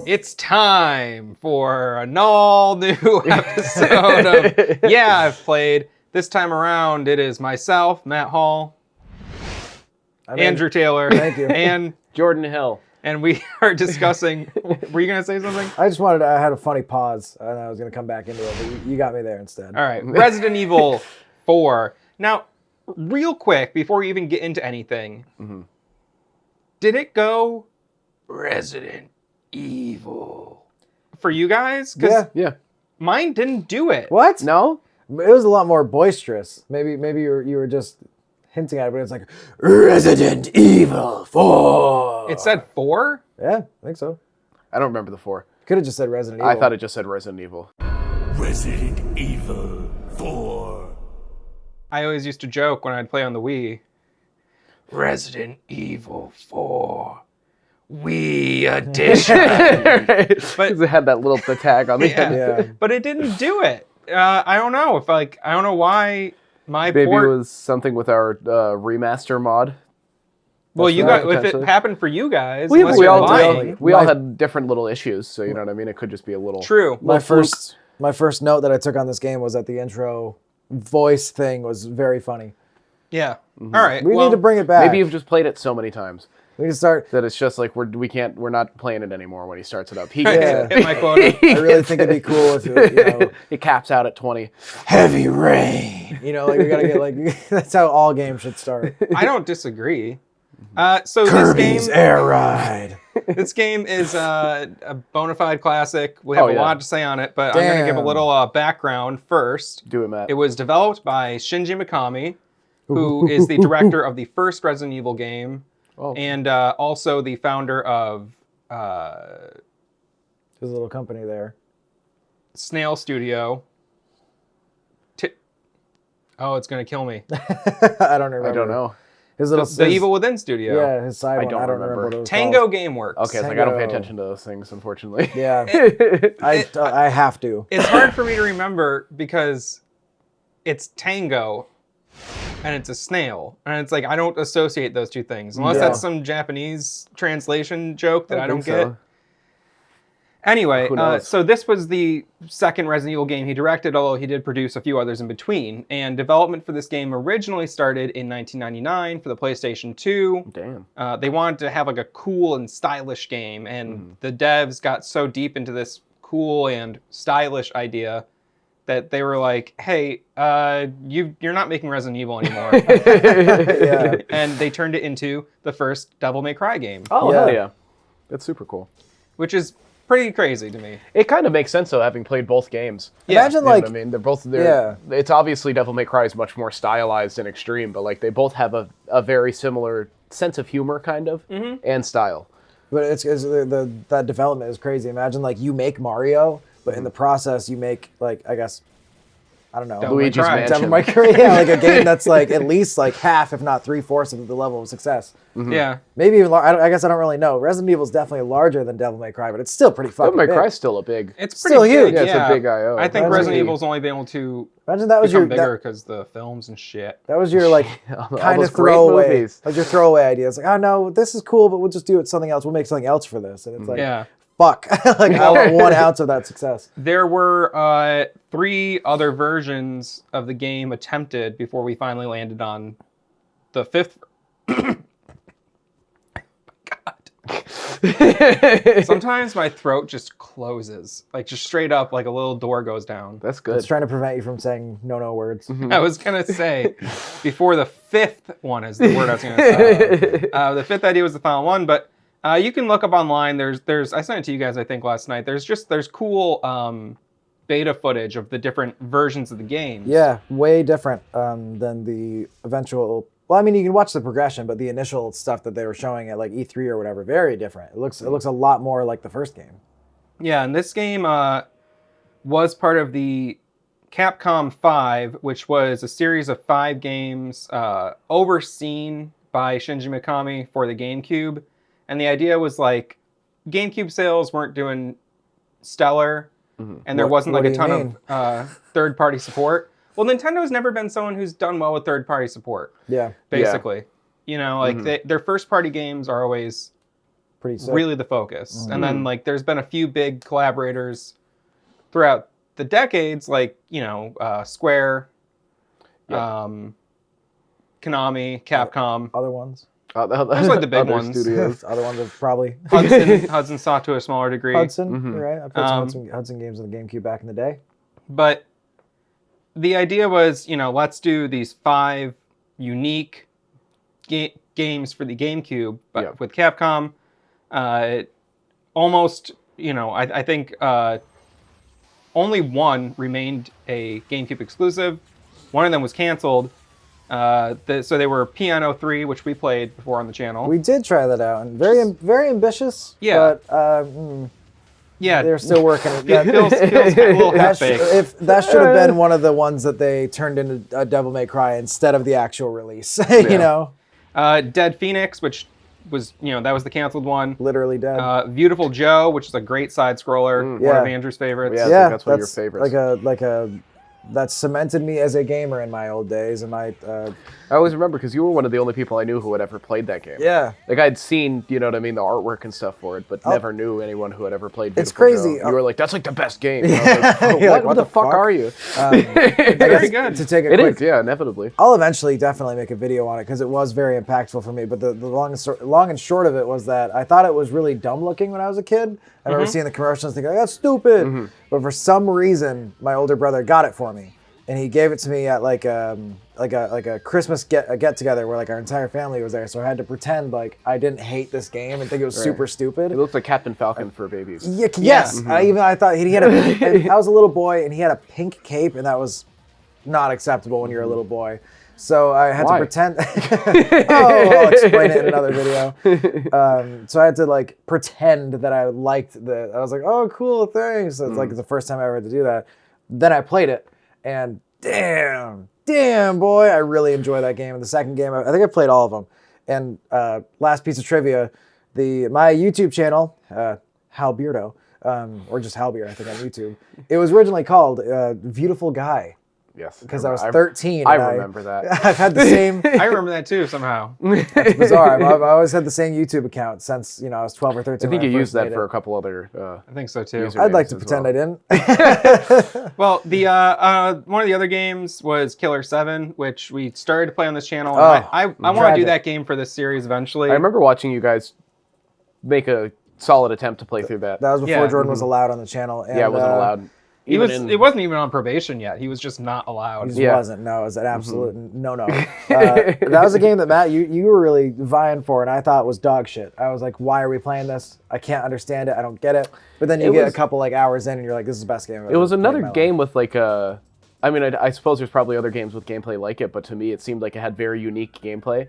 It's time for an all-new episode of Yeah, I've Played. This time around, it is myself, Matt Hall, Andrew Taylor, Thank you. and Jordan Hill. we are discussing... Were you going to say something? I had a funny pause, and I was going to come back into it, but you got me there instead. All right, Resident Evil 4. Now, real quick, before we even get into anything, did it go Resident Evil for you guys? 'Cause Yeah. mine didn't do it. What? No? It was a lot more boisterous. Maybe you were just hinting at it, but it's like Resident Evil 4. It said 4? Yeah, I think so. I don't remember the 4. Could have just said Resident Evil. I thought it just said Resident Evil. Resident Evil 4. I always used to joke when I'd play on the Wii. Resident Evil 4. Wii Edition. But it had that little the tag on the Yeah. end. Yeah. But it didn't do it. I don't know if I don't know why my Maybe port. it was something with our remaster mod. Well, you right, got if it potentially. happened for you guys. We unless all you're did. lying. We all had different little issues, so you know what I mean? It could just be a little... True. My first note that I took on this game was that the intro voice thing was very funny. Yeah. All right. We well, need to bring it back. Maybe you've just played it so many times we need to start. that it's just like we're not playing it anymore when he starts it up. He Yeah. hit my quota. I really think it'd be cool if it caps out at 20. heavy rain. Like we gotta get like that's how all games should start. I don't disagree. So Kirby's Air Ride. this game is a bona fide classic. We have Oh, a yeah. lot to say on it, but I'm going to give a Damn. little background first. Do it, Matt. It was developed by Shinji Mikami, who is the director of the first Resident Evil game, Oh. and also the founder of There's a little company there. Snail Studio. Oh, it's going to kill me. I don't remember. I don't know. His little The Evil Within Studio. Yeah, his side one. don't I don't remember. remember what it was Tango called. Gameworks. Okay, it's like I don't pay Tango. attention to those things, unfortunately. Yeah, I have to. It's hard for me to remember because it's Tango and it's a snail. And it's like, I don't associate those two things. Unless Yeah. that's some Japanese translation joke that I don't think get. so. Anyway, Who knows? so this was the second Resident Evil game he directed, although he did produce a few others in between. And development for this game originally started in 1999 for the PlayStation 2. Damn. They wanted to have like a cool and stylish game, and the devs got so deep into this cool and stylish idea that they were like, "Hey, you're not making Resident Evil anymore," Yeah. and they turned it into the first Devil May Cry game, Oh, Yeah. hell yeah. That's super cool. which is pretty crazy to me. It kind of makes sense, though, having played both games. Yeah. Imagine You know like what I mean? They're both there. Yeah. It's obviously Devil May Cry is much more stylized and extreme, but like they both have a very similar sense of humor, kind of, and style. But that development is crazy. Imagine like you make Mario, but in the process you make like I guess I don't know Devil May Luigi's Cry. Mansion. Devil May Cry. Yeah, like a game that's like at least like half, if not 3/4 of the level of success. Yeah, Maybe even I guess I don't really know. Resident Evil is definitely larger than Devil May Cry, but it's still pretty fucking Devil May big. Cry's still a big. it's Still pretty huge. big. Yeah, it's a big IO. I think Resident Resident Evil. Evil's only been able to Imagine that was become your bigger because the films and shit. that was your like All kind those of great throwaway, movies. like your throwaway idea. It's like, oh no, this is cool, but we'll just do it something else. We'll make something else for this, and it's like, Yeah. fuck, like I want 1 ounce of that success. There were 3 other versions of the game attempted before we finally landed on the 5th. God. Sometimes my throat just closes, like just straight up, like a little door goes down. That's It's good. trying to prevent you from saying no words. I was gonna say before the 5th one is the word I was gonna say. The 5th idea was the final one, but you can look up online. There's I sent it to you guys I think last night. There's cool beta footage of the different versions of the game. Yeah, way different than the eventual. Well, I mean, you can watch the progression, but the initial stuff that they were showing at like E3 or whatever, very different. It looks a lot more like the first game. Yeah, and this game was part of the Capcom 5, which was a series of 5 games overseen by Shinji Mikami for the GameCube. And the idea was like GameCube sales weren't doing stellar, and there wasn't what like a do you ton mean? of third-party support. Well, Nintendo's never been someone who's done well with third-party support, Yeah, basically. You know, like their first-party games are always Pretty sick. really the focus. And then like there's been a few big collaborators throughout the decades, like Square, Konami, Capcom. Other ones. Those like the big other ones. Studios. Other ones have probably Hudson saw to a smaller degree. Hudson. You're right. I played some Hudson games on the GameCube back in the day. But the idea was, let's do these 5 unique games for the GameCube, but with Capcom. Almost, I think only one remained a GameCube exclusive. One of them was canceled. So they were Piano 3, which we played before on the channel. We did try that out, and very ambitious. Yeah. But yeah, they're still working it. it feels a little That half-baked. if that should have been one of the ones that they turned into a Devil May Cry instead of the actual release. You know, Dead Phoenix, which was that was the canceled one. literally dead. Beautiful Joe, which is a great side scroller, one Yeah. of Andrew's favorites. Yeah. I think that's one of your favorites. Like a that cemented me as a gamer in my old days, and my I always remember because you were one of the only people I knew who had ever played that game. yeah. Like I'd seen, the artwork and stuff for it, but never knew anyone who had ever played. It's Beautiful crazy. Joe. You were like, "That's like the best game." And I was like, You're what, like, what the fuck are you? Very good. To take a It quick is, yeah, inevitably. I'll eventually definitely make a video on it because it was very impactful for me. But the long and short of it was that I thought it was really dumb looking when I was a kid. I remember seeing the commercials thinking, that's stupid. But for some reason, my older brother got it for me. And he gave it to me at like a Christmas get together where like our entire family was there. So I had to pretend like I didn't hate this game and think it was super stupid. It looked like Captain Falcon for babies. Yeah, yes. I thought he had I was a little boy and he had a pink cape, and that was not acceptable when you're a little boy. So I had Why? to pretend. I'll explain it in another video. So I had to like pretend that I liked I was like, oh, cool, thanks. So it's like the first time I ever had to do that. Then I played it, and damn, boy, I really enjoy that game. And the second game, I think I played all of them. And last piece of trivia, my YouTube channel, Hal Beardo, or just Hal Beard, I think on YouTube. It was originally called Beautiful Guy. Yes. Because I was 13. I and remember that. I've had the same. I remember that too somehow. It's bizarre. I've always had the same YouTube account since I was 12 or 13. I think when you first used that made for it. a couple other. I think so too. User- I'd like to as pretend well. I didn't. Well, the one of the other games was Killer 7, which we started to play on this channel. And Oh, I want to do tragic. that game for this series eventually. I remember watching you guys make a solid attempt to play through that. That was before Yeah. Jordan was allowed on the channel. And, Yeah, it wasn't allowed. It wasn't even on probation yet. He was just not allowed. He just Yeah. wasn't. No, it was an absolute no-no. That was a game that Matt, you were really vying for, and I thought was dog shit. I was like, why are we playing this? I can't understand it. I don't get it. But then you It get was- a couple like hours in, and you're like, this is the best game I've It was ever played in another my life. game with like a. I mean, I suppose there's probably other games with gameplay like it, but to me, it seemed like it had very unique gameplay.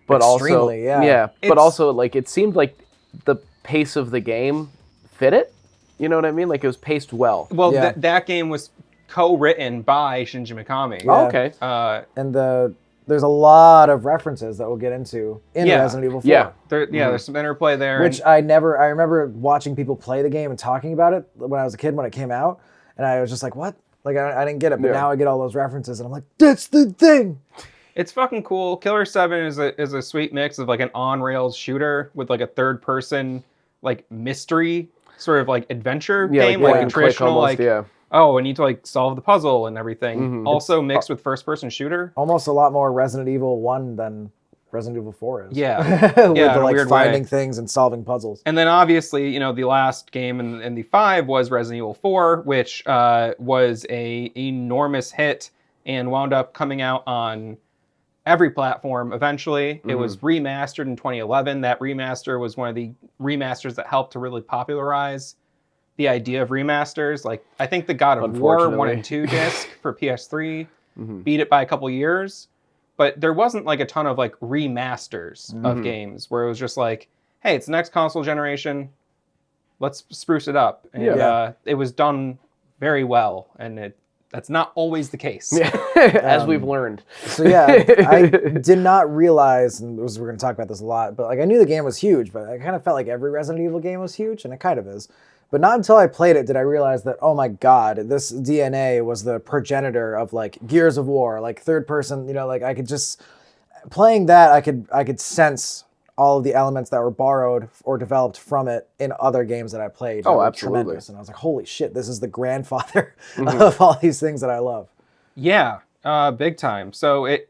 But Extremely, also, yeah. but It's- also like it seemed like the pace of the game fit it. You know what I mean? Like it was paced well. Well, Yeah. that game was co-written by Shinji Mikami. Yeah. Oh, okay. And there's a lot of references that we'll get into in Yeah. Resident Evil 4. Yeah. There's some interplay there. Which I remember watching people play the game and talking about it when I was a kid when it came out, and I was just like, what? Like I didn't get it, but Yeah. now I get all those references, and I'm like, that's the thing. It's fucking cool. Killer 7 is a sweet mix of like an on-rails shooter with like a third-person like mystery sort of like adventure Yeah, game, like like a point and click traditional almost, like yeah. oh, I need to like solve the puzzle and everything. Mm-hmm. Also mixed with first-person shooter. Almost a lot more Resident Evil 1 than Resident Evil 4 is. Yeah. With Yeah, the in a like weird finding way. things and solving puzzles. And then obviously, the last game in the 5 was Resident Evil 4, which was a enormous hit and wound up coming out on every platform eventually. It was remastered in 2011. That remaster was one of the remasters that helped to really popularize the idea of remasters. Like, I think the God of War 1 and 2 disc for PS3 beat it by a couple years. But there wasn't like a ton of like remasters of games where it was just like, hey, it's the next console generation. Let's spruce it up. And Yeah. it was done very well. And that's not always the case. As we've learned. So yeah, I did not realize, and we're going to talk about this a lot, but like I knew the game was huge, but I kind of felt like every Resident Evil game was huge, and it kind of is. But not until I played it did I realize that, oh my god, this DNA was the progenitor of like Gears of War, like third person, like I could just, playing that, I could sense all of the elements that were borrowed or developed from it in other games that I played. Oh, that were absolutely. tremendous. And I was like, holy shit, this is the grandfather Mm-hmm. of all these things that I love. Yeah, big time. So it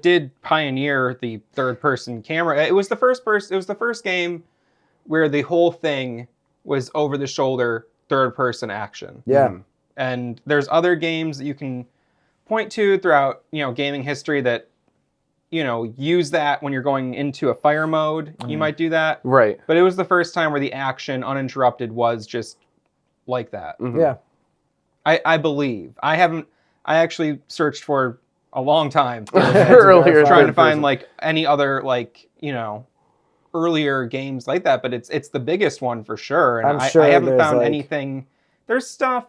did pioneer the third person camera. It was the first game where the whole thing was over the shoulder third person action. Yeah. And there's other games that you can point to throughout, gaming history that, use that when you're going into a fire mode. You might do that. Right. But it was the first time where the action uninterrupted was just like that. Yeah. I believe. I actually searched for a long time Earlier trying to third find person. like any other earlier games like that, but it's the biggest one for sure. And I'm sure I haven't there's, found like- anything. There's stuff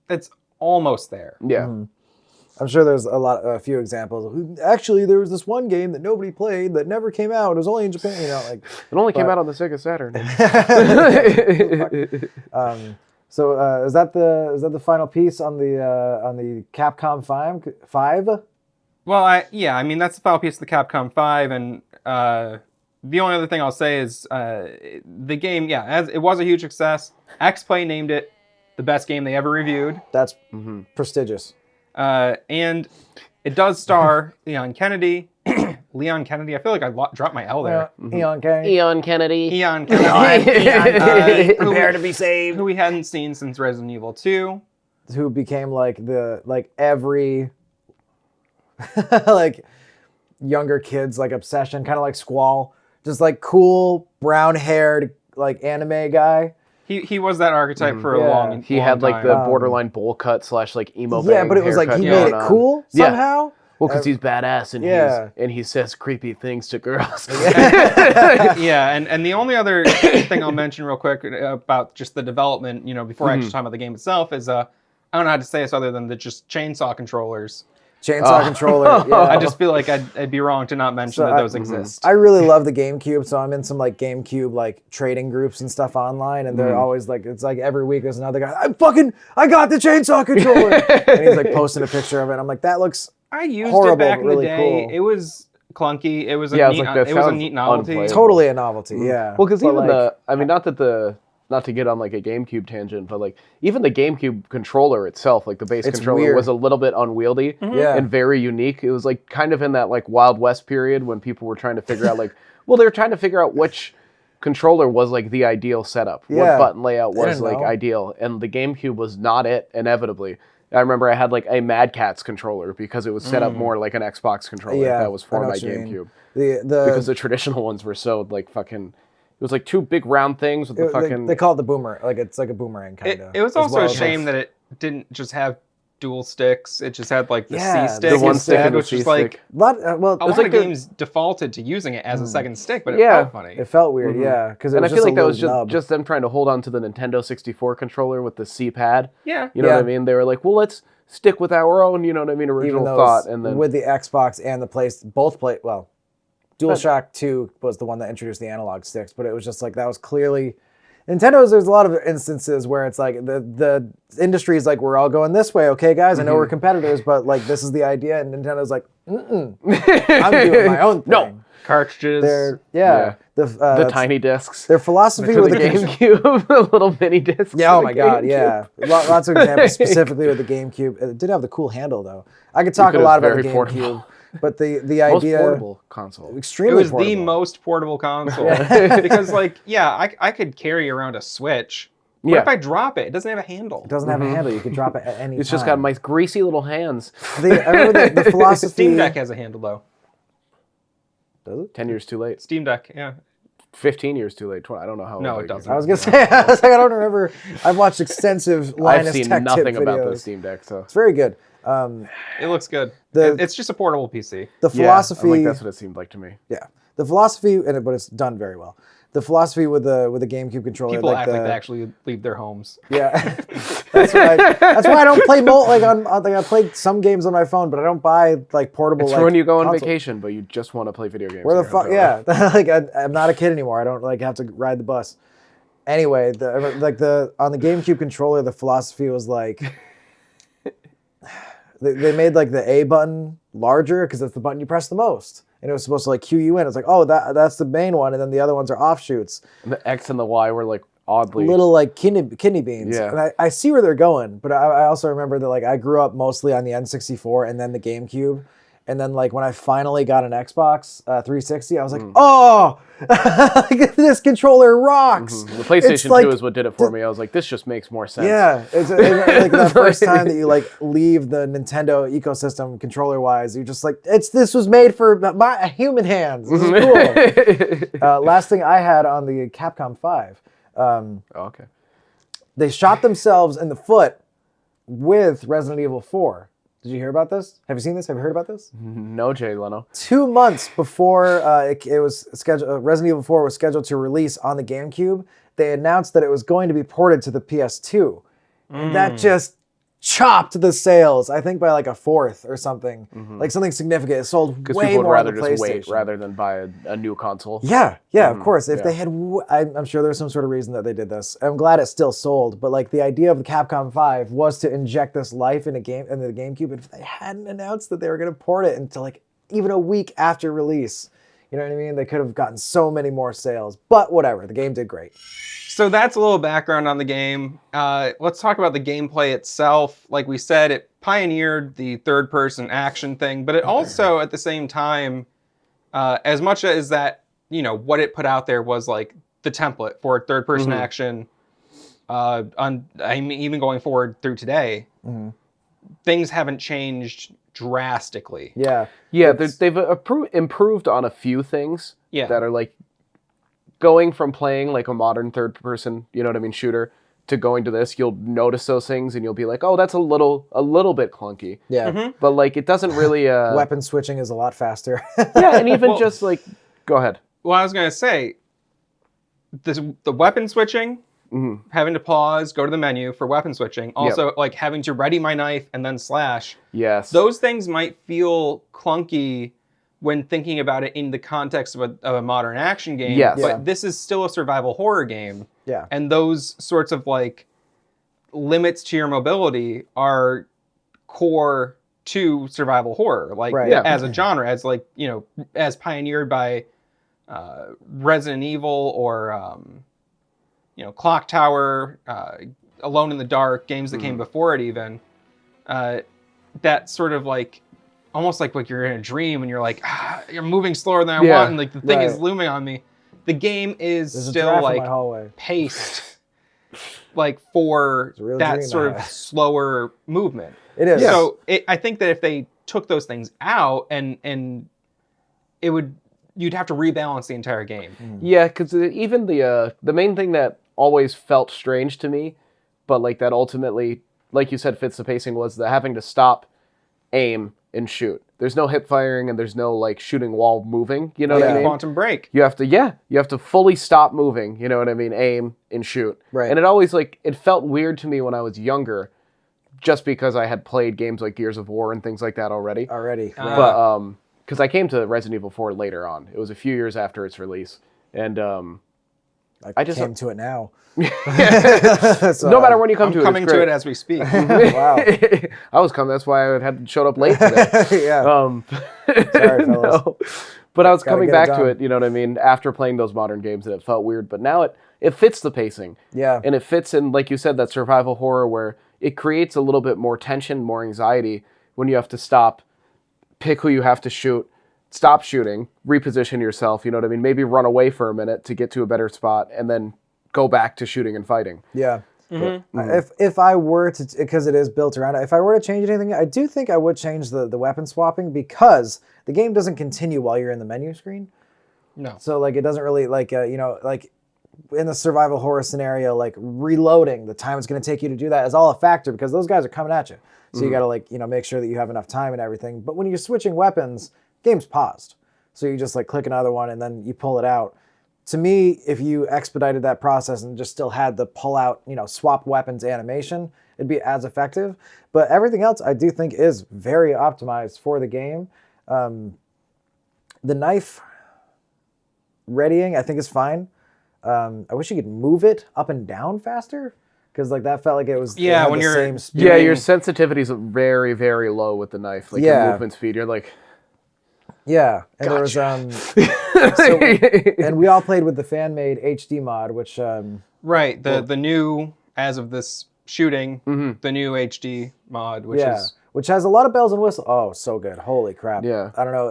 that's almost there. Yeah. I'm sure there's a few examples. Actually, there was this one game that nobody played that never came out. It was only in Japan, like. It only came But- out on the Sega Saturn. So is that the final piece on the Capcom 5? Well, I mean that's the final piece of the Capcom 5, and the only other thing I'll say is the game, as it was a huge success. X-Play named it the best game they ever reviewed. That's prestigious. And it does star Leon Kennedy. Leon Kennedy. I feel like I dropped my L there. Eon Kennedy. Eon Kennedy. Eon Kennedy. Prepare to be saved. Who we hadn't seen since Resident Evil 2. Who became like every like younger kid's like obsession, kind of like Squall, just like cool brown-haired like anime guy. He was that archetype for Yeah. a long He long had like time. the borderline bowl cut / like emo Yeah, bang but it was like haircut he going made it on. cool Yeah. somehow. Well, because he's badass and Yeah. he says creepy things to girls. Yeah, and the only other thing I'll mention real quick about just the development, before I actually talk about the game itself, is I don't know how to say this other than the just chainsaw controllers. Chainsaw controller. Yeah. I just feel like I'd be wrong to not mention So that I- those exist. I really love the GameCube, so I'm in some like GameCube like trading groups and stuff online, and they're always like, it's like every week there's another guy. I got the chainsaw controller, and he's like posting a picture of it. I'm like, that looks I used horrible, it back in the really day. cool. It was clunky. It was a Yeah, it was neat, like that it was a sounds neat novelty. unplayable. totally a novelty. Yeah. Well, because But, even like, not to get on like a GameCube tangent, but like even the GameCube controller itself, like the base It's controller, weird. was a little bit unwieldy Yeah. and very unique. It was like kind of in that like Wild West period when people were trying to figure out like, well, they were trying to figure out which controller was like the ideal setup, Yeah. what button layout They was didn't like know. ideal, and the GameCube was not it. Inevitably, I remember I had like a Mad Catz controller because it was set up more like an Xbox controller Yeah, that was I for know my what you mean. GameCube. The Because the traditional ones were so like fucking. It was like two big round things with the fucking. they call it the boomer, like it's like a boomerang kind of. It was also a shame that it didn't just have dual sticks. It just had like the Yeah, C stick the one stick instead, and the which C is like stick. well, a was lot like of the- games defaulted to using it as a second stick, but it Yeah. felt funny. it felt weird, yeah, because And I was feel just like a that was little nub. just them trying to hold on to the Nintendo 64 controller with the C pad. Yeah. You know what I Yeah. mean? They were like, well, let's stick with our own, you know what I mean, original even though thought. it's And then with the Xbox and the DualShock 2 was the one that introduced the analog sticks, but it was just like that was clearly Nintendo's. There's a lot of instances where it's like the industry is like, we're all going this way, okay, guys. I know we're competitors, but like this is the idea, and Nintendo's like, I'm doing my own thing. No. Cartridges. They're the tiny discs. their philosophy For with the the GameCube, the little mini discs. Yeah, oh for my the god, GameCube. yeah. Lots of examples specifically with the GameCube. It did have the cool handle though. I could talk a It was lot about the very GameCube, portable. but the Most idea portable console. It extremely was portable. the most portable console because, like, I could carry around a Switch. But Yeah. if I drop it, it doesn't have a handle. It doesn't have a handle. You can drop it at any It's time. just got my greasy little hands. I remember the philosophy. Steam Deck has a handle though. Does it? 10 years too late. Steam Deck, yeah. 15 years too late. I don't know how. No, old it they doesn't. I was gonna say. I was like, I don't remember. I've watched extensive Linus I've seen Tech nothing Tip about videos. the Steam Deck, so It's very good. It looks good. The- It's just a portable PC. The yeah, philosophy. I'm like, that's what it seemed like to me. Yeah, the philosophy, but it's done very well. The philosophy with the GameCube controller. People like act the, like they actually leave their homes. Yeah, that's why I don't play I played some games on my phone, but I don't buy like portable. It's like, for when you go on console. vacation, but you just want to play video games. Where the in your fuck? hotel room. Yeah, like I'm not a kid anymore. I don't like have to ride the bus. Anyway, on the GameCube controller, the philosophy was like they made like the A button larger because that's the button you press the most, and it was supposed to like cue you in. It's like, oh, that's the main one, and then the other ones are offshoots. And the X and the Y were like oddly Little like kidney beans. Yeah. And I see where they're going, but I also remember that like I grew up mostly on the N64 and then the GameCube. And then like when I finally got an Xbox 360, I was like, oh, this controller rocks. The PlayStation 2 is what did it for me. I was like, this just makes more sense. Yeah, it's like the first time that you like leave the Nintendo ecosystem controller wise, you're just like, this was made for my human hands. This is cool. Last thing I had on the Capcom 5, Okay. they shot themselves in the foot with Resident Evil 4. Did you hear about this? Have you seen this? Have you heard about this? No, Jay Leno. 2 months before it was scheduled, Resident Evil 4 was scheduled to release on the GameCube, they announced that it was going to be ported to the PS2. And that just chopped the sales, I think by like a fourth or something. Like something significant. It sold Because way people would more on the rather just wait PlayStation. rather than buy a new console. Yeah, of course. If they had, I'm sure there's some sort of reason that they did this. I'm glad it still sold, but like the idea of the Capcom 5 was to inject this life into the GameCube. And if they hadn't announced that they were going to port it until like even a week after release, you know what I mean? They could have gotten so many more sales. But whatever, the game did great. So that's a little background on the game. Let's talk about the gameplay itself. Like we said, it pioneered the third-person action thing, but it also, at the same time, as much as that, what it put out there was like the template for third-person action. Even going forward through today, things haven't changed drastically. Yeah. Yeah, they've improved on a few things that are like going from playing like a modern third person, shooter, to going to this, you'll notice those things and you'll be like, oh, that's a little bit clunky. Yeah. But like it doesn't really Weapon switching is a lot faster. yeah, and even just like go ahead. Well, I was gonna say, the weapon switching, having to pause, go to the menu for weapon switching, also like having to ready my knife and then slash. Yes. Those things might feel clunky when thinking about it in the context of a modern action game. Yes. But this is still a survival horror game. Yeah. And those sorts of like limits to your mobility are core to survival horror, like as a genre, as like, as pioneered by Resident Evil or, Clock Tower, Alone in the Dark, games that came before it even. That sort of like, almost like you're in a dream and you're like, you're moving slower than I want, and like the thing is looming on me. The game is still like paced like for that sort of slower movement. It is. So I think that if they took those things out and you'd have to rebalance the entire game. Yeah, because even the main thing that always felt strange to me, but like that ultimately, like you said, fits the pacing, was the having to stop, aim, and shoot. There's no hip firing and there's no like shooting while moving. You know what I mean? Quantum Break. You have to fully stop moving. You know what I mean? Aim and shoot. Right. And it always it felt weird to me when I was younger, just because I had played games like Gears of War and things like that already. But because I came to Resident Evil 4 later on. It was a few years after its release, and I just came to it now. So, no matter when you come to it, coming to it as we speak. Wow. I was coming. That's why I had showed up late today. Yeah. Sorry, fellas. No. But I was coming back to it. You know what I mean? After playing those modern games, and it felt weird. But now it fits the pacing. Yeah. And it fits in, like you said, that survival horror where it creates a little bit more tension, more anxiety when you have to stop, pick who you have to shoot, stop shooting, reposition yourself. You know what I mean? Maybe run away for a minute to get to a better spot, and then go back to shooting and fighting. Yeah. If I were to, because it is built around it, if I were to change anything, I do think I would change the weapon swapping, because the game doesn't continue while you're in the menu screen. No. So like it doesn't really like like in the survival horror scenario, like reloading, the time it's going to take you to do that is all a factor, because those guys are coming at you. So you got to make sure that you have enough time and everything. But when you're switching weapons, game's paused. So you just like click another one and then you pull it out. To me, if you expedited that process and just still had the pull out, swap weapons animation, it'd be as effective. But everything else I do think is very optimized for the game. The knife readying I think is fine. I wish you could move it up and down faster, because like that felt like it was when you're same speed. Yeah, your sensitivity is very, very low with the knife. Like your movement speed, you're like, Yeah, and there was and we all played with the fan made HD mod, which Right. The new, as of this shooting, the new HD mod, which is which has a lot of bells and whistles. Oh, so good! Holy crap! Yeah. I don't know.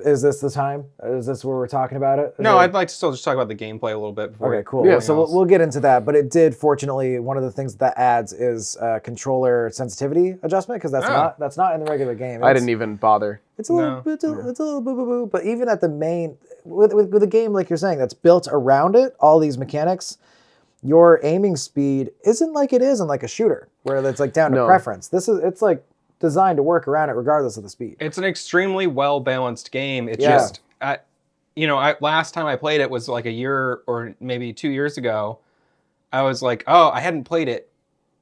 Is this the time? Is this where we're talking about it? no. I'd like to still just talk about the gameplay a little bit before. Okay, cool. Yeah. So we'll get into that. But it did, fortunately, one of the things that adds is controller sensitivity adjustment because that's not in the regular game. I didn't even bother. It's a little, it's a little boo boo boo. But even at the main, with a game like you're saying that's built around it, all these mechanics, your aiming speed isn't like it is in like a shooter where it's like down to No. preference. It's like designed to work around it regardless of the speed. It's an extremely well balanced game. It Yeah. just, last time I played it was like a year or maybe 2 years ago. I was like, oh, I hadn't played it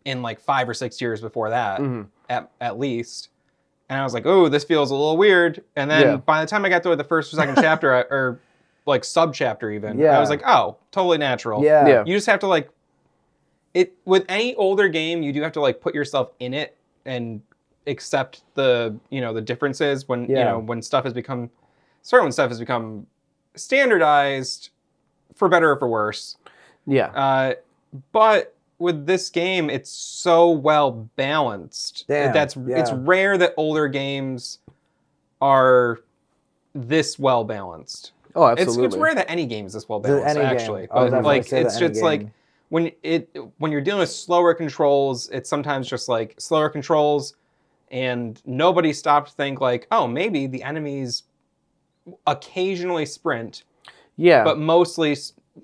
in like 5 or 6 years before that, at least. And I was like, oh, this feels a little weird. And then by the time I got to the first or second chapter, or like sub chapter even, I was like, oh, totally natural. Yeah. Yeah. You just have to like, with any older game, you do have to like put yourself in it and accept the differences when when stuff has become standardized, for better or for worse. Yeah. But with this game, it's so well balanced. Damn, It's rare that older games are this well balanced. Oh, It's absolutely. rare that any game is this well balanced, any game. actually. I would But definitely like say it's that any just like game. when you're dealing with slower controls, it's sometimes just like slower controls, and nobody stopped to think like, oh, maybe the enemies occasionally sprint, Yeah. but mostly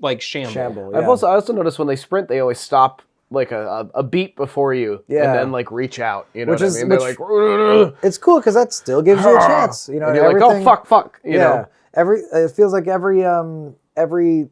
like shamble. Yeah. I also noticed when they sprint, they always stop like a beat before you, Yeah. and then like reach out. You know Which what is- I mean? They're which- like, It's cool because that still gives you a chance. You know, and you're like, everything- oh fuck, you know. It feels like every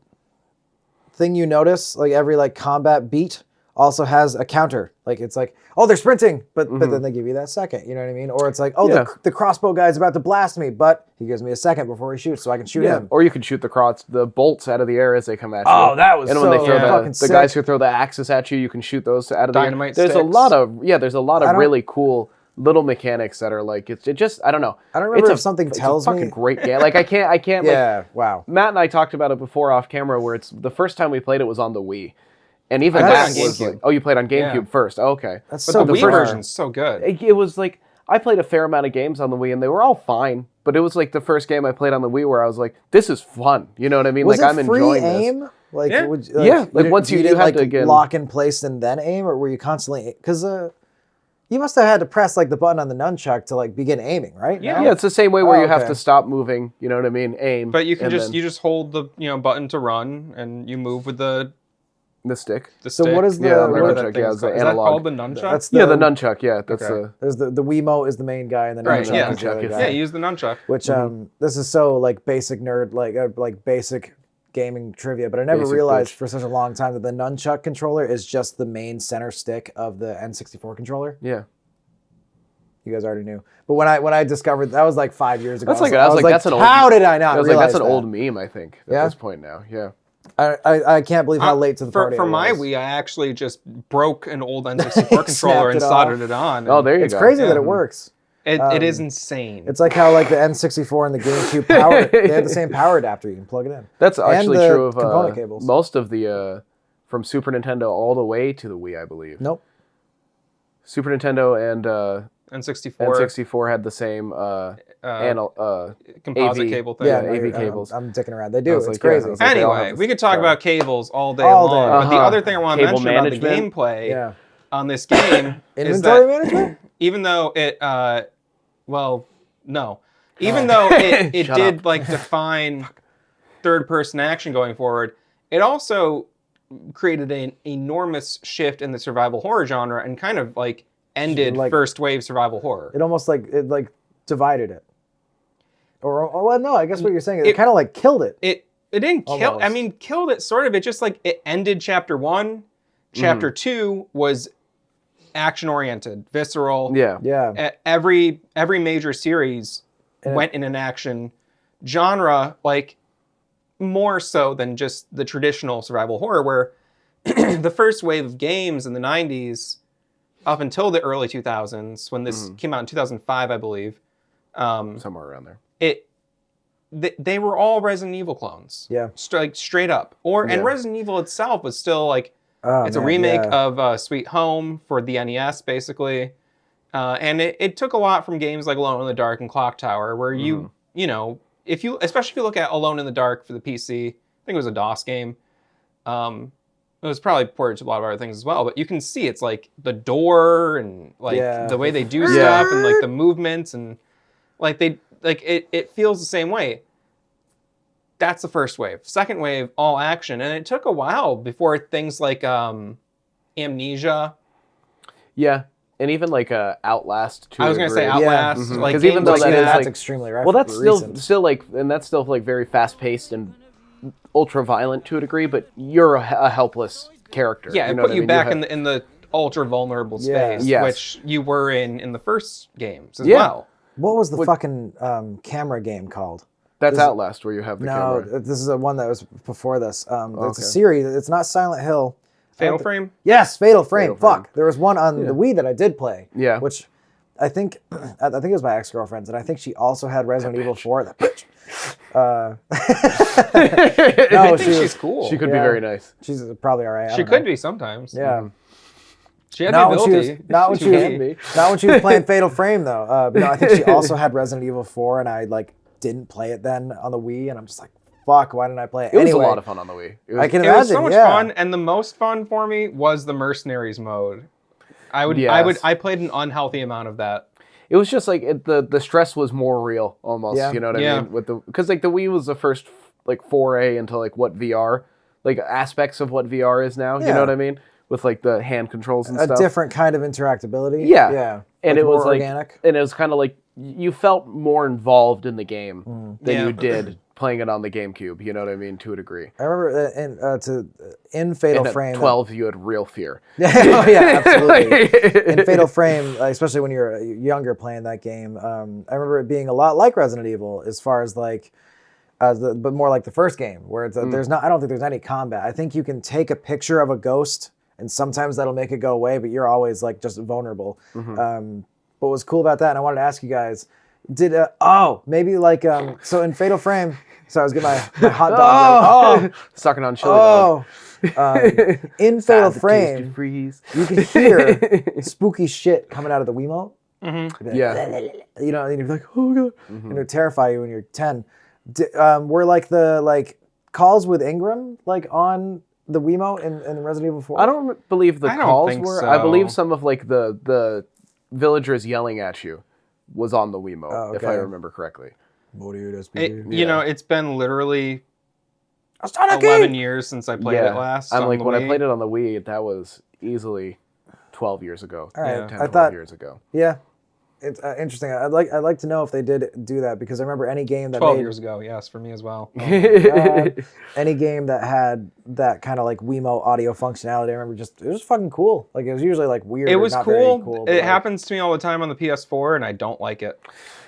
thing you notice, like every like combat beat, also has a counter. Like it's like, oh, they're sprinting, but then they give you that second. You know what I mean? Or it's like, oh, Yeah. the crossbow guy's about to blast me, but he gives me a second before he shoots, so I can shoot him. Or you can shoot the bolts out of the air as they come at you. Oh, that was and when they so throw fucking the sick. guys who throw the axes at you, you can shoot those out of Dynamite the air. There's a sticks. lot of don't- really cool little mechanics that are like it just I don't know. I don't remember It's if something it's tells a fucking me- great game. Like I can't like Yeah, wow. Matt and I talked about it before off camera where it's the first time we played it was on the Wii. And even I played that on was GameCube. like, oh, you played on GameCube Yeah. first. Oh, okay. That's But so the Wii bizarre. version's so good. It was like I played a fair amount of games on the Wii and they were all fine, but it was like the first game I played on the Wii where I was like, this is fun. You know what I mean? Was like it I'm free enjoying aim? this. Like, Yeah. would, Yeah, like, didn't- once you didn't, had like to, again- lock in place and then aim, or were you constantly? Because you must have had to press like the button on the nunchuck to like begin aiming, right? Yeah. Yeah, it's the same way where Oh, you have okay. to stop moving, you know what I mean? Aim. But you can and just then hold the button to run, and you move with the the stick. So stick. what is the- Yeah, the whatever nunchuck, that thing yeah, is it's the called. Is that analog. called the nunchuck? That's Yeah, the nunchuck, yeah. That's Okay. There's the Wiimote is the main guy, and the Right, nunchuck yeah. is the other Nunchuck is- guy. yeah, use the nunchuck. Which this is so like basic nerd, like basic gaming trivia, but I never Basic realized bitch. for such a long time that the nunchuck controller is just the main center stick of the N64 controller. yeah. You guys already knew, but when I discovered that was like 5 years ago. That's like I was like that's an old how did I not I was realize like that's an that? old meme, I think, at Yeah? this point now. Yeah. I can't believe how late to the party. For I my was. Wii, I actually just broke an old N64 controller and it soldered off. it on. Oh, and there you It's go. crazy that Yeah. it works. it is insane. It's like how like the N64 and the GameCube power they have the same power adapter. You can plug it in. That's And actually the true of component cables. most of the from Super Nintendo all the way to the Wii, I believe. Nope. Super Nintendo and N64 N64 had the same composite AV. cable thing. Yeah, Yeah, no, AV you're- cables. I'm dicking around. They do. was It's like, yeah, crazy. I was like, they all Anyway, have we could talk about cables all day All day. long. But the Uh-huh. other thing I want to Cable mention about the management. gameplay Yeah. on this game is Inventory that management? even though it, no, even though it Shut did up. like define third-person action going forward, it also created an enormous shift in the survival horror genre and kind of like ended Like- first wave survival horror. It almost like it like divided it. Or well, no, I guess what you're saying is it It- kind of like killed it. It didn't kill. I Almost. mean, killed it sort of. It just like it ended chapter 1. Chapter 2 was action oriented, visceral. Yeah. Yeah. Every major series went in an action genre, like more so than just the traditional survival horror, where the first wave of games in the 90s up until the early 2000s, when this came out in 2005, I believe, Somewhere around there. they were all Resident Evil clones. Yeah. Like straight up. And Yeah. Resident Evil itself was still like it's a man, remake yeah. of Sweet Home for the NES, basically. And it took a lot from games like Alone in the Dark and Clock Tower, where you know, especially if you look at Alone in the Dark for the PC, I think it was a DOS game. It was probably ported to a lot of other things as well, but you can see it's like the door and like Yeah. the way they do stuff and like the movements and like it feels the same way. That's the first wave. Second wave, all action, and it took a while before things like Amnesia. Yeah, and even like Outlast. To I was gonna say degree. Outlast, Yeah. like 'Cause even games though like that Yeah, is, that's like- extremely Well, that's recent. still like, and that's still like very fast paced and ultra violent to a degree. But you're a helpless character. yeah, it know put what I you mean? back have- in the ultra vulnerable Yeah. space, Yes. which you were in the first games as Yeah. well. What was the fucking camera game called? That's Outlast, where you have the No, camera. this is the one that was before this. It's a Okay. series. It's not Silent Hill. Fatal Frame. Yes, Fatal Frame. Fatal Frame. Fuck. There was one on the Wii that I did play. Yeah. Which I think it was my ex-girlfriend's, and I think she also had Resident Evil 4. That bitch. I No, think she's was, cool. She could be Yeah. very nice. she's probably all right. I She don't could know. be sometimes. Yeah. She had Not the when she was, ability. not when she can was, be. not when she was playing Fatal Frame though. But no, I think she also had Resident Evil 4, and I like didn't play it then on the Wii, and I'm just like, fuck, why didn't I play it? It was Anyway, a lot of fun on the Wii. It was, I can It imagine. was so much yeah. fun, and the most fun for me was the Mercenaries mode. I Yes. played an unhealthy amount of that. It was just like the stress was more real almost. Yeah. You know what Yeah. I mean? With because like the Wii was the first like foray into like what VR, like aspects of what VR is now. You Yeah. know what I mean? With like the hand controls and A stuff. different kind of interactability. Yeah. Yeah. And Like it was more like, organic. and it was kind of like you felt more involved in the game than Yeah. you did playing it on the GameCube. You know what I mean? To a degree. I remember in Fatal And at Frame. 12, you had real fear. Oh, yeah, absolutely. In Fatal Frame, especially when you're younger playing that game, I remember it being a lot like Resident Evil as far as like, but more like the first game where it's, there's not. I don't think there's any combat. I think you can take a picture of a ghost, and sometimes that'll make it go away, but you're always like just vulnerable. But what was cool about that, and I wanted to ask you guys, did maybe like so in Fatal Frame. So I was getting my hot dog. ready. Sucking on chili dog. In Fatal Frame, Freeze. you can hear spooky shit coming out of the Wiimote. Yeah. You know, and you're like, oh god, and it'll terrify you when you're 10. Were like the calls with Ingram like on the Wiimote in Resident Evil 4? I don't believe the I don't calls think were. I believe so. some of like the villagers yelling at you was on the Wiimote, if I okay. remember correctly. You know, it's been literally Astana 11 years since I played it last. I'm on like the when I Wii. played it on the Wii, that was easily 12 years ago. All right, 10, I 12 thought, years ago. yeah, it's interesting. I'd like to know if they did do that because I remember any game that 12 made years ago, yes, for me as well. any game that had that kind of like Wiimote audio functionality. I remember it was fucking cool. Like it was usually like weird. It or was not very cool. cool but, It like- happens to me all the time on the PS4, and I don't like it.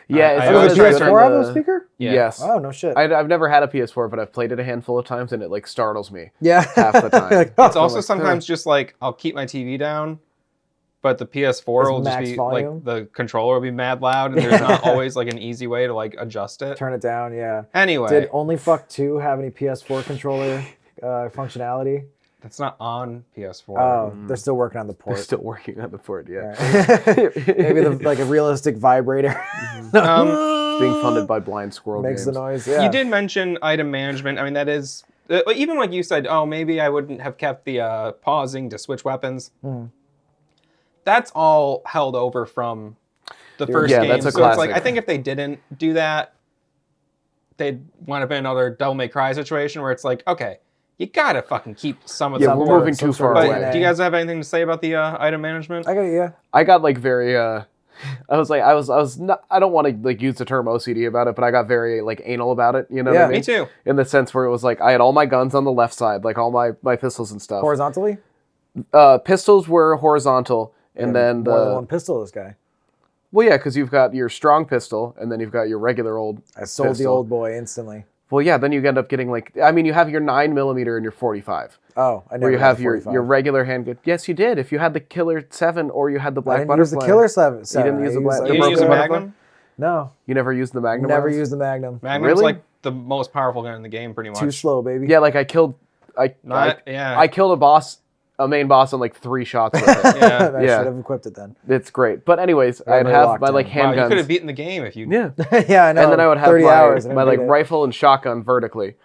Yeah, I it's always Does try the to- PS4 have a speaker? Yeah. Yes. Oh no shit. I've never had a PS4, but I've played it a handful of times, and it like startles me Yeah. half the time. Like, oh, It's also sometimes just like I'll keep my TV down, but the PS4 It's will just max be volume? like the controller will be mad loud, and there's not always like an easy way to like adjust it. turn it down. Yeah. Anyway, Did Only Fuck 2 have any PS4 controller functionality? that's not on PS4. Oh, they're still working on the They're port. still working on the port, yeah. Maybe like a realistic vibrator Being funded by Blind Squirrel makes Games. the noise. Yeah. You did mention item management. I mean, that is even like you said. Oh, maybe I wouldn't have kept the pausing to switch weapons. That's all held over from the first Yeah, game. that's a so it's like classic. I think if they didn't do that, they'd wind up in another Devil May Cry situation where it's like, okay, you gotta fucking keep some of Yeah, the we're core. moving too far But away. do you guys have anything to say about the item management? I got it. Yeah. I got like very I was not, I don't want to like use the term OCD about it, but I got very like anal about it, you know what Yeah. I mean? Me too. In the sense where it was like I had all my guns on the left side, like all my pistols and stuff. Horizontally. Pistols were horizontal, and then more than one pistol. This guy. well, yeah, because you've got your strong pistol, and then you've got your regular old. I sold the pistol. old boy instantly. Well, yeah, then you end up getting like I mean, you have your 9mm and your 45, Oh, I never where you had have the your 45. regular handgun. Yes, you did. If you had the Killer 7 or you had the I Black didn't Butterfly. use the Killer 7. You didn't use the Black- You didn't use a Broken Magnum? No, You never used the Magnum never rounds? used the Magnum. Magnum's Really? like the most powerful gun in the game, pretty much. Too slow, baby. Yeah, like I killed I killed a main boss in like 3 shots with it. Yeah. I Yeah. should have equipped it then. It's great. But anyways, I'd very have locked my like in. Wow, you could have handguns. beaten the game if you. Yeah. Yeah, I know. And then I would have 30 hours and my I like beat it. rifle and shotgun vertically.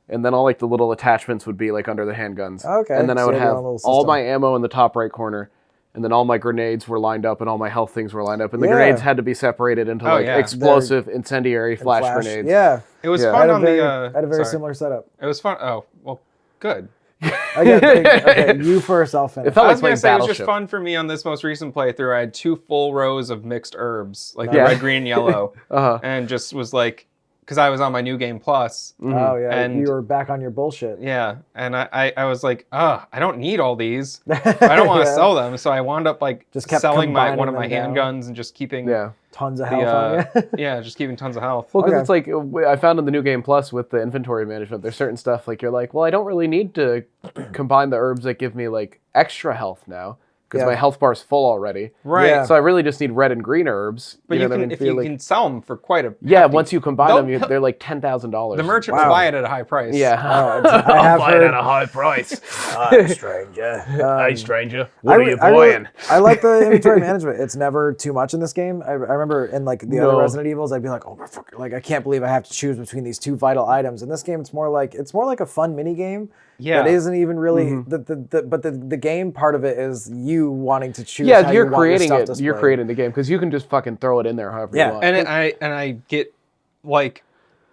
And then all like the little attachments would be like under the handguns. Okay, And then I so would you had have a little all system. my ammo in the top right corner. And then all my grenades were lined up and all my health things were lined up. And the Yeah. grenades had to be separated into Oh, like yeah. explosive, incendiary, flash grenades. Yeah. It was Yeah. I fun had a on very, the. I had a very sorry. similar setup. It was fun. Oh well, good. Okay, you first, I'll finish. It felt I like was gonna playing say it was just Battleship. fun for me on this most recent playthrough. I had 2 full rows of mixed herbs, like Yeah. the red, green, yellow, Uh-huh. and just was like, because I was on my new game plus. Oh, yeah. And- you were back on your bullshit. Yeah, and I was like, I don't need all these. I don't want to Yeah. sell them, so I wound up like Just kept selling combining one of my them down. handguns and just keeping Yeah. Tons of the health on you. yeah, just keeping tons of health. Well, because Okay. it's like I found in the new game plus with the inventory management, there's certain stuff like you're like, well, I don't really need to combine the herbs that give me like extra health now because Yeah. my health bar's full already. Right. Yeah. So I really just need red and green herbs. But you know what I can mean? if Feel you like- can sell them for quite a yeah, hefty- once you combine They'll- them, they're like $10,000. the merchant Wow. will buy it at a high price. Yeah. I have heard. high price. Hi, stranger. Hey, stranger. I like the inventory management. It's never too much in this game. I remember in like the other No. Resident Evils, I'd be like, oh my fuck, like I can't believe I have to choose between these 2 vital items. In this game, it's more like a fun mini game. Yeah. That isn't even really Mm-hmm. but the game part of it is you wanting to choose. Yeah, how you're you want your creating stuff it. You're displayed. creating the game because you can just fucking throw it in there however Yeah. you want. And I get like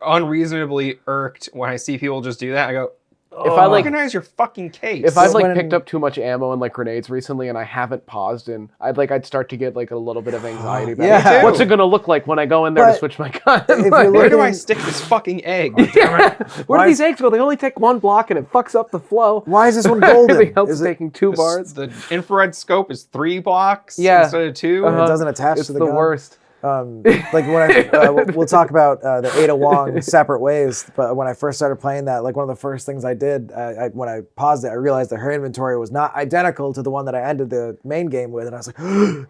unreasonably irked when I see people just do that. I go, if I like organize your fucking case. If I've like when- picked up too much ammo and like grenades recently and I haven't paused and I'd start to get like a little bit of anxiety about Yeah. it. What's it gonna look like when I go in there to But switch my gun? if Like, you're Where do looking- I stick this fucking egg? where Why do these is- eggs go? They only take 1 block and it fucks up the flow. Why is this one golden? Everything else Is is it- taking 2 bars. The infrared scope is 3 blocks Yeah. instead of 2. It doesn't attach It's to the the gun. worst. Like when I we'll talk about the Ada Wong separate ways, but when I first started playing that, like one of the first things I did when I paused it, I realized that her inventory was not identical to the one that I ended the main game with, and I was like,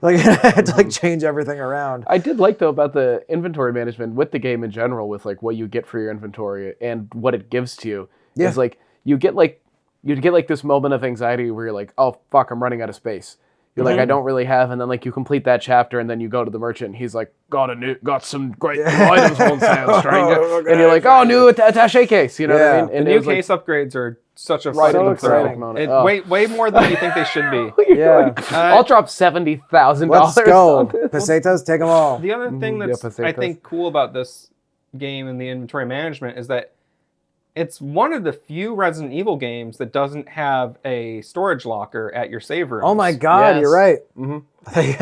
like I had to like change everything around. I did like though about the inventory management with the game in general, with like what you get for your inventory and what it gives to you. Yeah. Is like you get like this moment of anxiety where you're like, oh fuck, I'm running out of space. You're like, I don't really have, and then like you complete that chapter, and then you go to the merchant, and he's like, got some great new items on sale, stranger. And you're like, oh, new attaché case, you know what I Yeah. mean? The And it new was, like, case upgrades are such a Right, fucking so thrill. exciting. It, Oh. way more than you think they should be. Yeah, I'll drop $70,000. let's go, on this. pesetas, take them all. The other thing yeah, that's I pesetas. think cool about this game and the inventory management is that it's one of the few Resident Evil games that doesn't have a storage locker at your save rooms. Oh my god, Yes. you're right. Mm-hmm. They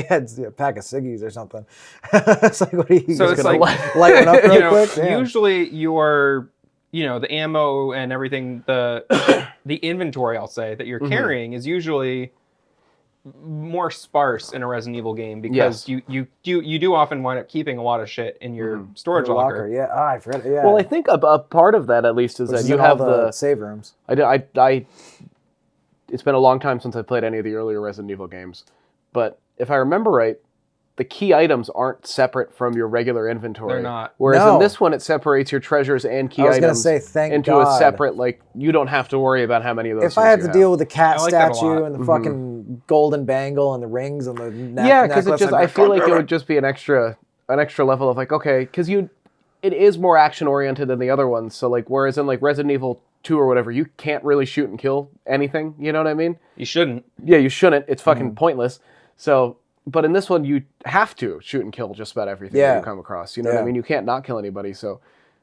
had a pack of ciggies or something. It's like, what are you So just it's gonna like- light one up real You know, quick? Damn. usually your, the ammo and everything, the inventory, I'll say, that you're Mm-hmm. carrying is usually more sparse in a Resident Evil game because Yes. you do often wind up keeping a lot of shit in your storage Your locker. Yeah, I forgot. Yeah. Well, I think a part of that at least is Which that is you in all have the save rooms. it's been a long time since I played any of the earlier Resident Evil games, but if I remember right, the key items aren't separate from your regular inventory. They're not. Whereas No. in this one, it separates your treasures and key I was gonna items say, thank into God. a separate, like, you don't have to worry about how many of those If I had things to you deal have. with the cat I like that a statue lot. and the fucking golden bangle and the rings and the Yeah, because necklace, it just, I'd be I feel "God like it damn would just be an extra level of like, okay, because it is more action oriented than the other ones. So like, whereas in like Resident Evil 2 or whatever, you can't really shoot and kill anything. You know what I mean? You shouldn't. Yeah, you shouldn't. It's fucking Mm. pointless. So, but in this one, you have to shoot and kill just about everything that Yeah. you come across. You know what I Yeah. mean? You can't not kill anybody. So,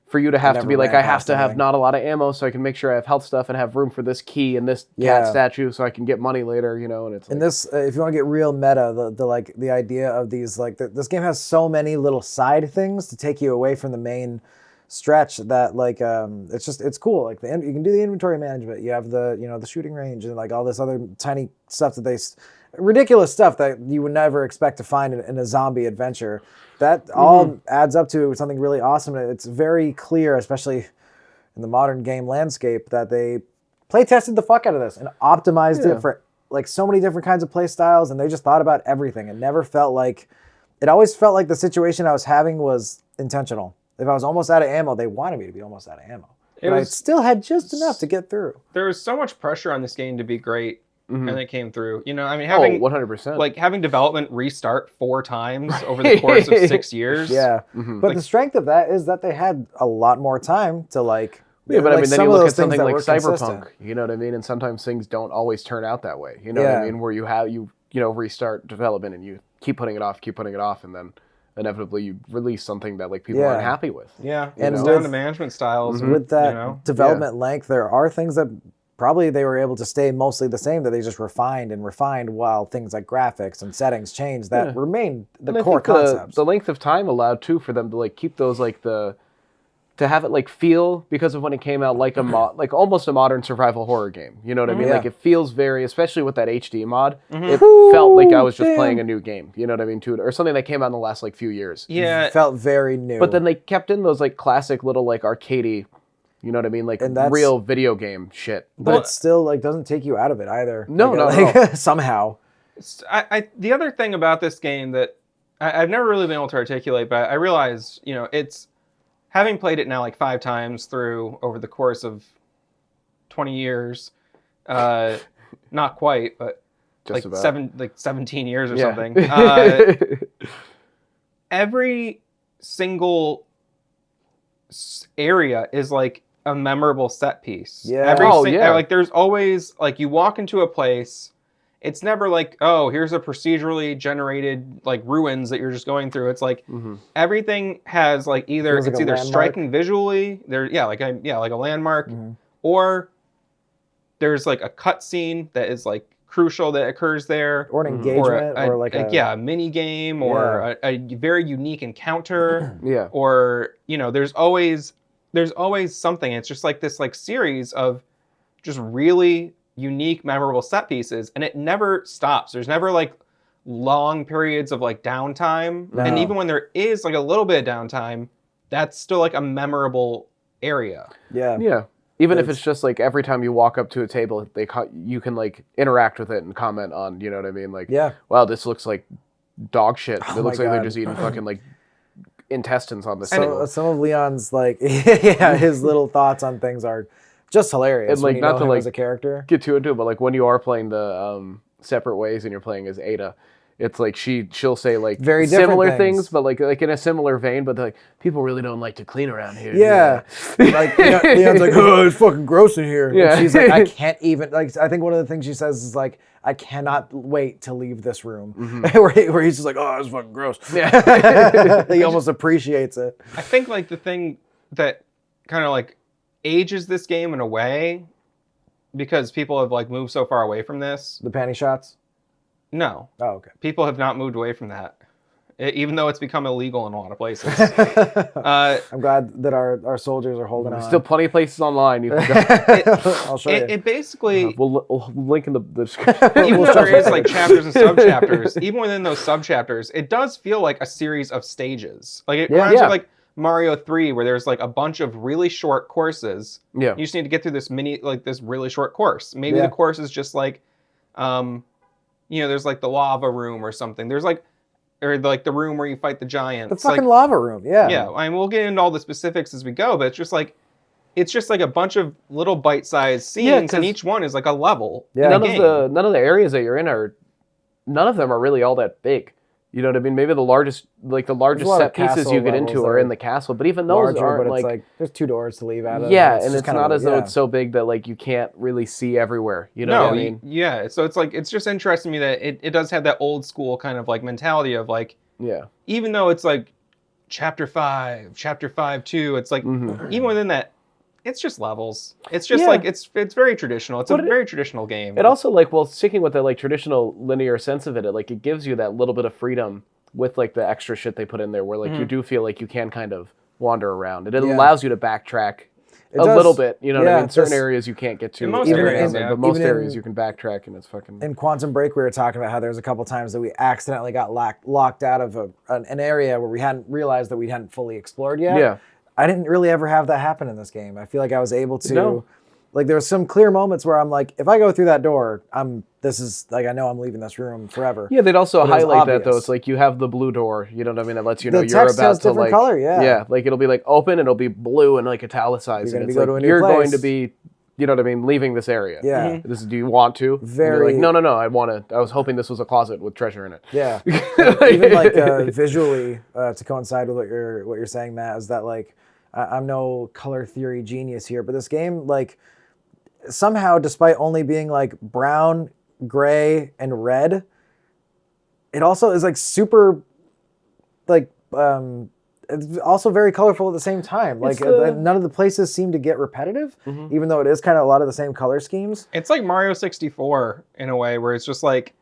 for you to have to never be like, ran I have past to have anything. not a lot of ammo so I can make sure I have health stuff and have room for this key and this Yeah. cat statue so I can get money later. You know, and it's like, And this, if you want to get real meta, the idea of these, like, this game has so many little side things to take you away from the main stretch that, like, it's cool. Like, you can do the inventory management. You have the shooting range and like all this other tiny stuff that ridiculous stuff that you would never expect to find in a zombie adventure. That all adds up to something really awesome. And it's very clear, especially in the modern game landscape, that they play tested the fuck out of this and optimized Yeah. it for like so many different kinds of play styles, and they just thought about everything. It never felt like it always felt like the situation I was having was intentional. If I was almost out of ammo, they wanted me to be almost out of ammo. But I still had just enough to get through. There was so much pressure on this game to be great, and it came through. You know, I mean, Oh, having 100%. like having development restart 4 times over the course of 6 years. Yeah. But the strength of that is that they had a lot more time to like. Yeah, but I like mean, then some you of look those at things something that like were Cyberpunk, consistent. you know what I mean? And sometimes things don't always turn out that way. You know what I Yeah. mean? Where you restart development and you keep putting it off, and then inevitably you release something that like people aren't Yeah. happy with. Yeah, And it's with- down to management styles. and, With that you know, development length, there are things that probably they were able to stay mostly the same, that they just refined while things like graphics and settings changed that remained the And I core think concepts. the length of time allowed too for them to like keep those like to have it like feel, because of when it came out, like like almost a modern survival horror game. You know what I mean? Yeah. Like it feels very, especially with that HD mod, it felt like I was just playing a new game. You know what I mean? Too, or something that came out in the last like few years. yeah, It felt very new. But then they kept in those like classic little like arcadey, you know what I mean? Like And that's- real video game shit. but it still like doesn't take you out of it either. No, like, no. somehow. the other thing about this game that I've never really been able to articulate, but I realize, you know, it's having played it now like 5 times through over the course of 20 years, not quite, but Just like about. 17 years or Yeah. something. Every single area is like a memorable set piece. Yeah. Like there's always like you walk into a place. It's never like, oh, here's a procedurally generated like ruins that you're just going through. It's like everything has like either Feels like it's a either landmark. striking visually, like a landmark, or there's like a cutscene that is like crucial that occurs there, Or an engagement, or like a mini game, or a very unique encounter, Yeah. or there's always something. It's just like this like series of just really unique, memorable set pieces, and it never stops. There's never like long periods of like downtime, and No. even when there is like a little bit of downtime, that's still like a memorable area. Yeah. Yeah. Even if it's just like every time you walk up to a table, you can like interact with it and comment on, you know what I mean? Like, Yeah. wow, this looks like dog shit. Oh It looks my like they're God. just eating fucking like intestines on this So, table. some of Leon's like his little thoughts on things are just hilarious. And, like, when you not know to, him like, as a character. Get too into it, but like when you are playing the separate ways and you're playing as Ada, it's like she'll say like Very different similar things. things, but like in a similar vein. But like people really don't like to clean around here. Yeah. Like Leon's like, oh, it's fucking gross in here. Yeah. And she's like, I can't even, like, I think one of the things she says is like, I cannot wait to leave this room. where he's just like, oh, it's fucking gross. Yeah. He almost appreciates it. I think like the thing that kind of like ages this game in a way, because people have like moved so far away from this. The panty shots. No, Oh, okay. people have not moved away from that, even though it's become illegal in a lot of places. I'm glad that our soldiers are holding on. Still plenty of places online. You can go. I'll show you. It basically, we'll link in the description. even though there is like chapters and subchapters, even within those subchapters, it does feel like a series of stages. Like it reminds me Yeah. of like Mario 3, where there's like a bunch of really short courses. Yeah. You just need to get through this this really short course. Maybe Yeah. the course is just like, there's like the lava room or something. There's like, or like the room where you fight the giants. the fucking like, lava room. Yeah. yeah, I mean, we'll get into all the specifics as we go, but it's just like a bunch of little bite-sized scenes, and 'cause each one is like a level. Yeah. in a None of game. the areas that you're in none of them are really all that big. You know what I mean? Maybe the largest lot set of pieces castle you get into levels are that in are the castle, but even those larger, aren't but it's like, like there's 2 doors to leave out of. yeah, and just it's kind not of- as though yeah. it's so big that like you can't really see everywhere. You know No, what I mean? yeah. So it's like, it's just interesting to me that it does have that old school kind of like mentality of like, Yeah. even though it's like chapter 5, 2, it's like even within that, it's just levels. It's just Yeah. like it's very traditional. It's But a very traditional game. It also like, well, sticking with the like traditional linear sense of it, like it gives you that little bit of freedom with like the extra shit they put in there, where like you do feel like you can kind of wander around. It Yeah. allows you to backtrack It a does- little bit. You know what I yeah, mean? Certain this- areas you can't get to. In most every areas, now and then, yeah. But most Even in- areas you can backtrack, and it's fucking. In Quantum Break, we were talking about how there was a couple times that we accidentally got locked out of an area where we hadn't realized that we hadn't fully explored yet. Yeah. I didn't really ever have that happen in this game. I feel like I was able to No. Like there's some clear moments where I'm like, if I go through that door, this is like I know I'm leaving this room forever. Yeah, they'd also But it was highlight that though. obvious. It's like you have the blue door. You know what I mean? That lets you The know you're text about has to different like color, yeah. like it'll be like open and it'll be blue and like italicized. You're And gonna it's go like to a new you're going place. to be, you know what I mean, leaving this area. Yeah. This is, do you want to? And you're Very- like, no. I want to. I was hoping this was a closet with treasure in it. Yeah. Even like visually, to coincide with what you're saying, Matt, is that like I'm no color theory genius here, but this game like somehow, despite only being like brown, gray, and red, it also is like super like it's also very colorful at the same time. Like none of the places seem to get repetitive, even though it is kind of a lot of the same color schemes. It's like Mario 64 in a way, where it's just like,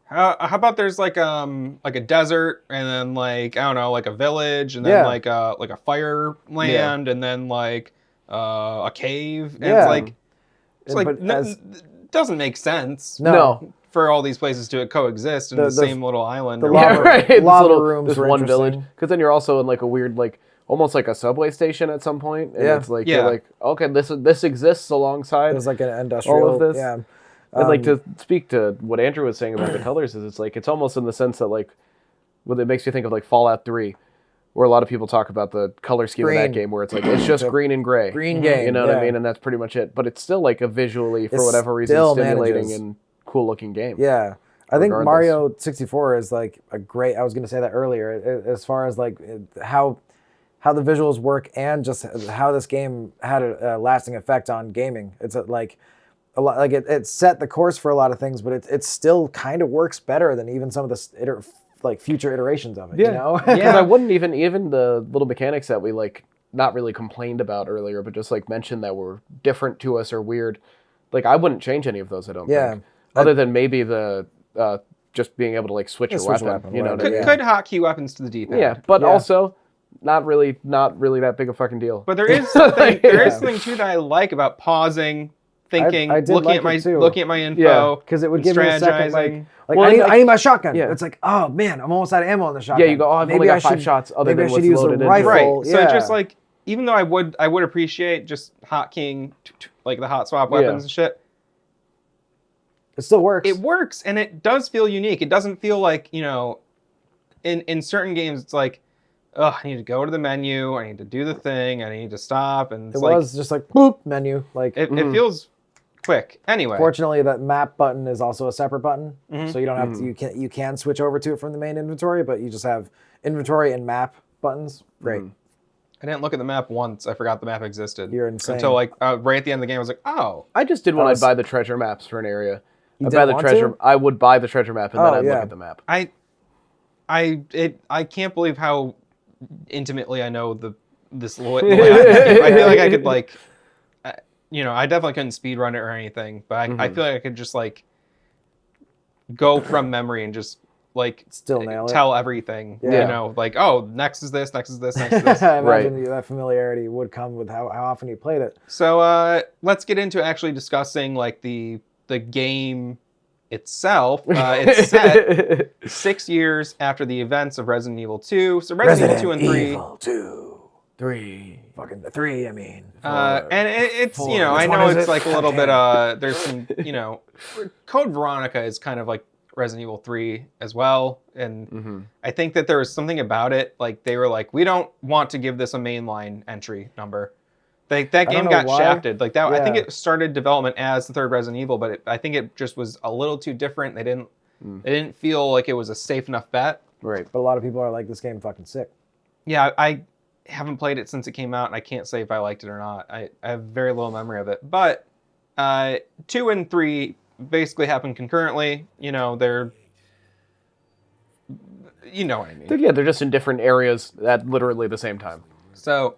how about there's like a desert, and then like I don't know, like a village, and then Yeah. like a fire land, and then like a cave, and Yeah. it's like But as- it doesn't make sense. No. For all these places to coexist in the, The- same little island. the or lava- whatever. Right. This lava little- rooms This were one village. interesting. Because then you're also in like a weird like almost like a subway station at some point. And Yeah. it's like Yeah. you're like, okay, this exists alongside. There's like an industrial. all of this. Yeah. And like to speak to what Andrew was saying about the colors is it's like it's almost in the sense that like well, it makes you think of like Fallout 3, where a lot of people talk about the color scheme of that Green. game where it's like it's just green and gray. Green game, You know what I yeah. mean? And that's pretty much it. But it's still like a visually, for It whatever reason, still stimulating manages. and cool looking game. Yeah. I think Regardless. Mario 64 is like a great. I was going to say that earlier, as far as like how the visuals work and just how this game had a lasting effect on gaming. It's like a lot like it set the course for a lot of things, but it still kind of works better than even some of the like future iterations of it. Yeah. You know? Because I wouldn't even the little mechanics that we like not really complained about earlier, but just like mentioned that were different to us or weird. Like I wouldn't change any of those. I don't Yeah. think. Other than maybe the just being able to like switch a switch a weapon. weapon, You know right, what I Could, mean? could hotkey weapons to the D-pad. Yeah, but Yeah. also not really that big a fucking deal. But there is something something too that I like about pausing, thinking, I did looking like at my it too. looking at my info, Yeah, Because it would and give me a second, strategizing. like Well, I need my shotgun. yeah. It's like, oh man, I'm almost out of ammo on the shotgun. Yeah, you go, oh, I've Maybe only got I 5 should- shots other maybe than I should what's use the loaded rifle. into it. Right. So yeah. just like, even though I would appreciate just hotkeying like the hot swap weapons and shit, It still works. it works and it does feel unique. It doesn't feel like, in certain games it's like, oh, I need to go to the menu, I need to do the thing, I need to stop, and It it's like was just like boop menu. Like it feels quick. Anyway. fortunately, that map button is also a separate button, Mm-hmm. so you don't have to. You can switch over to it from the main inventory, but you just have inventory and map buttons. Great. I didn't look at the map once. I forgot the map existed. You're insane. Until like right at the end of the game, I was like, oh. I just did when was- I'd buy the treasure maps for an area. I'd buy didn't the want treasure. to? I would buy the treasure map and then Oh, I'd yeah. look at the map. I can't believe how intimately I know this layout. I feel like I could like, I definitely couldn't speedrun it or anything, but I feel like I could just like go from memory and just like Still nail it. tell everything. Yeah. Like, oh, next is this, next is this, next is this. I imagine that familiarity would come with how often you played it. So let's get into actually discussing like the game itself. It's set 6 years after the events of Resident Evil 2. So Resident Evil 2 and 3. Evil 2. 3. Fucking the 3, I mean. And it's, Four. I Which one know is it's it? like a little bit, Okay. there's some, Code Veronica is kind of like Resident Evil 3 as well. And I think that there was something about it, like they were like, we don't want to give this a mainline entry number. That game know got why. shafted. Like that, I think Yeah. it started development as the third Resident Evil, but I think it just was a little too different. They didn't feel like it was a safe enough bet. Right. But a lot of people are like, this game fucking sick. Yeah, I haven't played it since it came out, and I can't say if I liked it or not. I have very little memory of it. But 2 and 3 basically happen concurrently. They're... You know what I mean. Yeah, they're just in different areas at literally the same time. So,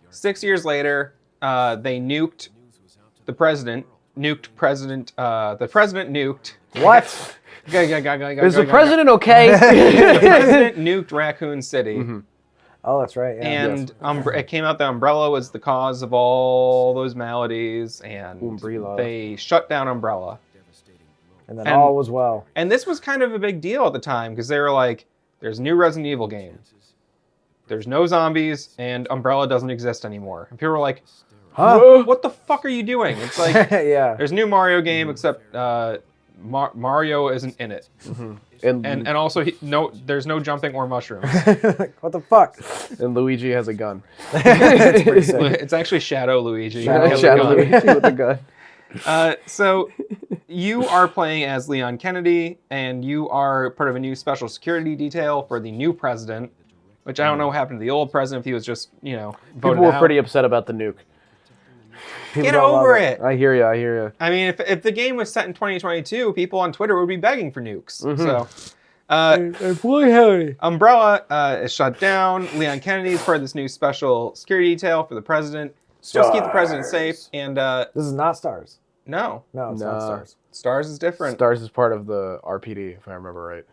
6 years later, they nuked the president. The president nuked... What? Is the president okay? The president nuked Raccoon City. Oh, that's right. Yeah. And it came out that Umbrella was the cause of all those maladies, and Umbrella. they shut down Umbrella. And then all was well. And this was kind of a big deal at the time, because they were like, there's a new Resident Evil game. There's no zombies, and Umbrella doesn't exist anymore. And people were like, Huh? What the fuck are you doing? It's like Yeah. there's a new Mario game, except Mario isn't in it, and also there's no jumping or mushrooms. Like, what the fuck? and Luigi has a gun. It's pretty sick. It's actually Shadow Luigi. Shadow He has a Shadow gun. Luigi with a gun. So you are playing as Leon Kennedy, and you are part of a new special security detail for the new president, which I don't know what happened to the old president, if he was just, voted People were out. pretty upset about the nuke. People Get don't love over it. I hear you. I mean, if the game was set in 2022, people on Twitter would be begging for nukes. Mm-hmm. So, Boy, howdy. Umbrella is shut down. Leon Kennedy is part of this new special security detail for the president. Supposed to keep the president safe. And This is not Stars. no, No, it's not No. Stars. Stars is different. Stars is part of the RPD, if I remember right.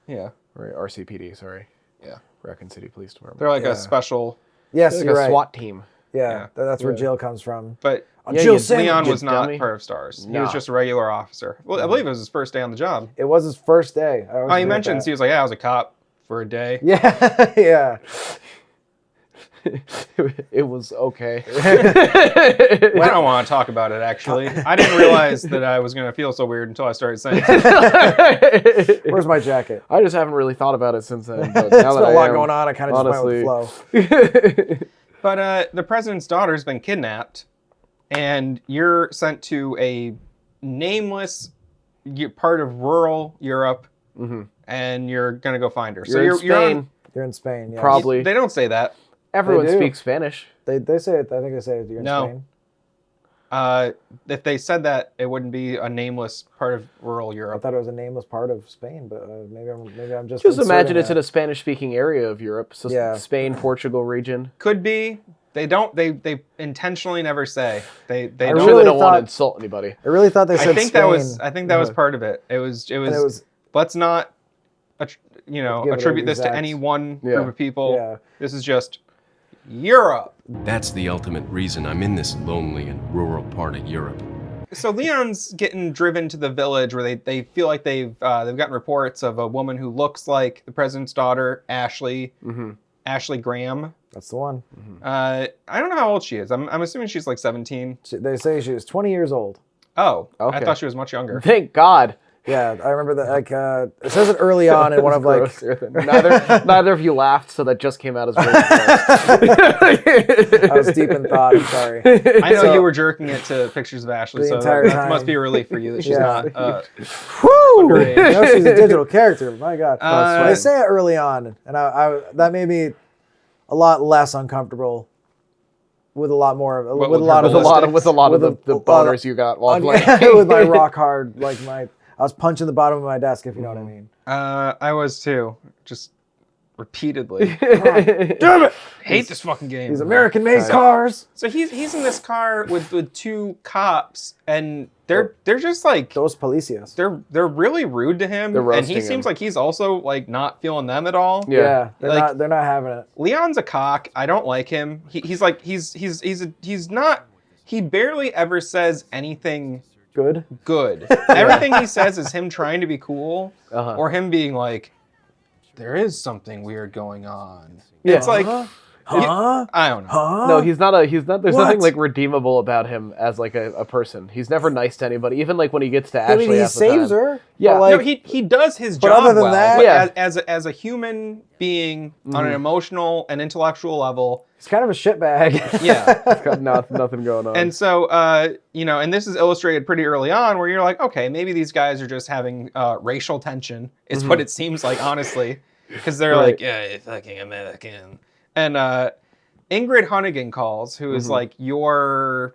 Yeah, Right, RCPD, sorry. yeah. Raccoon City Police Department. They're like Yeah. a special, Yes, like you're a right. SWAT team. Yeah, that's where Yeah. Jill comes from. but Yeah, Jill you- Sandwich. Leon you was not dummy. part of Stars. He Nah. was just a regular officer. Well, I believe it was his first day on the job. It was his first day. I always Oh, he forget mentions that. he was like, yeah, I was a cop for a day. Yeah, yeah. It was okay. I don't want to talk about it, actually. I didn't realize that I was going to feel so weird until I started saying it. Where's my jacket? I just haven't really thought about it since then. But It's now been that a lot I am, going on. I kind of just went with honestly- flow. But the president's daughter's been kidnapped, and you're sent to a nameless part of rural Europe, and you're going to go find her. You're in Spain, You're in Spain. Yeah. probably. They don't say that. Everyone They do. speaks Spanish. They say it. I think they say you're in No. Spain. If they said that, it wouldn't be a nameless part of rural I Europe. thought it was a nameless part of Spain, but maybe I'm just. Just imagine inserting it's in that. a Spanish-speaking area of Europe. So Yeah. Spain, Portugal region. Could be. They don't. They intentionally never say. They I I'm don't. sure really they don't want thought- to insult anybody. I really thought they said I think Spain. that was. I think that was part of it. It was. and it was Let's not, Give it attribute an this to exact- any one Yeah. group of people. Yeah. This is just Europe. That's the ultimate reason I'm in this lonely and rural part of Europe. So Leon's getting driven to the village where they feel like they've gotten reports of a woman who looks like the president's daughter, Ashley, Ashley Graham. That's the one. I don't know how old she is. I'm assuming she's like 17. They say she was 20 years old. Oh, I Okay. thought she was much younger. Thank God. Yeah, I rember that. Like, it says it early on in one of like. Grosser than- neither of you laughed, so that just came out as very I was deep in thought. I'm sorry. I know So- you were jerking it to pictures of Ashley, The so entire that time. must be a relief for you that she's Yeah. not. Woo! Underage. No, she's a digital character. My God. Uh, They say it early on, and I that made me a lot less uncomfortable with a lot more What, with a with lot her of ballistics? with a lot of With the a- boners you got while playing. with my rock hard I was punching the bottom of my desk, if you know what I mean. I was too, just repeatedly. Damn it! Hate this fucking game. These American-made cars. So he's in this car with two cops, and they're just like Those policias. they're really rude to him, They're and he roasting seems him. like he's also like not feeling them at all. Yeah. They're Like- not having it. Leon's a cock. I don't like him. He's not. He barely ever says anything Good. good. Everything he says is him trying to be cool, Uh-huh. or him being like, "There is something weird going on." Yeah. It's like, Huh? I don't know. Huh? No, he's not. There's What? nothing like redeemable about him as like a person. He's never nice to anybody. Even like when he gets to I Ashley, mean, he half the saves time. her. Yeah. but, like, No, he does his but job other than well. that- but Yeah. as a human being on an emotional and intellectual level, he's kind of a shitbag. yeah. He's got nothing going on. And so, and this is illustrated pretty early on, where you're like, okay, maybe these guys are just having racial tension, is what it seems like, honestly, because they're Right. like, yeah, you fucking American, and Ingrid Hunnigan calls, who is like your.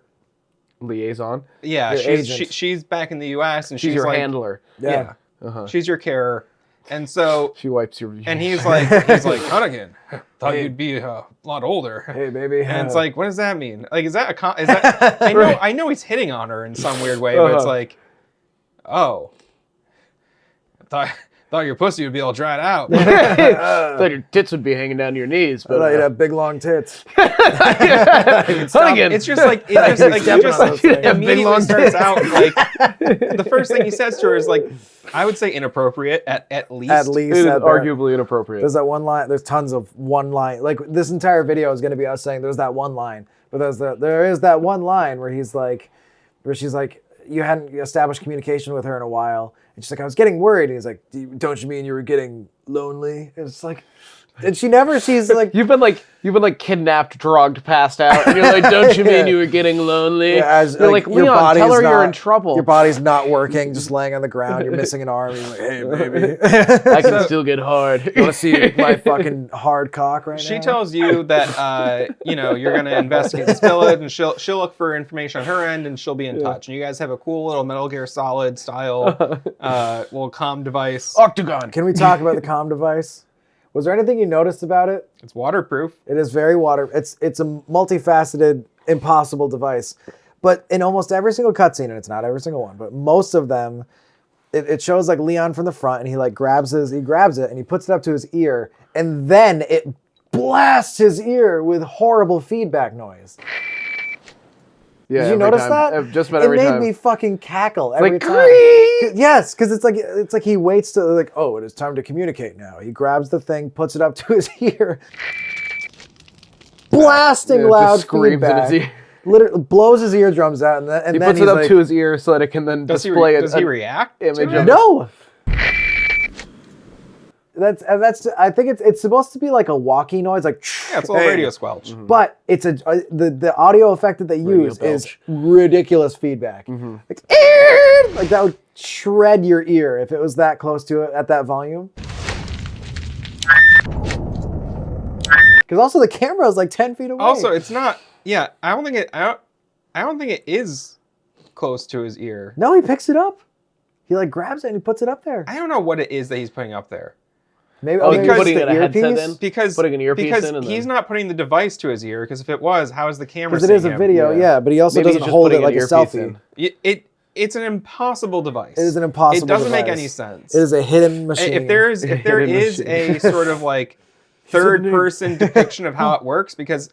liaison. Yeah, Your she's agent. she's back in the U.S. and She's she's your like, handler. yeah, Uh-huh. she's your carer, and so She wipes your. and he's like Hunnigan, thought you'd be a lot older. Hey, baby. And it's like, what does that mean? Like, is that is that? I know he's hitting on her in some weird way, but it's Uh-huh. like, oh, thought your pussy would be all dried out. thought your tits would be hanging down to your knees, I but thought you'd have big long tits. Hunnigan. It's just like he stepping on those things. immediately long starts out like the first thing he says to her is like, I would say inappropriate at least. At least it is at that. arguably inappropriate. There's that one line. There's tons of one line. Like this entire video is going to be us saying there's that one line But there is that one line where she's like, you hadn't established communication with her in a while, and she's like, I was getting worried. And he's like, don't you mean you were getting lonely? And it's like, and she's like, You've been like kidnapped, drugged, passed out, and you're like, don't you mean you were getting lonely? You're like, your Leon, body's tell her you're not- in trouble. Your body's not working, just laying on the ground. You're missing an arm. You're like, hey, baby. I can still get hard. You want to see my fucking hard cock right now? She tells you that you're gonna investigate this village, and she'll look for information on her end, and she'll be in touch. And you guys have a cool little Metal Gear Solid style little comm device. Octagon. Can we talk about the comm device? Was there anything you noticed about it? It's waterproof. It is very It's a multifaceted, impossible device. But in almost every single cutscene, and it's not every single one, but most of them, it shows like Leon from the front, and he like grabs it and he puts it up to his ear, and then it blasts his ear with horrible feedback noise. Yeah, Did you every notice time. that? Just about every it made time. me fucking cackle every like, time. Yes, because it's like he waits to like, oh, it is time to communicate now. He grabs the thing, puts it up to his ear, blasting Yeah, loud just screams in feedback. his ear. Literally blows his eardrums out, and then He then puts he's it up like, to his ear so that it can then Does display he react? image to of it? no. That's I think it's supposed to be like a walkie noise, like Yeah, it's a little radio squelch. but it's the audio effect that they use is belch. ridiculous feedback. Like that would shred your ear if it was that close to it at that volume. Because also the camera is like 10 feet away. Also, it's not. Yeah, I don't think it is close to his ear. no, he picks it up. He like grabs it and he puts it up there. I don't know what it is that he's putting up there. Maybe Oh, maybe because- it's putting the it a headset earpiece. in? Because Putting an earpiece because in and he's then- not putting the device to his ear. Because if it was, how is the camera? Because it seeing is a him? video, yeah, but he also Maybe he's doesn't just hold putting it like an a earpiece selfie. in. It's an impossible device. It is an impossible It doesn't make device. any sense. It is a hidden machine. If there is machine. a sort of like third person depiction of how it works, because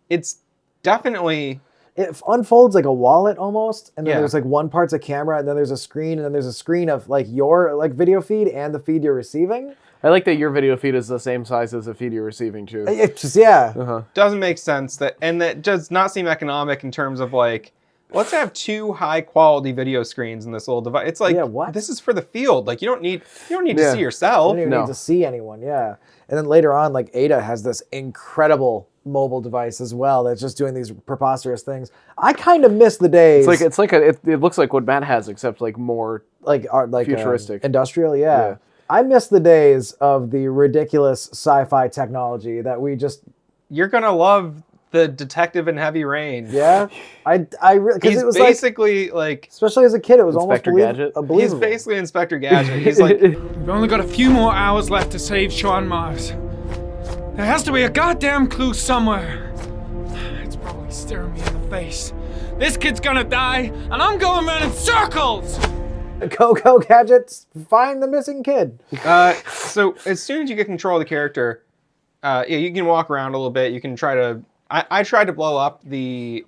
it's definitely it unfolds like a wallet almost, and then Yeah. there's like one part's a camera, and then there's a screen, and then there's a screen of like your like video feed and the feed you're receiving. I like that your video feed is the same size as the feed you're receiving too. It's just yeah. doesn't make sense, that does not seem economic in terms of like, let's have two high quality video screens in this little device. It's like, Yeah, what? this is for the field. Like you don't need to Yeah. see You yourself. don't even No. need to see anyone, yeah. And then later on, like Ada has this incredible mobile device as well that's just doing these preposterous things. I kind of miss the days It looks like what Matt has, except like more. like futuristic. industrial, yeah. Yeah. I miss the days of the ridiculous sci-fi technology that we just You're gonna love the detective in Heavy Rain. yeah. Because He's it was like, basically like especially as a kid, it was Inspector almost Gadget? believable. he's basically Inspector Gadget. He's like, We've only got a few more hours left to save Sean Mars. There has to be a goddamn clue somewhere. It's probably staring me in the face. This kid's gonna die, and I'm going around in circles! Go gadgets, find the missing kid. so as soon as you get control of the character, yeah, you can walk around a little bit. You can try to. I tried to blow up the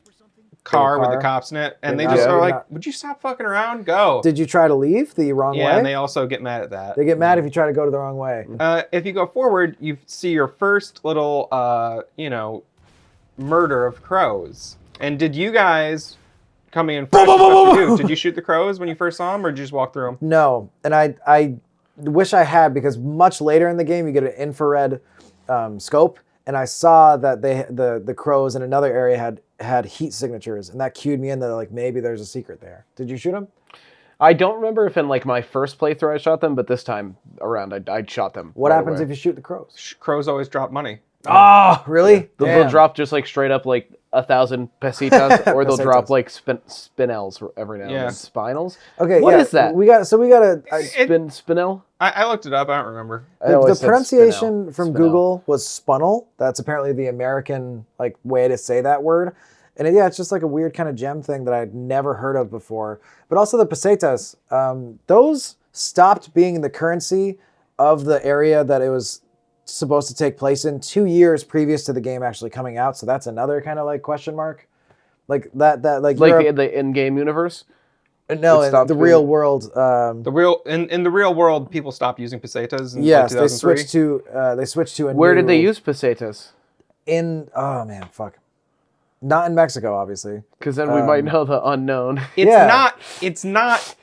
car with the car? cops in it, and they Did just not- are did like, not- "Would you stop fucking around? Go." Did you try to leave the wrong yeah, way? and they also get mad at that. They get mad if you try to go to the wrong way. If you go forward, you see your first little, murder of crows. And did you guys, coming in fresh, did you shoot the crows when you first saw them, or did you just walk through them? No, and I wish I had, because much later in the game you get an infrared scope, and I saw that the crows in another area had heat signatures, and that cued me in that like maybe there's a secret there. Did you shoot them? I don't remember if in like my first playthrough I shot them, but this time around I shot them. What right happens away. if you shoot the crows? Crows always drop money. Oh, really? They'll Damn. drop just like straight up like 1,000 pesitas, or they'll Pesetas. drop like spinels every now and Yeah. then. Spinels? Okay, What yeah, is that? We got a. Spinel? I looked it up. I don't remember. I The always said pronunciation spinel. from Spinel. Google was spunnel. That's apparently the American like way to say that word. And yeah, it's just like a weird kind of gem thing that I'd never heard of before. But also the pesetas, those stopped being the currency of the area that it was supposed to take place in 2 years previous to the game actually coming out. So that's another kind of like question mark. Like that like Like Europe- in the in-game universe? no, it in stopped the being- real world. In the real world, people stopped using pesetas in Yes, like they 2003. switched to a Where did they new- use pesetas? in oh man, fuck. Not in Mexico, obviously. Because then we might know the unknown. It's Yeah. not. It's not.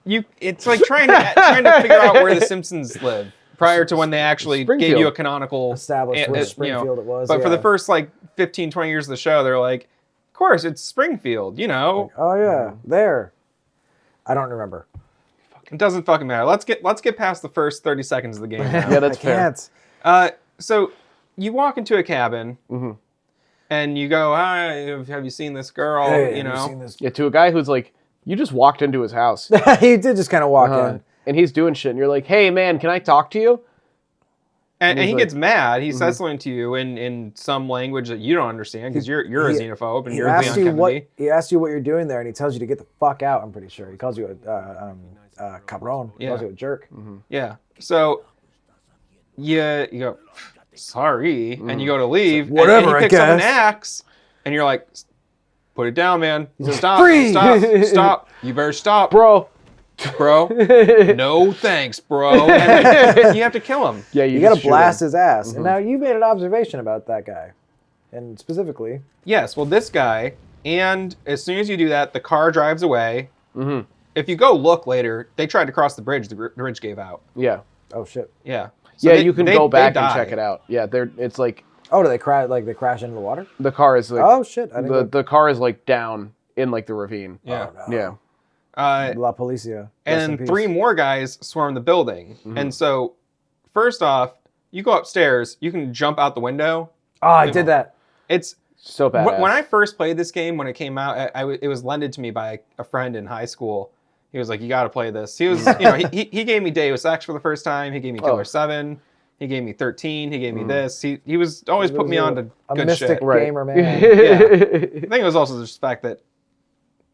It's like trying to figure out where the Simpsons live prior to when they actually gave Springfield. you a canonical Established which Springfield it was, But for the yeah. first like 15, 20 years of the show, they're like, of course, it's Springfield. You know, Oh yeah, there. I don't remember. it doesn't fucking matter. Let's get past the first 30 seconds of the game. now. Yeah, that's I fair. can't. So you walk into a cabin, Mm-hmm. and you go, "Hi, have you seen this girl?" Hey, you have know, seen this? Yeah, to a guy who's like, you just walked into his house. He did just kind of walk in. And he's doing shit. And you're like, hey, man, can I talk to you? and he he's gets like- mad. He says something to you in some language that you don't understand because you're a he- xenophobe and He you're asks Leon you what Kennedy. he asks you what you're doing there, and he tells you to get the fuck out. I'm pretty sure he calls you a cabron. He calls Yeah. you a jerk. Yeah. So you go, sorry, and you go to leave. whatever, and I he picks up an guess. axe, and you're like, put it down, man. Stop. "Free!" Stop. You better stop, Bro. bro. No thanks, bro. And then you have to kill him. Yeah, You just gotta shoot blast him. his ass. And now you made an observation about that guy, and specifically, Yes. Well, this guy, and as soon as you do that, the car drives away. Mm-hmm. If you go look later, they tried to cross the bridge. The bridge gave out. Yeah. oh shit. Yeah. So Yeah, they- you can they- go they back and die. check it out. Yeah, it's like, Oh, do they crash? Like they crash into the water? the car is like, Oh shit! I think the car is like down in like the ravine. Yeah. Yeah. La Policia. Rest in And peace. 3 more guys swarm the building. And so, first off, you go upstairs, you can jump out the window. Oh, I did that. It's So bad. when I first played this game, when it came out, it was lended to me by a friend in high school. He was like, "You got to play this." He was, he gave me Deus Ex for the first time. He gave me Killer 7. He gave me 13. He gave me this. He was always put me on to a good mystic shit. Right. gamer man. Yeah. I think it was also just the fact that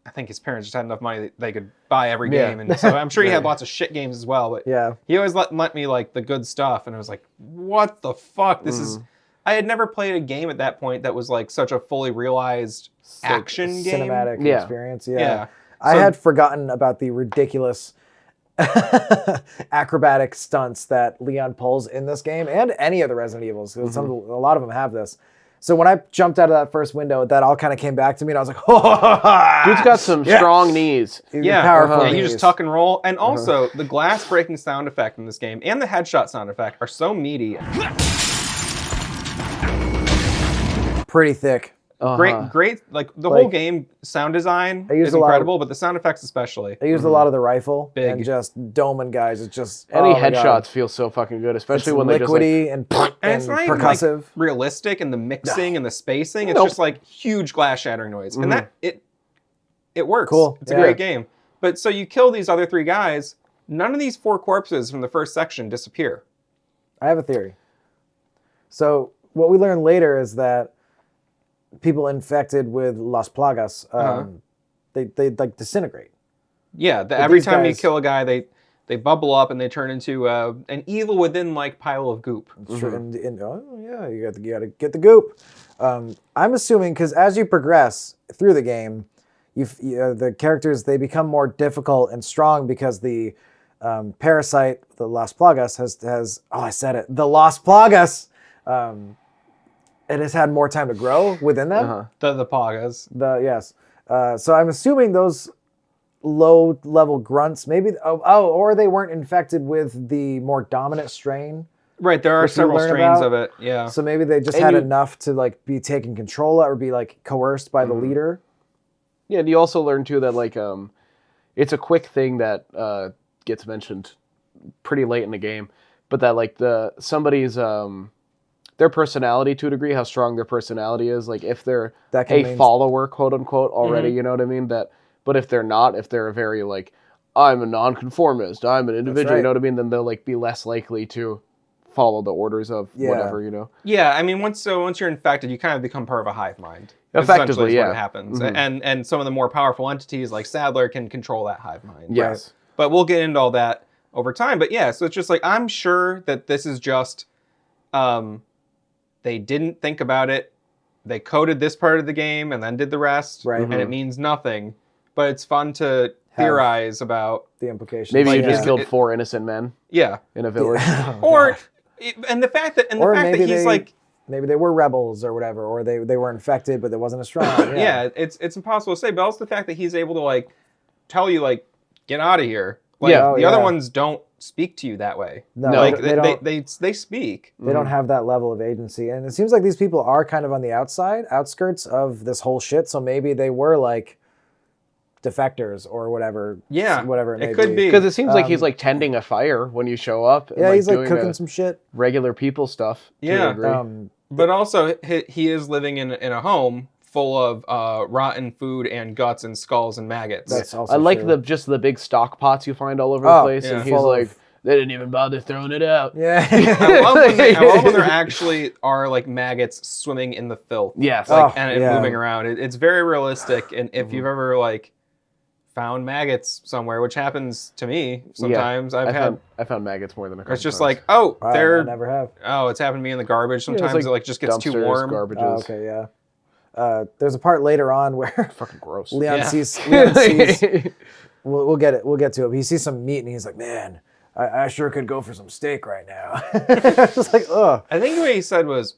I think his parents just had enough money that they could buy every Yeah. game, and so I'm sure he had lots of shit games as well. But Yeah. he always let me like the good stuff, and I was like, "What the fuck? This is." I had never played a game at that point that was like such a fully realized action game. Cinematic Yeah. experience. Yeah. Yeah. I So- had forgotten about the ridiculous acrobatic stunts that Leon pulls in this game and any of the Resident Evils. 'Cause a lot of them have this. So when I jumped out of that first window, that all kind of came back to me, and I was like, "Oh, Dude's got some strong knees. Yeah, powerful." yeah, you just knees. tuck and roll, and also the glass breaking sound effect in this game and the headshot sound effect are so meaty. Pretty thick. Great, like the whole game sound design I used is a lot of- incredible, but the sound effects especially. I used a lot of the rifle Big. and just doming guys. It's just Any oh my God. headshots feel so fucking good, especially It's when they just like, liquidy and And it's not even percussive. like realistic and the mixing and the spacing. It's just like huge glass shattering noise, and that it works. Cool. It's a Yeah. great game. But so you kill these other 3 guys. None of these 4 corpses from the first section disappear. I have a theory. So what we learn later is that people infected with Las Plagas, they like disintegrate. Yeah, every these time you guys- kill a guy, they bubble up and they turn into an evil within like pile of goop. Sure, and oh yeah, you gotta get the goop. I'm assuming because as you progress through the game, the characters they become more difficult and strong because the parasite, the Las Plagas, has I said it, the Las Plagas. It has had more time to grow within them. The pagas. Yes. So I'm assuming those low level grunts, maybe or they weren't infected with the more dominant strain. Right, there are Which you several learn strains about. of it. Yeah. So maybe they just And had you- enough to like be taken control of or be like coerced by the leader. yeah, and you also learn too that like it's a quick thing that gets mentioned pretty late in the game, but that like somebody's their personality to a degree, how strong their personality is, like if they're That can a mean- follower, quote unquote, already, you know what I mean? But if they're not, if they're a very like, I'm a nonconformist, I'm an individual, right. you know what I mean? Then they'll like be less likely to follow the orders of Yeah. whatever, you know? Yeah, I mean, once you're infected, you kind of become part of a hive mind. Essentially Effectively, is what yeah. happens, and some of the more powerful entities like Sadler can control that hive mind. Yes. But we'll get into all that over time. But yeah, so it's just like I'm sure that this is just they didn't think about it. They coded this part of the game and then did the rest, Right. and it means nothing. But it's fun to theorize about. The implications. Maybe Like, you just yeah. killed 4 innocent men Yeah, in a village. or and the fact that Or he's maybe like maybe they were rebels or whatever, or they were infected, but they wasn't as strong. Yeah, it's impossible to say, but also the fact that he's able to like tell you like get out of here. Like Yeah. the other yeah. ones don't speak to you that way. No, Like they don't. they speak. They don't have that level of agency, and it seems like these people are kind of on the outskirts of this whole shit. So maybe they were like defectors or whatever. Yeah, whatever it it may could be. Because it seems like he's like tending a fire when you show up. And, Yeah, he's like doing cooking some shit. regular people stuff. To Yeah. a degree. But also he is living in a home full of rotten food and guts and skulls and maggots. That's also I like true. the big stock pots you find all over the Oh, place, yeah. and he's Full like, of- they didn't even bother throwing it out. Yeah. I love when there actually are like maggots swimming in the filth. Yes. Oh, And yeah. moving around. It's very realistic. And if you've ever like found maggots somewhere, which happens to me sometimes, I found maggots more than a couple it's just times. like, oh, I they're never have. oh, it's happened to me in the garbage. Yeah, it's Sometimes like it like just gets too dumpsters, warm. garbages. Oh, okay, yeah. There's a part later on where Fucking gross. Leon Yeah. sees. We'll get it. We'll get to it. He sees some meat and he's like, "Man, I sure could go for some steak right now." Just like, ugh, I think what he said was,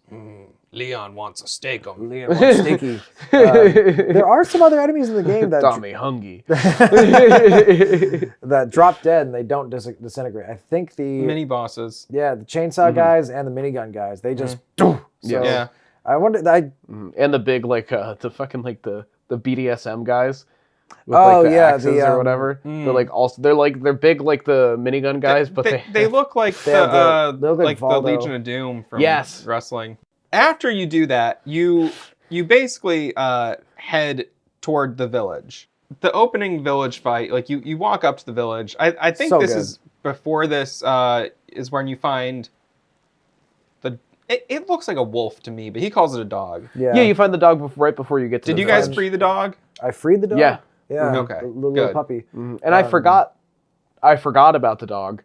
Leon wants a steak on Leon wants steaky. There are some other enemies in the game that Tommy Hungy. that drop dead and they don't disintegrate. I think the mini bosses. the chainsaw guys and the minigun guys, they just so Yeah. I wonder. And the big like the fucking like the BDSM guys. With, Oh, like, the yeah, axes the, or whatever. They're like also they're big like the minigun guys, but they look like They have they look like like the Valdo. Legion of Doom from Yes. wrestling. After you do that, you basically head toward the village. The opening village fight, like you walk up to the village. I think So this good. is before this is when you find the. It looks like a wolf to me, but he calls it a dog. yeah. yeah, you find the dog right before you get to Did the you guys village. free the dog? I freed the dog. Yeah. Yeah. Okay, The little good. puppy. And I forgot about the dog.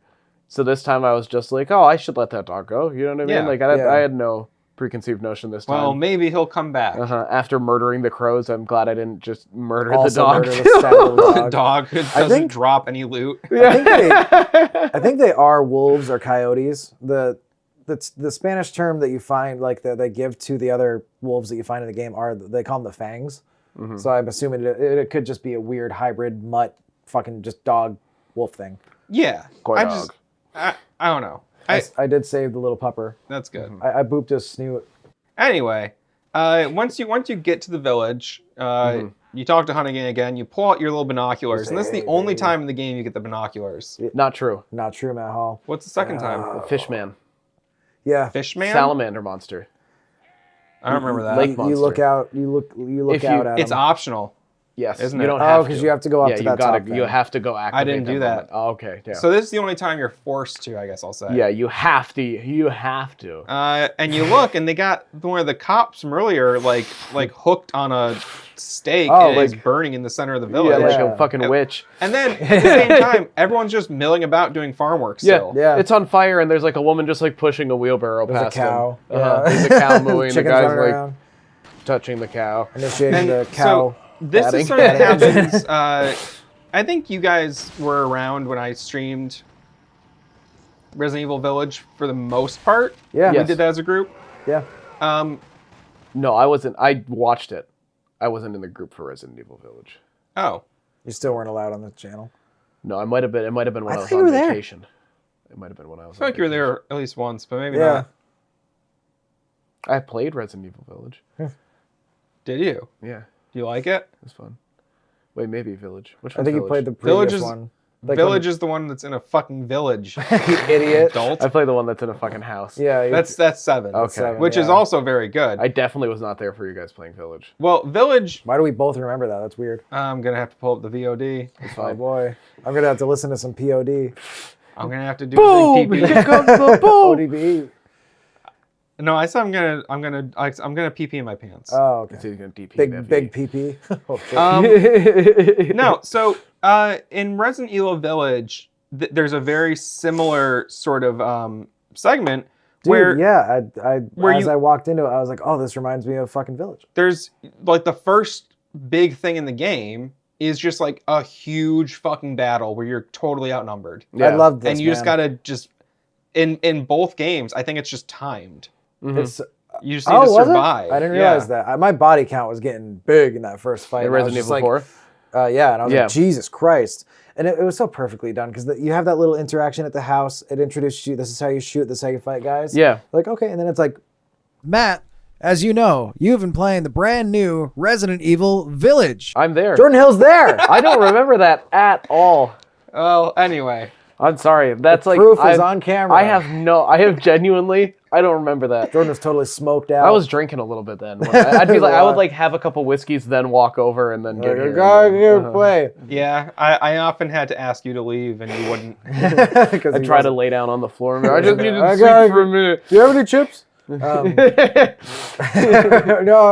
So this time I was just like, oh, I should let that dog go. You know what I mean? Yeah. Like Yeah. I had no preconceived notion this time. Well, maybe he'll come back. After murdering the crows, I'm glad I didn't just murder Also the dog. murder the sad little The dog. dog who doesn't think- drop any loot. I think they are wolves or coyotes. The Spanish term that you find, like that they give to the other wolves that you find in the game, are they call them the fangs. So I'm assuming it could just be a weird hybrid mutt, fucking just dog wolf thing. Yeah. Coy I dog. just I don't know. I did save the little pupper. That's good. I booped his snoot. Anyway, once you get to the village, you talk to Hunnigan again. You pull out your little binoculars, and this is the only time in the game you get the binoculars. Not true. Not true, Matt Hall. What's the second time? Fishman. Yeah. Fishman. Salamander monster. I don't remember that. Lake You monster. look out. You look If you- out at It's him. optional. Yes. Isn't you it? don't Oh, have because to. you have to go up yeah, to you that gotta. top thing. You have to go activate. didn't do moment. that. Oh, okay. Yeah. So this is the only time you're forced to, I guess I'll say. yeah, you have to. You have to. And you look, and they got one of the cops from earlier, like hooked on a stake, Oh, and it's like- burning in the center of the Yeah, village. like Yeah. a fucking witch. And then at the same time, everyone's just milling about doing farm work still. Yeah. It's on fire, and there's like a woman just like pushing a wheelbarrow There's a past cow. him. Yeah. There's a cow mooing. the Chickens guy's running like around, touching the cow. initiating And the cow. so this Patting. is sort of happens. I think you guys were around when I streamed Resident Evil Village for the most part. Yeah. We Yes. did that as a group. Yeah. No, I wasn't. I watched it. I wasn't in the group for Resident Evil Village. Oh, You still weren't allowed on the channel. No, I might have been. It might have been when I I, was thought you on were there. vacation. It might have been when I was. I feel like you were there at least once, but maybe Yeah. not. I played Resident Evil Village. Did you? Yeah, Do you like it? it was fun. Wait, maybe Village. Which I one's think you Village? played the Village previous is- one. Like Village is the one that's in a fucking village. you idiot. Adult. I played the one that's in a fucking house. Yeah. That's 7. Okay. seven, Which is yeah. also very good. I definitely was not there for you guys playing Village. Well, Village. Why do we both remember that? That's weird. I'm gonna have to pull up the VOD. It's Oh fine. boy, I'm gonna have to listen to some POD. I'm gonna have to do Boom! a big Here PP. comes the boom! ODB. No, I said I'm gonna PP in my pants. Oh, okay. So he's gonna DP Big PP. Oh shit. No, so in Resident Evil Village, there's a very similar sort of segment Dude, where yeah, where as you- I walked into it, I was like, oh, this reminds me of fucking Village. there's like the first big thing in the game is just like a huge fucking battle where you're totally outnumbered. I loved this. And you just man. gotta just in both games, I think it's just timed. It's You just need Oh, to was survive. it? I didn't Yeah. realize that. My body count was getting big in that first fight. In and I was Resident just Evil like, 4? yeah, and I was Yeah. like, Jesus Christ. And it was so perfectly done because you have that little interaction at the house. It introduces you, this is how you shoot, this is how you fight guys. Yeah. Like, okay. And then it's like, Matt, as you know, you've been playing the brand new Resident Evil Village. I'm there. Jordan Hill's there. I don't remember that at all. Well, anyway. I'm sorry. That's like Proof is on camera. I have genuinely. I don't remember that. Jordan was totally smoked out. I was drinking a little bit then. I'd be like, I would like have a couple whiskeys, then walk over, and then get here. Go play. Yeah, I often had to ask you to leave, and you wouldn't. I try to lay down on the floor. I just need to I sleep gotta- for a minute. Do you have any chips? No,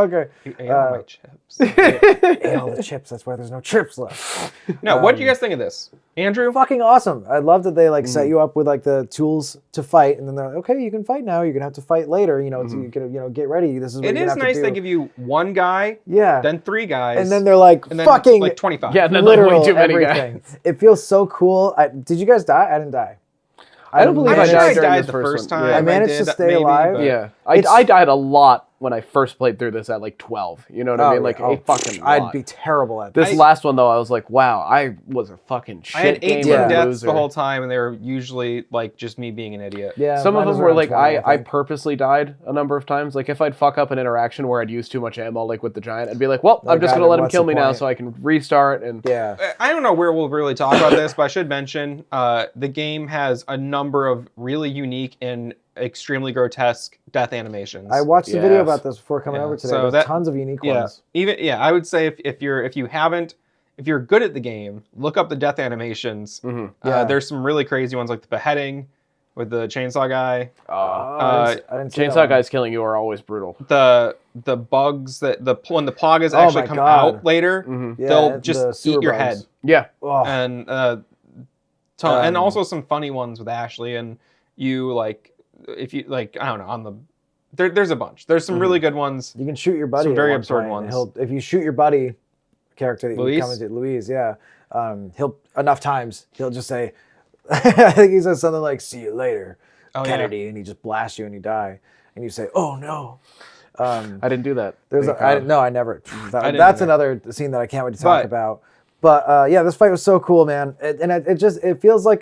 okay. You ate all my chips. Ate all the chips. That's why there's no chips left. No, what do you guys think of this, Andrew? Fucking awesome. I love that they like set you up with like the tools to fight, and then they're like, okay, you can fight now. You're gonna have to fight later. You know, so you can get ready. This is what It you're is gonna have nice to they do. give you one guy, Yeah. then three guys, And then they're like, and then fucking like 25. Yeah, and then like literal way too many everything. guys. It feels so cool. Did you guys die? I didn't die. I don't believe I'm I sure died I during died this the first first one. time. Yeah. I managed to did, stay alive. but- Yeah, It's- I died a lot when I first played through this at like 12. You know what I mean? Like a fucking lot. I'd be terrible at This this. last one though, I was like, wow, I was a fucking shit I had 18 gamer Yeah. deaths loser. the whole time, and they were usually like just me being an idiot. Yeah, Some of mine was them were around like 20, I think. purposely died a number of times. Like if I'd fuck up an interaction where I'd use too much ammo, like with the giant, I'd be like, well, I'm just God, gonna let him what's kill the me now point? so I can restart. And Yeah. I don't know where we'll really talk about this, but I should mention the game has a number of really unique and extremely grotesque death animations. I watched a video Yes. about this before coming Yeah, over today. so There's that- tons of unique yeah, ones. I would say if you're good at the game, look up the death animations. Yeah. There's some really crazy ones like the beheading with the chainsaw guy. I didn't see that chainsaw one. guys killing you are always brutal. The bugs when the plagas Oh actually my come God. out later, Yeah, they'll the just sewer eat your bugs. head. Yeah, Oh, And and also some funny ones with Ashley, and you like if you like I don't know on the there's a bunch. There's some really good ones. you can shoot your buddy. Some at very one absurd point, and ones. If you shoot your buddy character that you Luis? come into, Louise, yeah, he'll enough times he'll just say, I think he says something like "See you later, Oh, yeah. Kennedy," and he just blasts you and you die, and you say, "Oh no." I didn't do that. There's I never. didn't That's either. another scene that I can't wait to talk But- about. But yeah, this fight was so cool, man, it feels like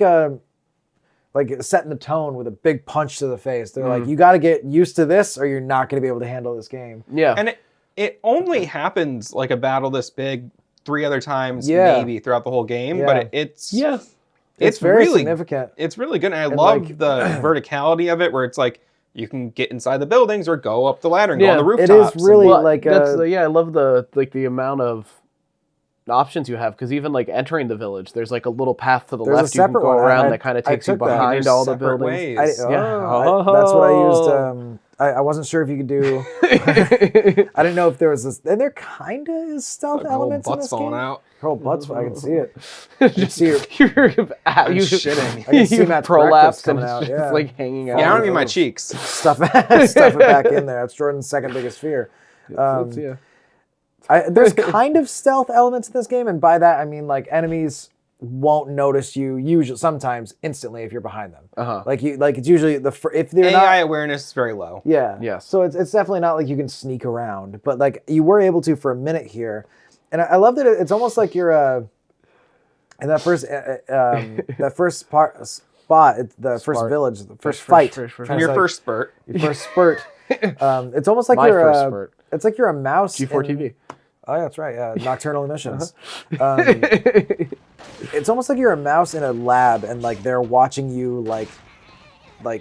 setting the tone with a big punch to the face. They're like, you got to get used to this, or you're not going to be able to handle this game. Yeah, And it only happens like a battle this big 3 other times Yeah. maybe throughout the whole game, Yeah. but it's It's very really significant. It's really good, and I love like- the verticality of it, where it's like you can get inside the buildings or go up the ladder and go on the it is rooftops. really- Well, like, that's yeah. I love the amount of options you have because even like entering the village, there's like a little path to the There's a left you can separate go one. around I- that kind of I takes you took that. behind There's all the separate buildings. ways. That's what I used. I wasn't sure if you could do. I didn't know if there was this. And there kind of is stealth Her whole elements in butt's this falling game. out. Her whole butt's. I can see it. I can see her. You're I'm you shitting. I can see Matt's breakfast prolapsed and coming it's out, just yeah. like hanging out. Yeah, I don't mean my cheeks. Stuff it back in there. That's Jordan's second biggest fear. Yeah. There's kind of stealth elements in this game, and by that I mean like enemies won't notice you usually sometimes instantly if you're behind them. Like it's usually if they're AI not. awareness is very low. Yeah. Yes. So it's definitely not like you can sneak around, but like you were able to for a minute here, and I love that it's almost like you're in that first spot, the first Spart. village, the first fight, first- trying to Your say- first spurt. your first spurt. It's almost like My you're first spurt. It's like you're a mouse. G4 in- TV. Oh, yeah, that's right. Yeah, nocturnal emissions. Uh-huh. It's almost like you're a mouse in a lab, and like they're watching you like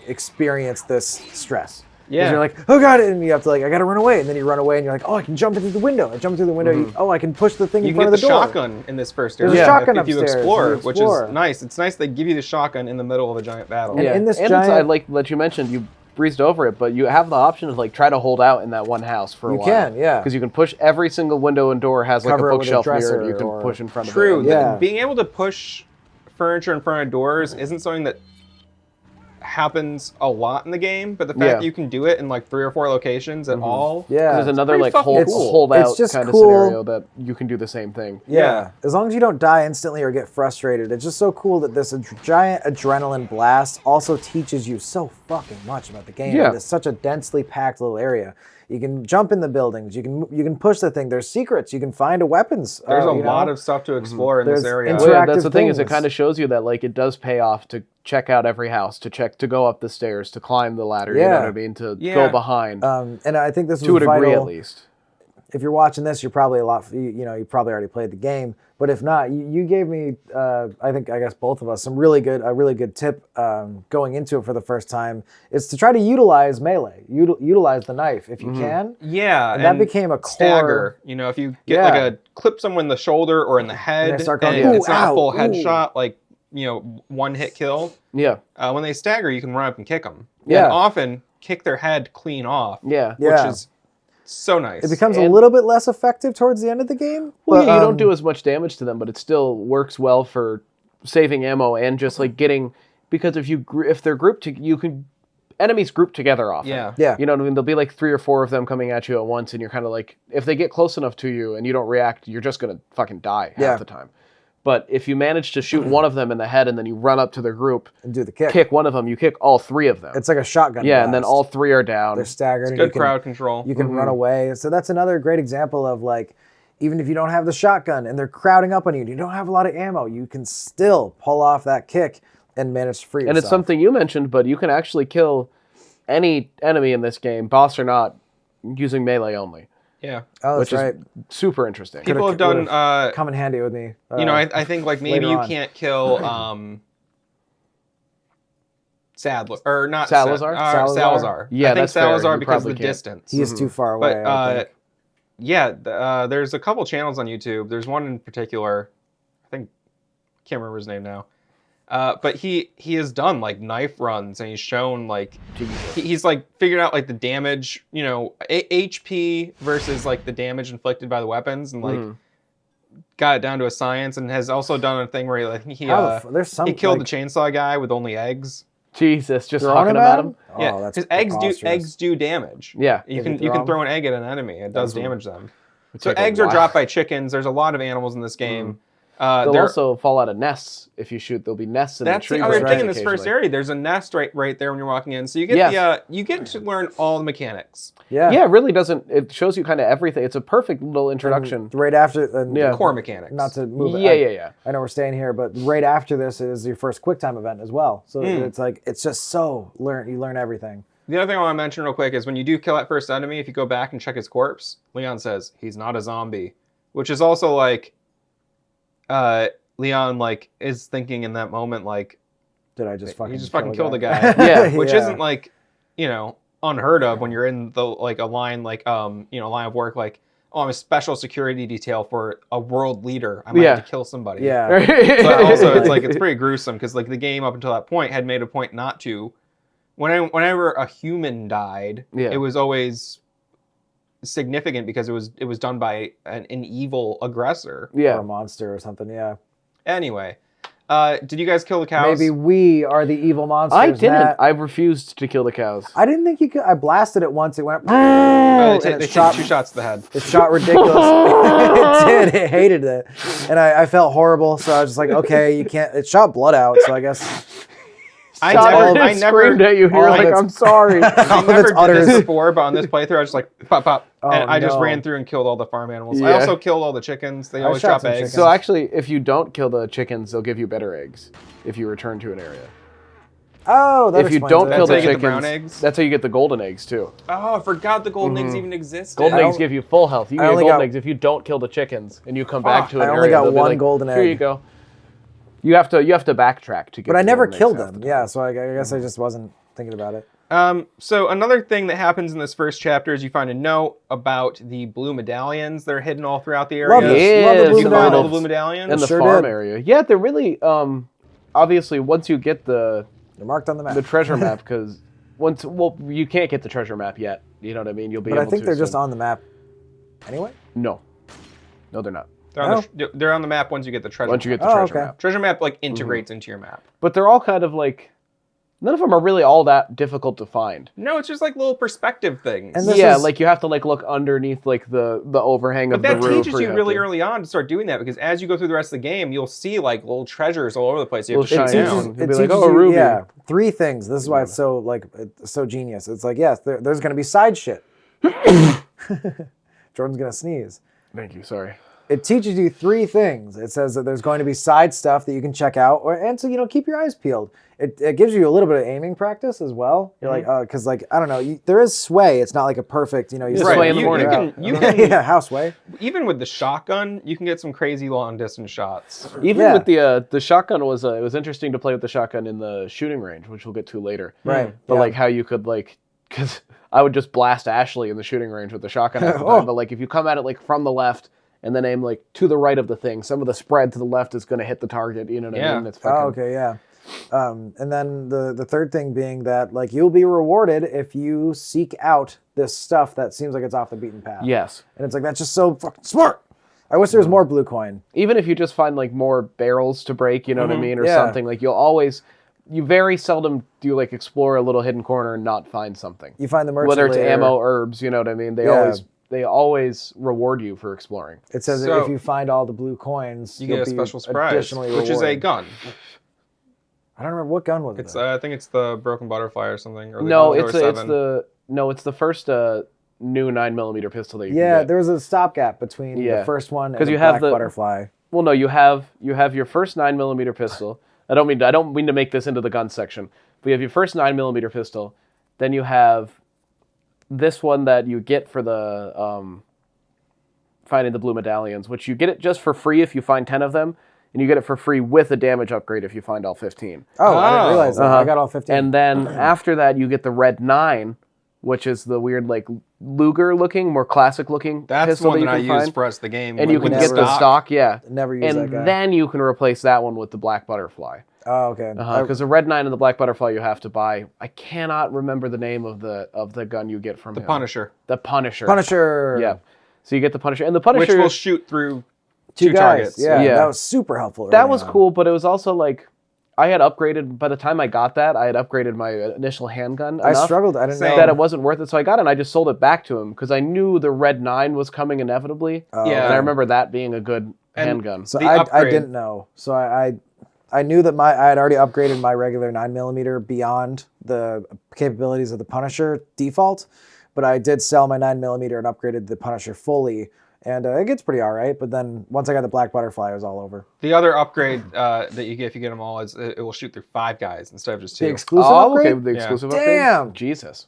experience this stress. 'Cause Yeah. you're like, oh god, and you have to like, I gotta run away, and then you run away, and you're like, oh, I can jump into the window. I jump through the window. Oh, I can push the thing You in can front get the of the door. shotgun in this first There's area. a shotgun if you upstairs, explore, if you which explore. is nice. It's nice they give you the shotgun in the middle of a giant battle. And in this and giant- I like that you mentioned you breezed over it, but you have the option to like try to hold out in that one house for a You while. can, yeah. Because you can push every single window and door has like Cover a it with a bookshelf near it. dresser You can or- push in front True. of it. Yeah. Being able to push furniture in front of doors isn't something that happens a lot in the game, but the fact Yeah. that you can do it in like 3 or 4 locations at all. Yeah. There's another pretty like fucking cool. holdout It's just kind of cool. scenario that you can do the same thing. Yeah. As long as you don't die instantly or get frustrated. It's just so cool that this giant adrenaline blast also teaches you so fucking much about the game. Yeah. It's such a densely packed little area. You can jump in the buildings. You can push the thing. There's secrets. You can find weapons. There's a you know? lot of stuff to explore in this There's area. Well, yeah, that's interactive the thing is it things. kind of shows you that like it does pay off to check out every house, to go up the stairs, to climb the ladder. You know Yeah. what I mean? To Yeah. go behind And I think this was to a degree vital. at least. If you're watching this, you're probably you probably already played the game. But if not, you gave me, I guess both of us, a really good tip going into it for the first time is to try to utilize melee, utilize the knife if you can. Yeah, And that became a core- stagger. You know, if you get Yeah. like a clip someone in the shoulder or in the head, they start going, it's "Ooh, not a ow, full ooh." headshot, like one hit kill. Yeah. When they stagger, you can run up and kick them. Yeah. And often kick their head clean off. Yeah. Yeah. Which is so nice. It becomes a little bit less effective towards the end of the game. Well, but, yeah, you don't do as much damage to them, but it still works well for saving ammo and just like getting, because if they're grouped, enemies group together often. Yeah. Yeah. You know what I mean? There'll be like 3 or 4 of them coming at you at once, and you're kind of like, if they get close enough to you and you don't react, you're just gonna fucking die Yeah. half the time. But if you manage to shoot one of them in the head and then you run up to their group, and do the kick. kick one of them, you kick all 3 of them. It's like a shotgun. Yeah, and then blast. all 3 are down. They're staggered. and good you can- crowd control. You can run away. So that's another great example of like, even if you don't have the shotgun and they're crowding up on you, and you don't have a lot of ammo, you can still pull off that kick and manage to free yourself. And it's something you mentioned, but you can actually kill any enemy in this game, boss or not, using melee only, Yeah. Oh, that's which right. is super interesting. People have done, Come in handy with me. I think like maybe later you on. can't kill Sadler or not Salazar? Salazar. Yeah, I think that's fair. Salazar You because of probably the can't. distance. He is too far away. But I think. there's a couple channels on YouTube. There's one in particular, I think, can't remember his name now. But he has done like knife runs and he's shown like he's like figured out like the damage, HP versus like the damage inflicted by the weapons and like got it down to a science, and has also done a thing where There's some. he killed like, the chainsaw guy with only eggs. Jesus, just throwing hucking him them at at him. Oh, Yeah, that's because eggs preposterous. do damage. Yeah. You If can you you throw can 'em? throw an egg at an enemy. It does damage them. So take a eggs are while. dropped by chickens. There's a lot of animals in this game. They'll There- also fall out of nests if you shoot. There'll be nests in That's the tree. the other branches thing in this first occasionally. area. There's a nest right there when you're walking in. So you get Yes. you get to learn all the mechanics. Yeah. Yeah, it really doesn't. It shows you kind of everything. It's a perfect little introduction. Right after. Yeah. Core mechanics. Not to move it. Yeah. I know we're staying here, but right after this is your first QuickTime event as well. So it's like it's just so you learn everything. The other thing I want to mention real quick is when you do kill that first enemy, if you go back and check his corpse, Leon says he's not a zombie, which is also like, Leon like is thinking in that moment like Did I just fucking? he just fucking kill killed a a guy, Yeah. which Yeah. isn't like, unheard of when you're in the like a line like line of work like, oh, I'm a special security detail for a world leader. I might Yeah. have to kill somebody. Yeah. But also it's like it's pretty gruesome because like the game up until that point had made a point not to. Whenever a human died, Yeah. it was always significant because it was done by an evil aggressor. Or Yeah. a monster or something. Yeah. Anyway, did you guys kill the cows? Maybe we are the evil monsters. I didn't. Matt. I refused to kill the cows. I didn't think you could. I blasted it once. It went. They and take it 2 shot. shots to the head. It shot ridiculous. It did. It hated it, and I felt horrible. So I was just like, okay, you can't. It shot blood out. So I guess. I Screamed never at you. You're all of like, its- I'm sorry. I all of never its did udders. this before, but on this playthrough, I was just like pop pop, and I just no. ran through and killed all the farm animals. I Yeah. also killed all the chickens. They always shot drop some eggs. chickens. So actually, if you don't kill the chickens, they'll give you better eggs if you return to an area. Oh, that If you explains don't it. kill That's how the you get the chickens, brown eggs? that's how you get the golden eggs too. Oh, I forgot the golden eggs even existed. Golden I eggs don't- give you full health. You I get only golden got- eggs if you don't kill the chickens and you come back to an I area. only got they'll be one like, golden Here egg. you go. You have to backtrack to get. But I the never golden eggs killed half them. the time. Yeah, so I guess I just wasn't thinking about it. So another thing that happens in this first chapter is you find a note about the blue medallions that are hidden all throughout the area. Love this. Yeah, Love the blue You find all the medallions. blue medallions. In the Sure farm did. area. Yeah, they're really obviously once you get the They're marked on the map. treasure map because you can't get the treasure map yet. You know what I mean? You'll be but able I think to they're just soon. on the map. Anyway. No, they're not. They're on the map once you get the treasure Once you map. get the treasure okay. map. Treasure map like integrates into your map. But they're all kind of like None of them are really all that difficult to find. No, it's just like little perspective things. And this Yeah, is- like you have to like look underneath like the overhang But of the that roof. teaches or you have really to- early on to start doing that, because as you go through the rest of the game, you'll see like little treasures all over the place. You have to Little shoot shiny down. ones. You'll be like, "Oh, a ruby." Yeah, 3 things. This is why it's so like it's so genius. It's like, yes, there's going to be side shit. Jordan's going to sneeze. Thank you. Sorry. It teaches you 3 things. It says that there's going to be side stuff that you can check out, and so keep your eyes peeled. It gives you a little bit of aiming practice as well. You're like, oh, because like I don't know, there is sway. It's not like a perfect, you Right. sway Sway in the morning. You can yeah, how sway? even with the shotgun, you can get some crazy long distance shots. Even Yeah. with the shotgun it was interesting to play with the shotgun in the shooting range, which we'll get to later. Right. But yeah. like how you could like, because I would just blast Ashley in the shooting range with the shotgun at the time. But like if you come at it like from the left and then aim like to the right of the thing, some of the spread to the left is going to hit the target. You know what I Yeah. mean? It's fucking, Oh, okay, yeah. And then the third thing being that like you'll be rewarded if you seek out this stuff that seems like it's off the beaten path. Yes. And it's like that's just so fucking smart. I wish there was more blue coin. Even if you just find like more barrels to break, you know what I mean, or Yeah. something, like you very seldom do like explore a little hidden corner and not find something. You find the merchant Whether it's later. ammo, herbs, you know what I mean. They always reward you for exploring. It says that So- if you find all the blue coins, You you'll get a be special surprise, additionally which is a rewarded. gun. I don't remember what gun was It's it. I think it's the broken butterfly or something. Or the No, Commodore it's 7. the first new 9mm pistol that you Yeah, can get. there was a stopgap between Yeah. the first one and 'Cause the you have black the- butterfly. Well, no, you have your first 9mm pistol. I don't mean to make this into the gun section. But you have your first 9mm pistol, then you have this one that you get for the finding the blue medallions, which you get it just for free if you find 10 of them, and you get it for free with a damage upgrade if you find all 15. Oh, I didn't Oh. realize that. I got all 15. And then after that, you get the red 9, which is the weird like Luger-looking, more classic-looking That's the pistol one that that I you can used find. for us the game. And when- you can when get the stock, yeah. Never used that And guy. then you can replace that one with the black butterfly. Oh, okay. Because the red 9 and the black butterfly you have to buy. I cannot remember the name of the gun you get from The him. Punisher, The Punisher. Punisher. Yeah. So you get the Punisher, and the which Punisher. will shoot through 2 guys. targets. Yeah, Yeah. that was super helpful. that early was on. cool, but it was also like I had upgraded. By the time I got that, I had upgraded my initial handgun. I enough struggled. I didn't Same. know that it wasn't worth it, so I got it. and I just sold it back to him because I knew the red 9 was coming inevitably, Oh, Yeah. and I remember that being a good handgun. So The I upgrade. didn't know. So I knew that I had already upgraded my regular 9mm beyond the capabilities of the Punisher default, but I did sell my 9mm and upgraded the Punisher fully, and it gets pretty all right. But then once I got the black butterfly, it was all over. The other upgrade that you get if you get them all is it will shoot through 5 guys instead of just 2. The exclusive Oh, upgrade? okay, the Yeah. exclusive Damn. upgrade. Jesus.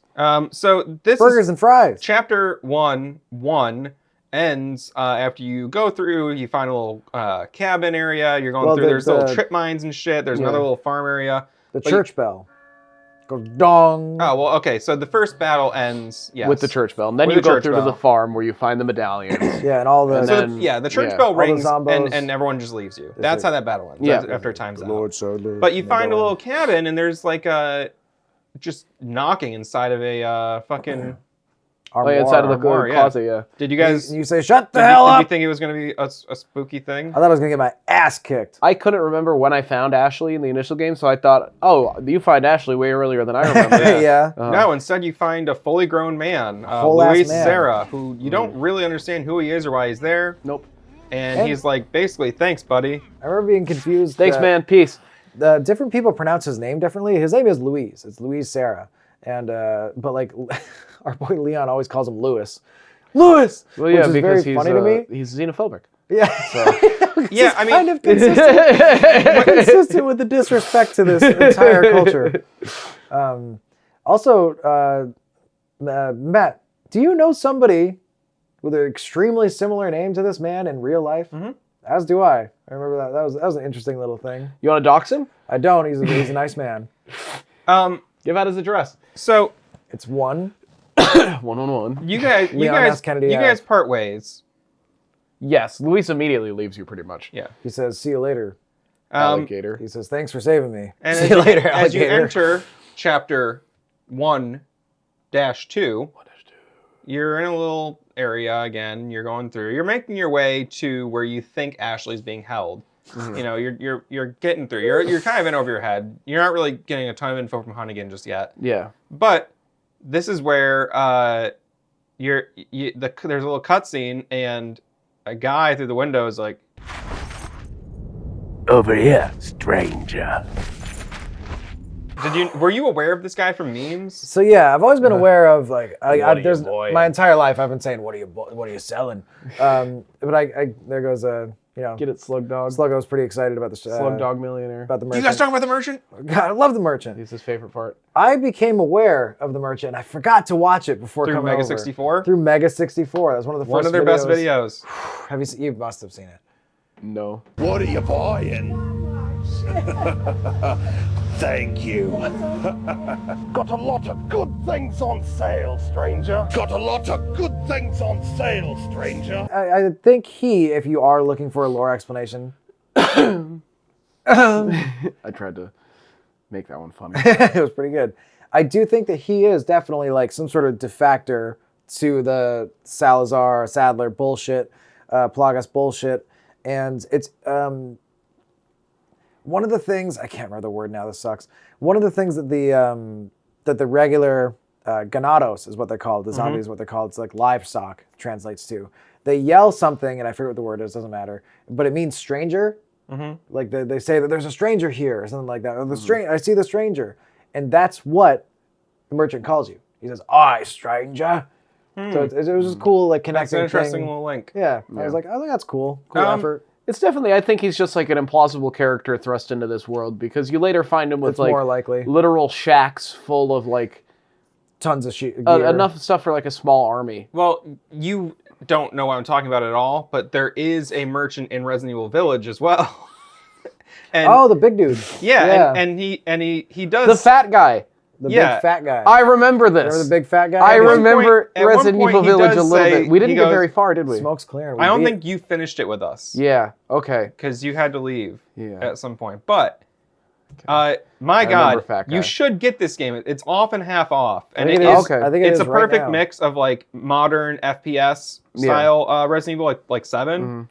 So this Burgers is and fries. chapter 1 ends after you go through. You find a little cabin area. You're going Well, through. There's little the- trip mines and shit. There's another little farm area. The But church bell goes dong. Oh well, okay. So the first battle ends With the church bell, and then With you the go church through to bell. the farm where you find the medallions. Yeah, and all the And So then- the church yeah. bell All the rings zombos. and everyone just leaves you. That's it. how that battle ends. Yeah. After time's out. Lord salute. But you And they find a go little in. cabin and there's like a just knocking inside of a fucking. Oh, yeah, inside of the Armoire, yeah. closet, yeah. Did you guys? And you say, "Shut the did hell you, up!" Did you think it was gonna be a spooky thing? I thought I was gonna get my ass kicked. I couldn't remember when I found Ashley in the initial game, so I thought, oh, you find Ashley way earlier than I remember. Yeah. No, instead you find a fully grown man, whole-ass Luis man. Serra, who you don't really understand who he is or why he's there. Nope. And he's like, basically, thanks, buddy. I remember being confused. Thanks, man. Peace. The different people pronounce his name differently. His name is Luis. It's Luis Serra, and but like our boy Leon always calls him Lewis. Lewis. Well, yeah, which is because very funny to me. he's xenophobic. Yeah. Yeah, I mean, kind of consistent with the disrespect to this entire culture. Also, Matt, do you know somebody with an extremely similar name to this man in real life? Mm-hmm. As do I. I remember that. That was an interesting little thing. You want to dox him? I don't. He's a nice man. Give out his address. So It's one. 111. you guys, Leon S. Kennedy you Ave. guys part ways. Yes, Luis immediately leaves you pretty much. Yeah. He says, "See you later." Alligator. He says, "Thanks for saving me." And See as you later, as you alligator. enter chapter 1-2, you're in a little area again. You're going through. You're making your way to where you think Ashley's being held. You know, you're getting through. You're kind of in over your head. You're not really getting a ton of info from Hunnigan just yet. Yeah. But this is where there's a little cutscene, and a guy through the window is like, Over here, stranger. were you aware of this guy from memes? So yeah, I've always been aware of like there's boy? my entire life I've been saying what are you selling, but I there goes Get it, Slug Dog. Sluggo's pretty excited about the Slug Dog Millionaire. about the You merchant. guys talking about the merchant? God, I love the merchant. He's his favorite part. I became aware of the merchant. I forgot to watch it before Through coming Mega over. 64? Through Mega 64. That was one of the first. One of their best videos. Have you? You must have seen it. No. What are you buying? Thank you. Got a lot of good things on sale, stranger. Got a lot of good things on sale, stranger. I think if you are looking for a lore explanation, I tried to make that one funny. it was pretty good. I do think that he is definitely like some sort of defector to the Sadler bullshit, Plagas bullshit, and it's one of the things, I can't remember the word now, this sucks. One of the things that the regular ganados is what they're called, the zombies is what they're called, it's like livestock translates to. They yell something, and I forget what the word is, doesn't matter, but it means stranger. Like they say that there's a stranger here, or something like that. Or I see the stranger. And that's what the merchant calls you. He says, "Aye, stranger." So it was just cool, like That's connecting an interesting thing. little link. Yeah, I was like, I think that's cool. Cool Um, effort. It's definitely, I think he's just like an implausible character thrust into this world because you later find him with It's like more likely. literal shacks full of like Tons of gear. enough stuff for like a small army. Well, you don't know what I'm talking about at all, but there is a merchant in Resident Evil Village as well. And Oh, the big dude. yeah, and he does The fat guy. The yeah. big fat guy. I remember this. Remember the big fat guy? I At one remember point- at one Resident point Evil he Village a does little say- bit. We didn't he get goes- very far, did we? Smoke's clear. I don't think you finished it with us Yeah. Okay. because you had to leave Yeah. at some point. But my remember God, Fat Guy. you should get this game. It's off and half off, and think it it is. is. I think it it's is a right perfect now. mix of like modern FPS Yeah. style Resident Evil, like 7,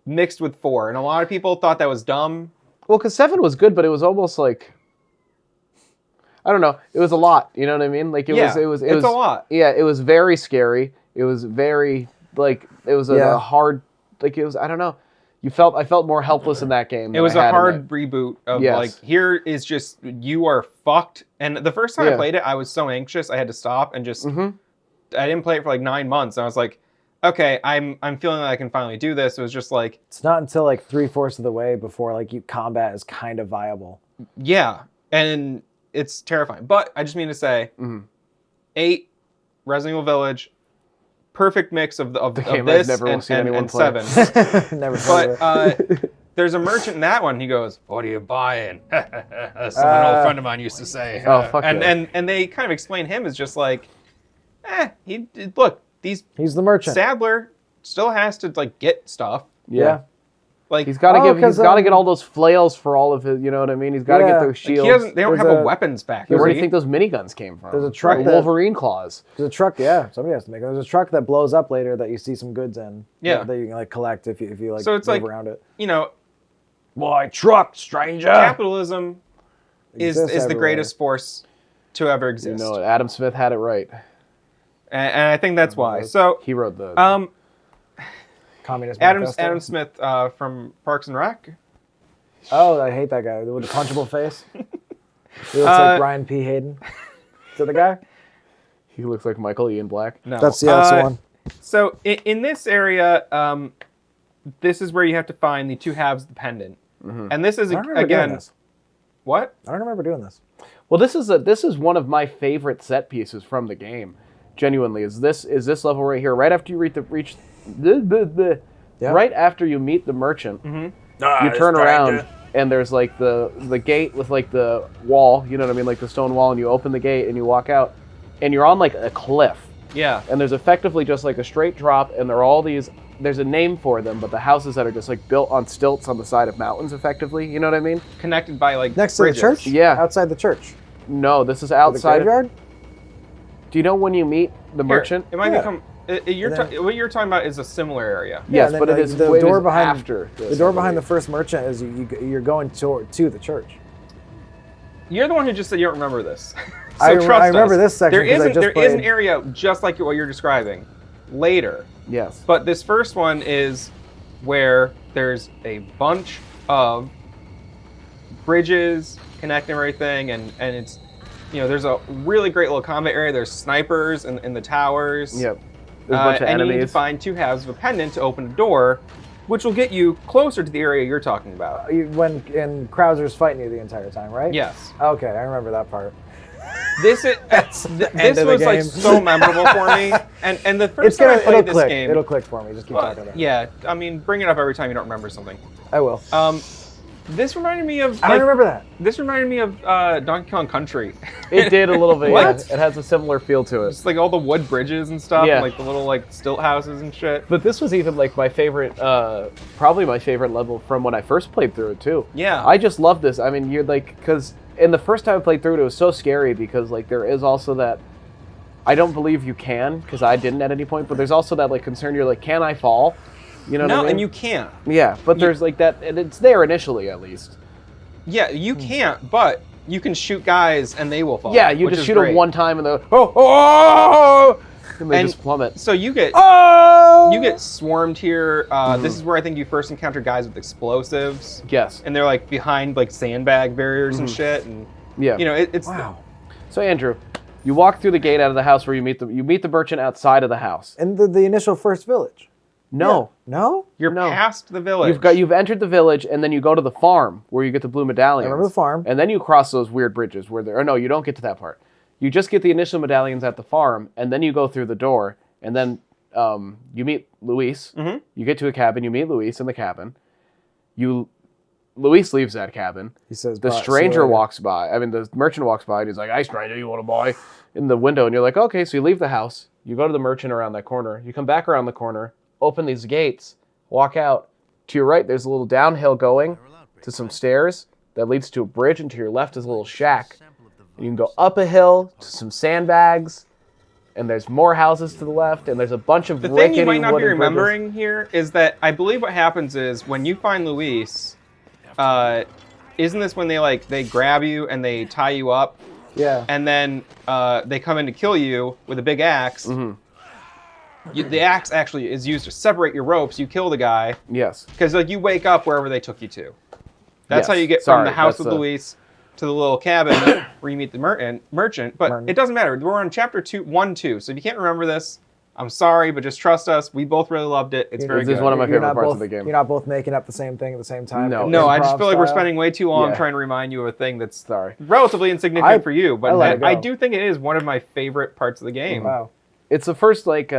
mixed with 4. And a lot of people thought that was dumb. Well, because 7 was good, but it was almost like I don't know. It was a lot. You know what I mean? Like it Yeah, was. it's a lot. Yeah, it was very scary. It was very like it was Yeah. a hard like it was. I don't know. I felt more helpless in that game. It than was I a had in hard reboot of Yes. like, here is just, you are fucked. And the first time I Yeah. played it, I was so anxious, I had to stop and just, I didn't play it for like 9 months. And I was like, okay, I'm feeling like I can finally do this. It was just like, It's not until like 3/4 of the way before like combat is kind of viable. yeah. And it's terrifying. But I just mean to say, 8, Resident Evil Village, perfect mix of game I've this never and, seen anyone and play. 7. Never thought But of it. there's a merchant in that one. He goes, What are you buying? Something an old friend of mine used to say. Oh, fuck and, yeah. and they kind of explain him as just like, look, these He's the merchant. Sadler still has to like get stuff. Yeah. Like He's got to Oh, he's 'cause, got to get all those flails for all of his. You know what I mean? He's got to Yeah. get those Like, shields. they don't There's have a a- weapons factory. Where do you think those miniguns came from? There's a truck Like that- Wolverine claws. There's a truck, yeah. Somebody has to make it. There's a truck that blows up later that you see some goods in. Yeah. That you can like collect if you like So it's move like- around it. You know, Why truck, stranger? capitalism is Exists the everywhere. greatest force to ever You exist. know, Adam Smith had it right. And I think that's why. So, He wrote the. Communist Adam Manifesto. Smith from Parks and Rec. Oh, I hate that guy with the punchable face. He looks like Brian P. Hayden. Is that the guy? he looks like Michael Ian Black. No, That's the one. So in this area, this is where you have to find the 2 halves of the pendant, and this is I don't remember doing again this. what? I don't remember doing this. Well, this is one of my favorite set pieces from the game. Genuinely, is this level right here? Right after you reach Yeah. right after you meet the merchant, you turn around and there's like the gate with like the wall. You know what I mean, like the stone wall, and you open the gate and you walk out, and you're on like a cliff. Yeah, And there's effectively just like a straight drop, and there are all these. There's a name for them, but the houses that are just like built on stilts on the side of mountains, effectively. You know what I mean? connected by like Next bridges. to the church? Yeah. Outside the church. No, this is The outside. graveyard? Do you know when you meet the Here, merchant? It might Yeah. become. what you're talking about is a similar area. Yes, and then but it is the it door is behind after. the door behind the first merchant is you're going to the church. You're the one who just said you don't remember this. So I trust remember us. this section There 'cause I isn't. just There is an played- area just like what you're describing later. Yes. But this first one is where there's a bunch of bridges connecting everything, and it's, there's a really great little combat area. There's snipers in the towers. Yep. There's a bunch of and you need to enemies. find 2 halves of a pendant to open a door, which will get you closer to the area you're talking about. When Krauser's fighting you the entire time, right? Yes. Okay, I remember that part. This is the end this of the was like game. so memorable for me, and the first It's time I it'll played this click. game, It'll click for me. Just keep well, talking about it. yeah, I mean, bring it up every time you don't remember something. I will. This reminded me of. I don't remember that. This reminded me of Donkey Kong Country. It did a little bit. Yeah. What? It has a similar feel to it. It's like all the wood bridges and stuff, Yeah. and like the little like stilt houses and shit. But this was even like my favorite, probably my favorite level from when I first played through it too. Yeah. I just love this. I mean, you're like, because in the first time I played through it, it was so scary because like there is also that, I don't believe you can, because I didn't at any point, but there's also that like concern, you're like, can I fall? You know what I No, mean? and you can't. Yeah, but there's like that, and it's there initially at least. Yeah, you can't, but you can shoot guys and they will fall. Yeah, you which just is shoot great. them one time and they're, oh, and they And just plummet. So you get Oh! you get swarmed here. This is where I think you first encounter guys with explosives, Yes. and they're like behind like sandbag barriers and shit, and Yeah. it's Wow. So Andrew, you walk through the gate out of the house where you meet the merchant outside of the house. In the initial first village. No. No? you're No. past the village. You've entered the village and then you go to the farm where you get the blue medallions. I remember the farm. And then you cross those weird bridges where there. Or no, you don't get to that part. You just get the initial medallions at the farm, and then you go through the door, and then you meet Luis. Mhm. You get to a cabin. You meet Luis in the cabin. Luis leaves that cabin. He says, The "Bye, see you stranger later." walks by. I mean, the merchant walks by, and he's like, "Hey, stranger, you want to buy?" In the window, and you're like, "Okay." So you leave the house. You go to the merchant around that corner. You come back around the corner, open these gates, walk out. To your right, there's a little downhill going to some stairs that leads to a bridge, and to your left is a little shack. And you can go up a hill to some sandbags, and there's more houses to the left, and there's a bunch of The thing you rickety might not be wooden bridges. remembering here is that I believe what happens is when you find Luis, isn't this when they grab you and they tie you up, Yeah. and then they come in to kill you with a big axe? Mm-hmm. The axe actually is used to separate your ropes. You kill the guy Yes. because like you wake up wherever they took you to. That's Yes. how you get Sorry, from the house that's of Luis to the little cabin where you meet the merchant. But Merchant. it doesn't matter. We're on chapter 2. So if you can't remember this, I'm sorry, but just trust us. We both really loved it. It's very This is good. one of my You're favorite not parts both, of the game. You're not both making up the same thing at the same time. No. No, I just Improv feel like we're style? spending way too long Yeah. trying to remind you of a thing that's Sorry. relatively insignificant I- for you, but I let it I go. do think it is one of my favorite parts of the game. Wow. It's the first like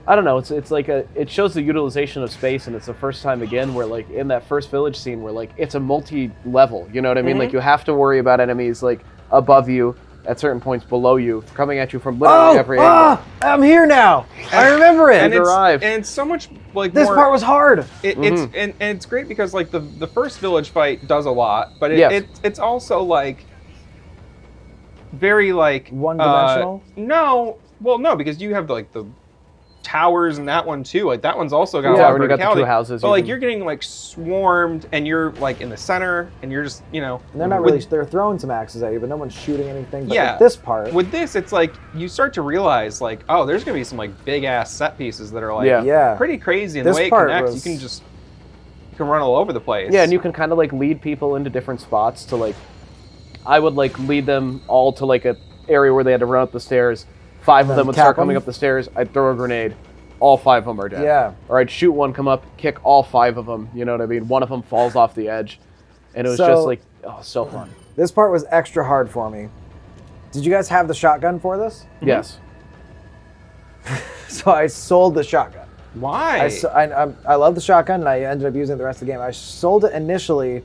I don't know. It's like it shows the utilization of space, and it's the first time again where like in that first village scene where like it's a multi-level. You know what I mean? Mm-hmm. Like you have to worry about enemies like above you, at certain points below you, coming at you from literally every angle. I'm here now. I remember it. And it's, arrived. and it's so much like This more, part was hard. It's and it's great because like the first village fight does a lot, but Yes. it's also like very like One-dimensional? No, well no, because you have like the towers and that one too. Like that one's also got a Yeah, lot of when you got the two verticality. houses, But you like can- you're getting like swarmed and you're like in the center and you're just And they're not with- really. They're throwing some axes at you, but no one's shooting anything. But Yeah. with this part, With this, it's like you start to realize like, oh, there's gonna be some like big ass set pieces that are like Yeah. Yeah. pretty crazy. And the This way it part connects, was- you can run all over the place. Yeah, and you can kind of like lead people into different spots to like, I would like lead them all to like a area where they had to run up the stairs. 5 of Then them would cap start coming them? up the stairs. I'd throw a grenade. All 5 of them are dead. Yeah. Or I'd shoot one, come up, kick all 5 of them. You know what I mean? One of them falls off the edge, and it was So- just like, oh, so fun. this part was extra hard for me. Did you guys have the shotgun for this? Yes. So I sold the shotgun. Why? I love the shotgun, and I ended up using it the rest of the game. I sold it initially,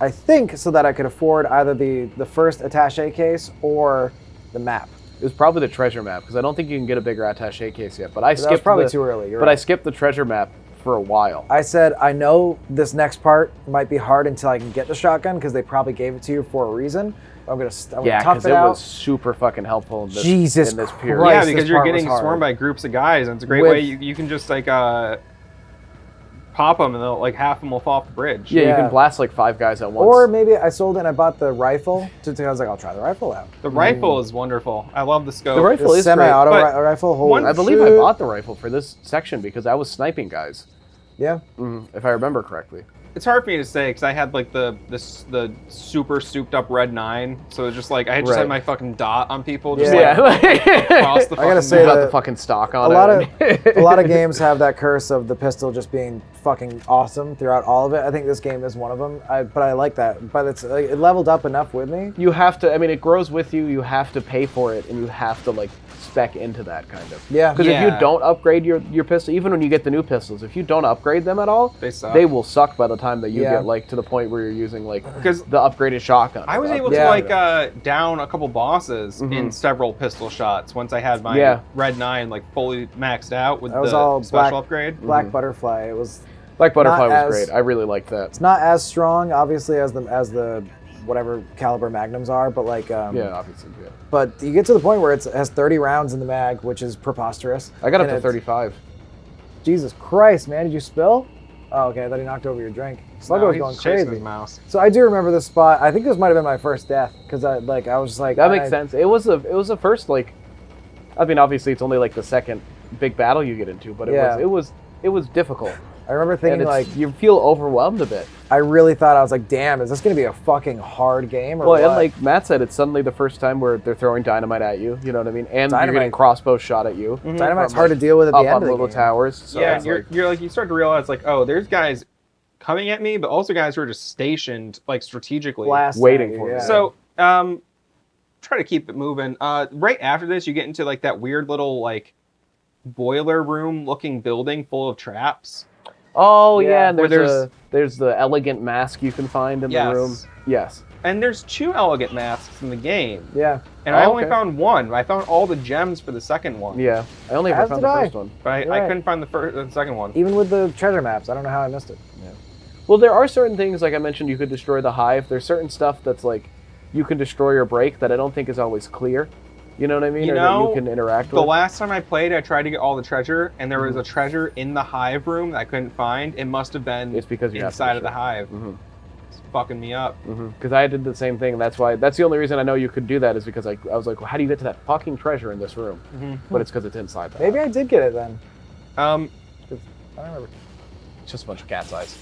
I think, so that I could afford either the first attaché case or the map. It was probably the treasure map because I don't think you can get a bigger attaché case yet. But I That skipped was probably the- too early. You're But I right. skipped the treasure map for a while. I said, I know this next part might be hard until I can get the shotgun because they probably gave it to you for a reason. I'm gonna Yeah, tough because it it out. was super fucking helpful in this, Jesus in this period. Christ. Yeah, this because you're part was getting hard. swarmed by groups of guys, and it's a great With- way you can just like pop them, and they'll, like half them will fall off the bridge. Yeah, you Yeah. can blast like 5 guys at once. Or maybe I sold it and I bought the rifle. I was like, I'll try the rifle out. The rifle is wonderful. I love the scope. The rifle The is great. semi-auto but rifle. Holy one- I believe I shit. bought the rifle for this section because I was sniping guys, Yeah. if I remember correctly. It's hard for me to say because I had like the super souped up red 9, so it's just like I just Right. had my fucking dot on people, just Yeah. like across the. I gotta fucking say You map. got that the fucking stock on A lot it. of a lot of games have that curse of the pistol just being fucking awesome throughout all of it. I think this game is one of them. But I like that. But it's like, it leveled up enough with me. You have to. I mean, it grows with you. You have to pay for it, and you have to like spec into that kind of. Yeah. Because if Yeah. you don't upgrade your pistol, even when you get the new pistols, if you don't upgrade them at all, They suck. They will suck by the time that you Yeah. get like to the point where you're using like 'Cause the upgraded shotgun. I was or able the to Yeah. like down a couple bosses in several pistol shots once I had my Yeah. red 9 like fully maxed out with That was the all special black- upgrade. Black Butterfly. It was Black Butterfly not was as- great. I really liked that. it's not as strong, obviously, as the whatever caliber magnums are, but like Yeah, obviously. Yeah. But you get to the point where it has 30 rounds in the mag, which is preposterous. I got up And to it's- 35. Jesus Christ, man! Did you spill? Oh, okay. I thought he knocked over your drink. Sluggo No, was he's going chasing crazy. his mouse. So I do remember this spot. I think this might have been my first death because I was just like That makes sense. It was a first like. I mean, obviously, it's only like the second big battle you get into, but Yeah. it was difficult. I remember And thinking it's, like you feel overwhelmed a bit. I really thought I was like, damn, is this gonna be a fucking hard game or Well, what? and like Matt said, it's suddenly the first time where they're throwing dynamite at you. You know what I mean? And you're Dynamite. getting crossbow shot at you. Dynamite's from, hard to deal with at the Up end on of the little game. towers. So Yeah, it's you're like, you're like you start to realize like, oh, there's guys coming at me, but also guys who are just stationed like strategically. Blast waiting at you, for it. yeah. So try to keep it moving. Right after this, you get into like that weird little like boiler room looking building full of traps. oh Yeah, yeah, and where there's the elegant mask you can find in Yes. the room. Yes. And there's 2 elegant masks in the game. yeah, And I Oh, only okay. found one. I found all the gems for the second one. Yeah. I only ever As found did the I. first one. But I Right. couldn't find the second one. even with the treasure maps, I don't know how I missed it. Well, there are certain things, like I mentioned, you could destroy the hive. There's certain stuff that's like you can destroy or break that I don't think is always clear. You know what I mean? You or know, that you can interact The with. last time I played, I tried to get all the treasure, and there was Mm-hmm. a treasure in the hive room that I couldn't find. It must have been It's because you have to inside of the destroy. hive. It's fucking me up. Because I did the same thing. That's the only reason I know you could do that is because I was like, well, how do you get to that fucking treasure in this room? But it's because it's inside the Maybe hive. I did get it then. Um, I don't remember. It's just a bunch of cat's eyes.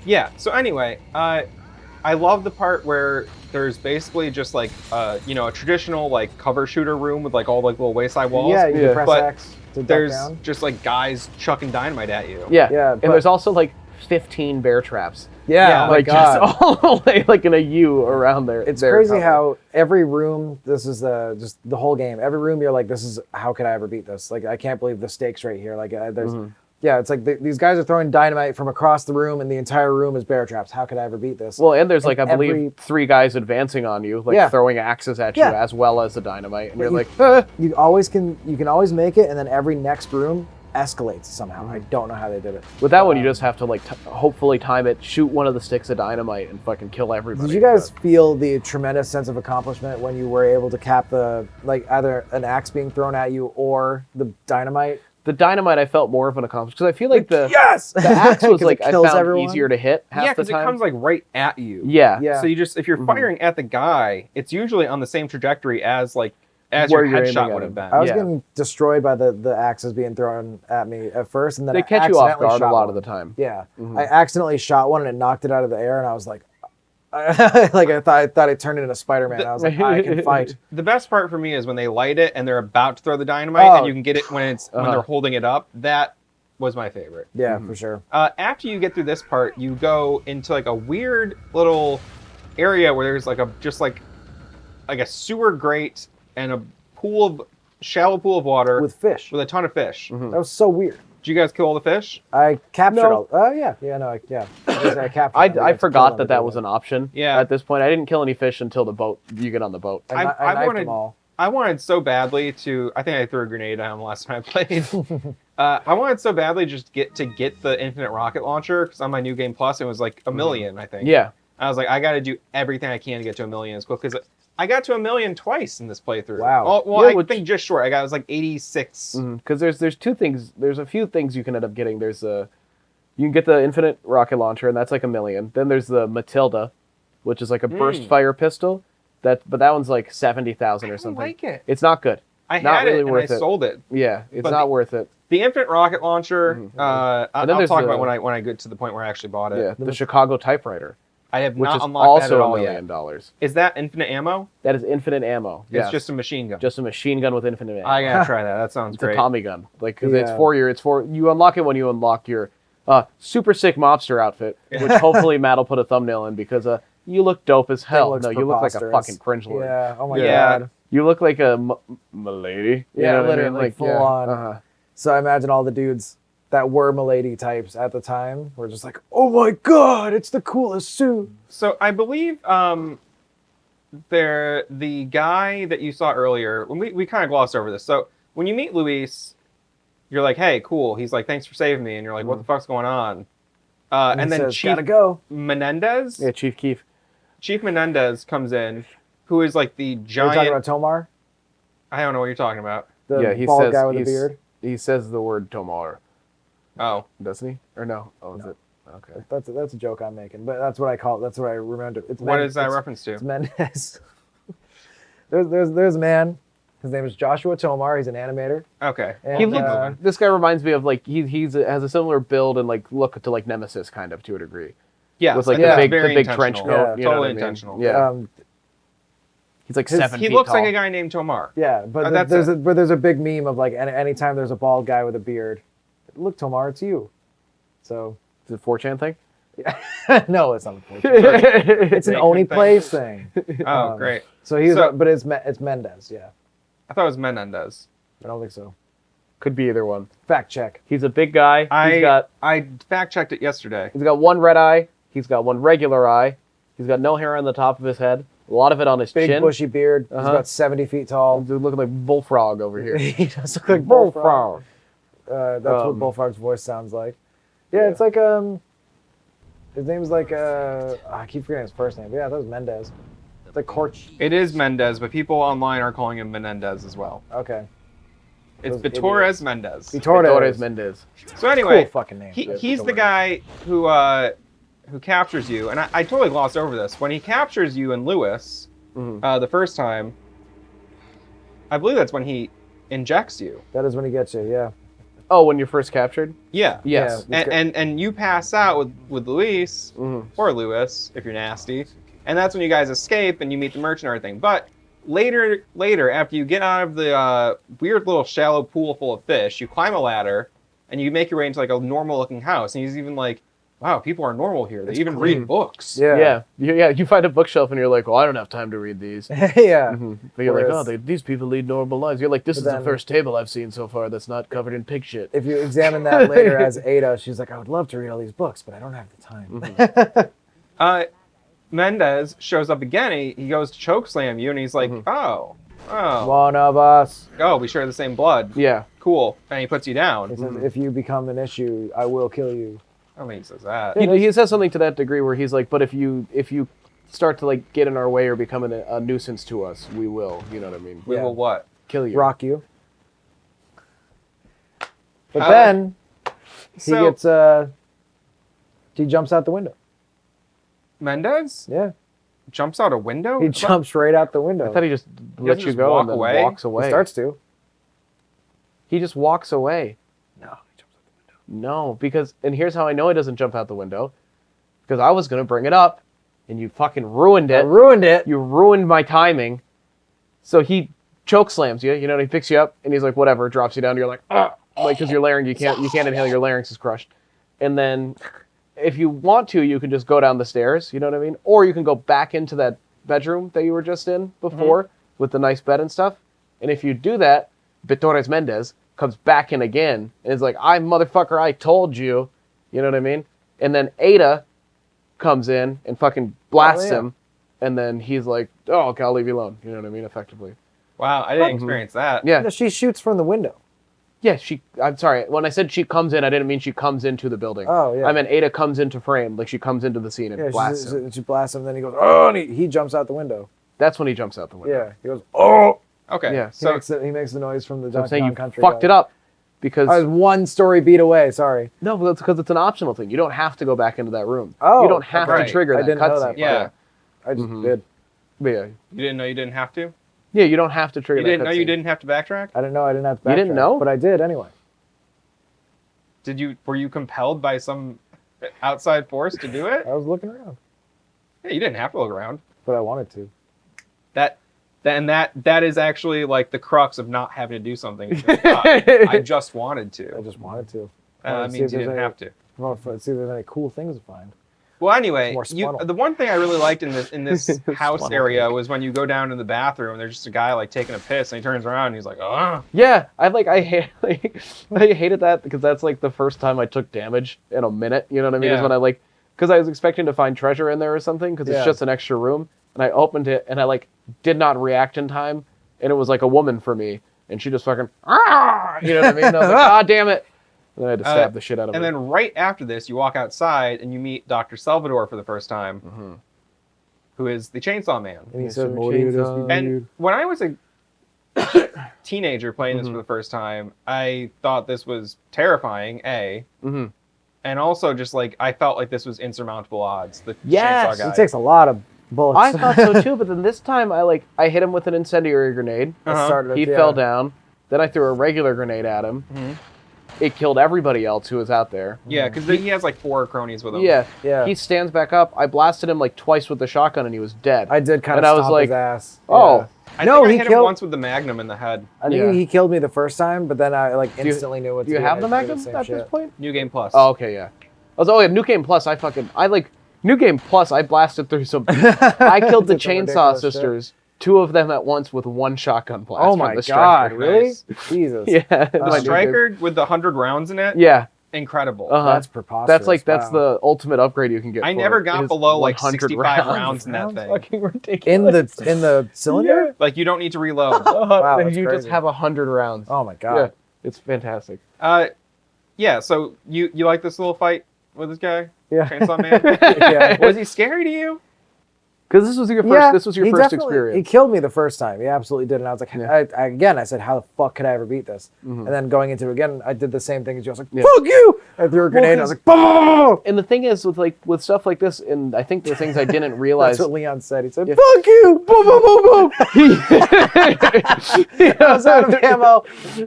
yeah. So anyway, I love the part where there's basically just like a traditional like cover shooter room with like all like little wayside walls. Yeah, you Yeah. can press But X to duck There's down. just like guys chucking dynamite at you. Yeah. Yeah, And but- there's also like 15 bear traps. Yeah, Yeah, oh my like God. just all the way like in a U around there. It's their crazy cover. how every room, this is just the whole game. Every room, you're like, this is how could I ever beat this? Like, I can't believe the stakes right here. Like, there's, yeah, it's like these guys are throwing dynamite from across the room, and the entire room is bear traps. How could I ever beat this? Well, and there's like I And believe every- 3 guys advancing on you, like Yeah. throwing axes at Yeah. you as well as the dynamite, and you're you- like, "Ah." you can always make it, and then every next room escalates somehow. I don't know how they did it. With that one, you just have to like hopefully time it, shoot one of the sticks of dynamite, and fucking kill everybody. Did you guys feel the tremendous sense of accomplishment when you were able to cap the like either an axe being thrown at you or the dynamite? The dynamite, I felt more of an accomplishment because I feel like the Yes, the axe was 'Cause it like I kills found everyone. easier to hit half Yeah, the because it time. comes like right at you. yeah, Yeah. So if you're firing at the guy, it's usually on the same trajectory as Where your you're aiming headshot at would have him. been. I was Yeah. getting destroyed by the axes being thrown at me at first, and then they I catch you off accidentally guard a shot lot one. of the time. Yeah, I accidentally shot one and it knocked it out of the air, and I was like, like I thought it turned into Spider-Man. I was like, I can fight. The best part for me is when they light it and they're about to throw the dynamite, Oh. and you can get it when they're holding it up. That was my favorite. Yeah, for sure. After you get through this part, you go into like a weird little area where there's like a sewer grate and a shallow pool of water With fish, with a ton of fish. that was so weird. Did you guys kill all the fish? I captured No. all. Oh yeah, no, I captured. I forgot that was an option. Yeah. At this point, I didn't kill any fish until the boat. You get on the boat. I I knifed wanted- them all. I wanted so badly to. I think I threw a grenade at him last time I played. I wanted so badly just to get the infinite rocket launcher because on my new game plus it was like 1 million. I think. Yeah. I was like, I got to do everything I can to get to 1 million as quick as I got to 1 million twice in this playthrough. Wow. Well, Yeah, I which- think just short. I was like 86. Because there's two things. There's a few things you can end up getting. There's you can get the infinite rocket launcher, and that's like 1 million. Then there's the Matilda, which is like a burst fire pistol. But that one's like 70,000 or something. like it. It's not good. I Not had really it and I worth it. sold it. Yeah, it's But not worth it. The infinite rocket launcher. And then I'll there's talk the- about when I get to the point where I actually bought it. Yeah, the Chicago typewriter, I have which not is unlocked that at also all $1 million. yet. Is that infinite ammo? That is infinite ammo. It's Yes. just a machine gun. just a machine gun with infinite ammo. I gotta try that. That sounds It's a great. Tommy gun, like because it's Yeah. for you unlock it when you unlock your super sick mobster outfit, which hopefully Matt will put a thumbnail in because you look dope as hell. looks No, you look like a preposterous. fucking cringe lord. Yeah. Oh my Yeah. god. You look like a milady. You Yeah, know what I literally, mean? like, full on. Uh-huh. So I imagine all the dudes that were milady types at the time were just like, "Oh my god, it's the coolest suit." So I believe the guy that you saw earlier, when we kind of glossed over this. So when you meet Luis, you're like, "Hey, cool." He's like, "Thanks for saving me," and you're like, "What the fuck's going on?" And he then says, Chief "Gotta go." Menendez, Yeah, Chief Keef. Chief Menendez comes in, who is like the You're talking giant. about Tomar, I don't know what you're talking about. the Yeah, he bald says guy with the he's- beard. He says the word Tomar, Oh, doesn't he? Or no? Oh, is it? Okay. That's a joke I'm making, but that's what I call it. That's what I remember. It's what is that it's- reference to? It's Mendez. there's a man. His name is Joshua Tomar. He's an animator. Okay. And, He looks. This guy reminds me of like has a similar build and like look to like Nemesis kind of to a degree. Yeah, With like Yeah. the very big trench intentional. coat. Yeah, you know totally what I mean? intentional. Yeah. He's like his- 7 He feet looks tall. like a guy named Tomar. Yeah, but that's there's a big meme of like anytime there's a bald guy with a beard, look Tomar, it's you. So Is it a 4chan thing? no, it's not. It's It's an Fake Oni thing. Plays thing. Oh, great. So he's So- but it's Mendez. Yeah, I thought it was Menendez. I don't think so. Could be either one. Fact check. He's a big guy. I fact checked it yesterday. He's got one red eye. He's got one regular eye. He's got no hair on the top of his head. A lot of it on his Big chin. bushy beard. He's Uh-huh. about 70 feet tall. He's looking like Bullfrog over here. He does look like Bullfrog. Bullfrog. That's what Um, Bullfrog's voice sounds like. Yeah, it's like his name's like I keep forgetting his first name. But yeah, that was Mendez. It's like Corch. It is Mendez, but people online are calling him Menendez as well. Okay. It's Those Vitores Mendez. Torres Mendez. So anyway, Cool fucking name. he's the guy who captures you, and I totally glossed over this. When he captures you and Lewis the first time, I believe that's when he injects you. That is when he gets you. Yeah. Oh, when you're first captured? Yeah. Yes. Yeah. And you pass out with Luis or Lewis if you're nasty, and that's when you guys escape and you meet the merchant and everything. But later after you get out of the weird little shallow pool full of fish, you climb a ladder and you make your way into like a normal looking house, and he's even like, wow, people are normal here. They even read books. Yeah. Yeah. You find a bookshelf and you're like, well, I don't have time to read these. Yeah. But you're like, Whereas- these people lead normal lives. You're like, this is then- the first table I've seen so far that's not covered in pig shit. If you examine that later as Ada, she's like, I would love to read all these books, but I don't have the time. Mendez shows up again. He goes to chokeslam you, and he's like, oh, One of us. we share the same blood. Yeah. Cool. And he puts you down. He says, if you become an issue, I will kill you. I don't think he says that. He says something to that degree where he's like, but if you start to like get in our way or become a nuisance to us, we will. You know what I mean? We Yeah. will what? Kill you. Rock you. But How- then So he jumps out the window. Mendez Yeah. jumps out a window. He jumps right out the window. I thought he just lets doesn't you just go walk and then away? walks He away. starts to. He just walks away. No, he jumps out the window. No, because and here's how I know he doesn't jump out the window. Because I was gonna bring it up, and you fucking ruined I it. ruined it. You ruined my timing. So he choke slams you. You know, he picks you up and he's like, whatever, drops you down. You're like, ah, like because your larynx, you can't inhale. Your larynx is crushed. And then, if you want to, you can just go down the stairs. You know what I mean? Or you can go back into that bedroom that you were just in before with the nice bed and stuff. And if you do that, Vitores Mendez comes back in again and is like, motherfucker, I told you. You know what I mean? And then Ada comes in and fucking blasts yeah. him. And then he's like, oh, okay, I'll leave you alone. You know what I mean? Effectively. Wow, I didn't experience that. Yeah. No, she shoots from the window. Yeah, I'm sorry. When I said she comes in, I didn't mean she comes into the building. Oh, yeah. I meant Ada comes into frame. Like she comes into the scene and Yeah, blasts him. she blasts him, then he goes, oh, and he jumps out the window. That's when he jumps out the window. Yeah, he goes, oh! Okay. Yeah. He makes the noise from the So I'm Donkey saying Kong you Country. fucked guy. it up because I was one story beat away. Sorry. no, but that's because it's an optional thing. You don't have to go back into that room. Oh, you don't have right. to trigger I that didn't know cutscene. that. Yeah. I just Mhm. did. But yeah, You didn't know you didn't have to? yeah, you don't have to trigger You that. didn't know you cutscene. didn't have to backtrack? I didn't know I didn't have to backtrack. You didn't know? But I did anyway. Were you compelled by some outside force to do it? I was looking around, Yeah, you didn't have to look around. but I wanted to. That is actually like the crux of not having to do something. It's just, I just wanted I to. just wanted to. That means you didn't have to. I want to see if there's any cool things to find. Well, anyway, More spunnel. the one thing I really liked in this house area was when you go down to the bathroom and there's just a guy like taking a piss and he turns around and he's like, oh. Yeah, I hated that because that's like the first time I took damage in a minute. You know what I mean? Is Yeah. when I because I was expecting to find treasure in there or something because Yeah. it's just an extra room, and I opened it and I did not react in time, and it was like a woman for me, and she just fucking you know what I mean? And I was like, God damn it! And then I had to stab the shit out of her. And then right after this, you walk outside and you meet Dr. Salvador for the first time, who is the Chainsaw Man. And he Yeah, said, so "What do you chainsaw. just And when I was a teenager playing this for the first time, I thought this was terrifying, Mhm. and also just like I felt like this was insurmountable odds. The Yes! Chainsaw guy. He takes a lot of bullets." I thought so too, but then this time I hit him with an incendiary grenade. Uh-huh. Started, He yeah. fell down. Then I threw a regular grenade at him. It killed everybody else who was out there. Yeah, because he has like 4 cronies with him. Yeah. Yeah. He stands back up. I blasted him like twice with the shotgun and he was dead. I did kind of And I was stomp like, his ass. oh. Yeah. I No, think I he hit him killed- once with the Magnum in the head. I think Yeah. he killed me the first time, but then I you- instantly knew what Do to you do. have and the I did Magnum same at this shit. point? New Game Plus. Oh, okay, yeah. New Game Plus, New Game Plus, I blasted through some. I killed the Did some Chainsaw ridiculous shit. Sisters, 2 of them at once with 1 shotgun blast. Oh from my the god, Striker. really? Nice. Jesus. Yeah. The my new game. Striker with the 100 rounds in it. Yeah. Incredible. Uh-huh. That's preposterous. That's wow. the ultimate upgrade you can get. I for never it. got It is below like 100 65 rounds in that That's thing. fucking ridiculous. in the cylinder. Like you don't need to reload. Wow, and that's you crazy. just have 100 rounds. Oh my Yeah, god. it's fantastic. Yeah. So you like this little fight with this guy, Yeah. Chainsaw Man? Yeah. Was he scary to you? Because this was your first. Yeah, this was your he first definitely- experience. He killed me the first time. He absolutely did, and I was like, Yeah. I said, how the fuck could I ever beat this? And then going into it again, I did the same thing as you. I was like, Yeah. fuck you! I threw a grenade. And I was like, boom! And the thing is, with stuff like this, and I think the things I didn't realize. That's what Leon said. He said, Yeah. fuck you! Boom, boom, boom, boom! I was out of ammo.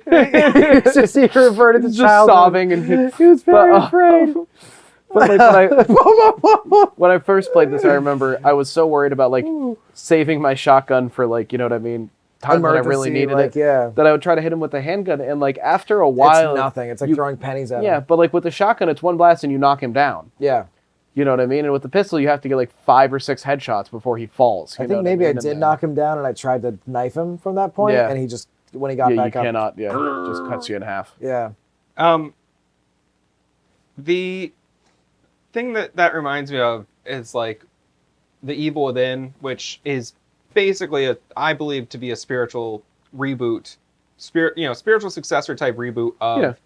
It's just he reverted to just childhood. sobbing and He was very afraid. But when I first played this, I remember I was so worried about saving my shotgun for you know what I mean, times when I really Emergency, needed it. Yeah. That I would try to hit him with the handgun, and after a It's while, nothing. It's like you- throwing pennies at yeah. him. But with the shotgun, it's 1 blast and you knock him down. Yeah. You know what I mean? And with the pistol, you have to get 5 or 6 headshots before he falls. I you know think what maybe I mean? And did then- knock him down, and I tried to knife him from that point, Yeah. and he just, when he got Yeah, you back up. cannot. Yeah, it just cuts you in half. Yeah. The thing that reminds me of is the Evil Within, which is basically I believe to be a spiritual reboot, spiritual successor type reboot of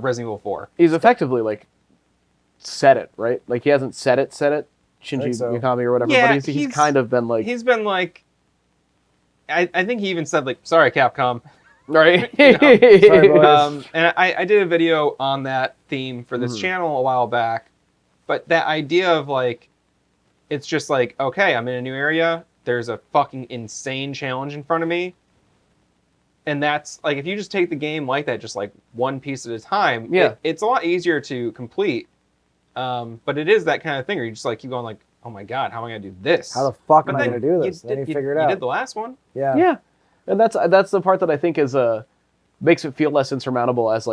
Resident Evil 4. He's effectively said it, right? He hasn't said it. Shinji think so. Mikami or whatever. Yeah, but he's kind of been He's been I think he even said sorry Capcom. right. Sorry, boys. And I did a video on that theme for this channel a while back, but that idea of it's just okay, I'm in a new area, there's a fucking insane challenge in front of me, and that's if you just take the game like that, just one piece at a time, Yeah. it's a lot easier to complete, but it is that kind of thing where you just keep going oh my god, how am I gonna do this? How the fuck But am I then going to do this? Then you figure it out. You did the last one. Yeah. Yeah, and that's the part that I think is makes it feel less insurmountable as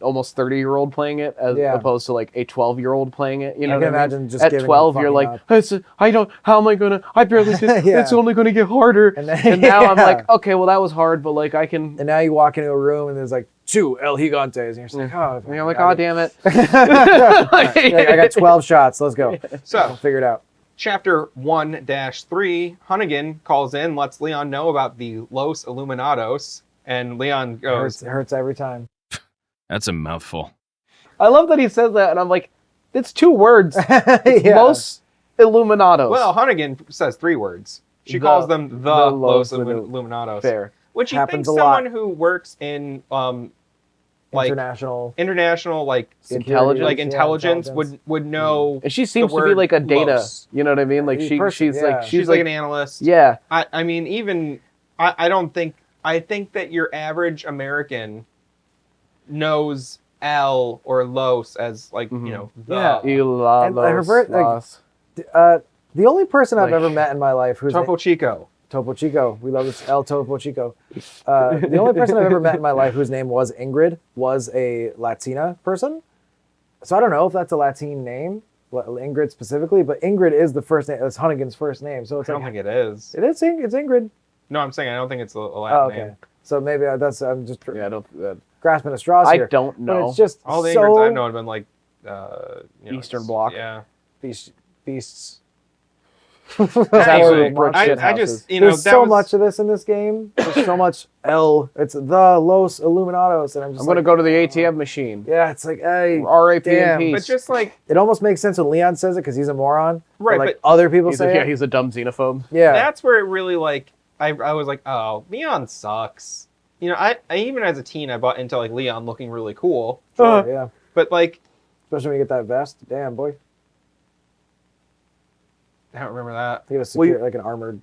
almost 30-year-old playing it as Yeah. opposed to a 12-year-old playing it. You know I what can I mean? imagine just at giving 12 a you're fucking I don't, how am I gonna, I barely did, Yeah. it's only gonna get harder. And And, then- now I'm yeah. okay, well that was hard, but I can. And now you walk into a room and there's 2 El Gigantes, and you're just oh. And I'm oh damn it. I got 12 shots. Let's go. So We'll figure it out. Chapter 1-3, Hunnigan calls in, lets Leon know about the Los Illuminados, and Leon goes, It hurts every time. That's a mouthful. I love that he says that, and I'm it's 2 words. Yeah. Illuminados. Well, Hunnigan says 3 words. She The- calls them the the Los Los Illuminados. fair. Which you Happens think a lot. someone who works in like international like Intelligence? like Yeah, intelligence intelligence. would know. And she seems to be word like a data. Los. You know what I mean? Like Person, she's yeah. like She's like an analyst. yeah. I mean, even I don't think I think that your average American knows L or Los as like Mhm. you know the. Yeah. Ilalos, And her ver- like, Los. the only person I've Like- ever met in my life who's Topo Chico. Topo Chico. We love this El Topo Chico. The only person I've ever met in my life whose name was Ingrid was a Latina person. So I don't know if that's a Latin name, Ingrid specifically, but Ingrid is the first name. It's Hunnigan's first name. So I it's don't like, think it is. it is. It's Ingrid. No, I'm saying I don't think it's a Latin Oh, okay. name. So maybe I'm just Yeah, I don't. grasping at straws I here. don't But know. it's just All the so Ingrids I've known have been like Eastern Bloc. Yeah. beasts. Absolute Anyway, brick shit I houses. just you know There's that so was, much of this in this game. There's so much L. It's the Los Illuminados, and I'm just I'm gonna like, go to the ATM machine. yeah, it's like, hey, R.A.P. in damn. peace. But just like it almost makes sense when Leon says it because he's a moron. Right, Like but other people he's say a, yeah, it. he's a dumb xenophobe. Yeah. that's where it really like I was like, oh, Leon sucks. You know, I even as a teen I bought into like Leon looking really cool. Sure, yeah. But like Especially when you get that vest. Damn, boy. I don't remember that. You get a Well, secure, like an armored.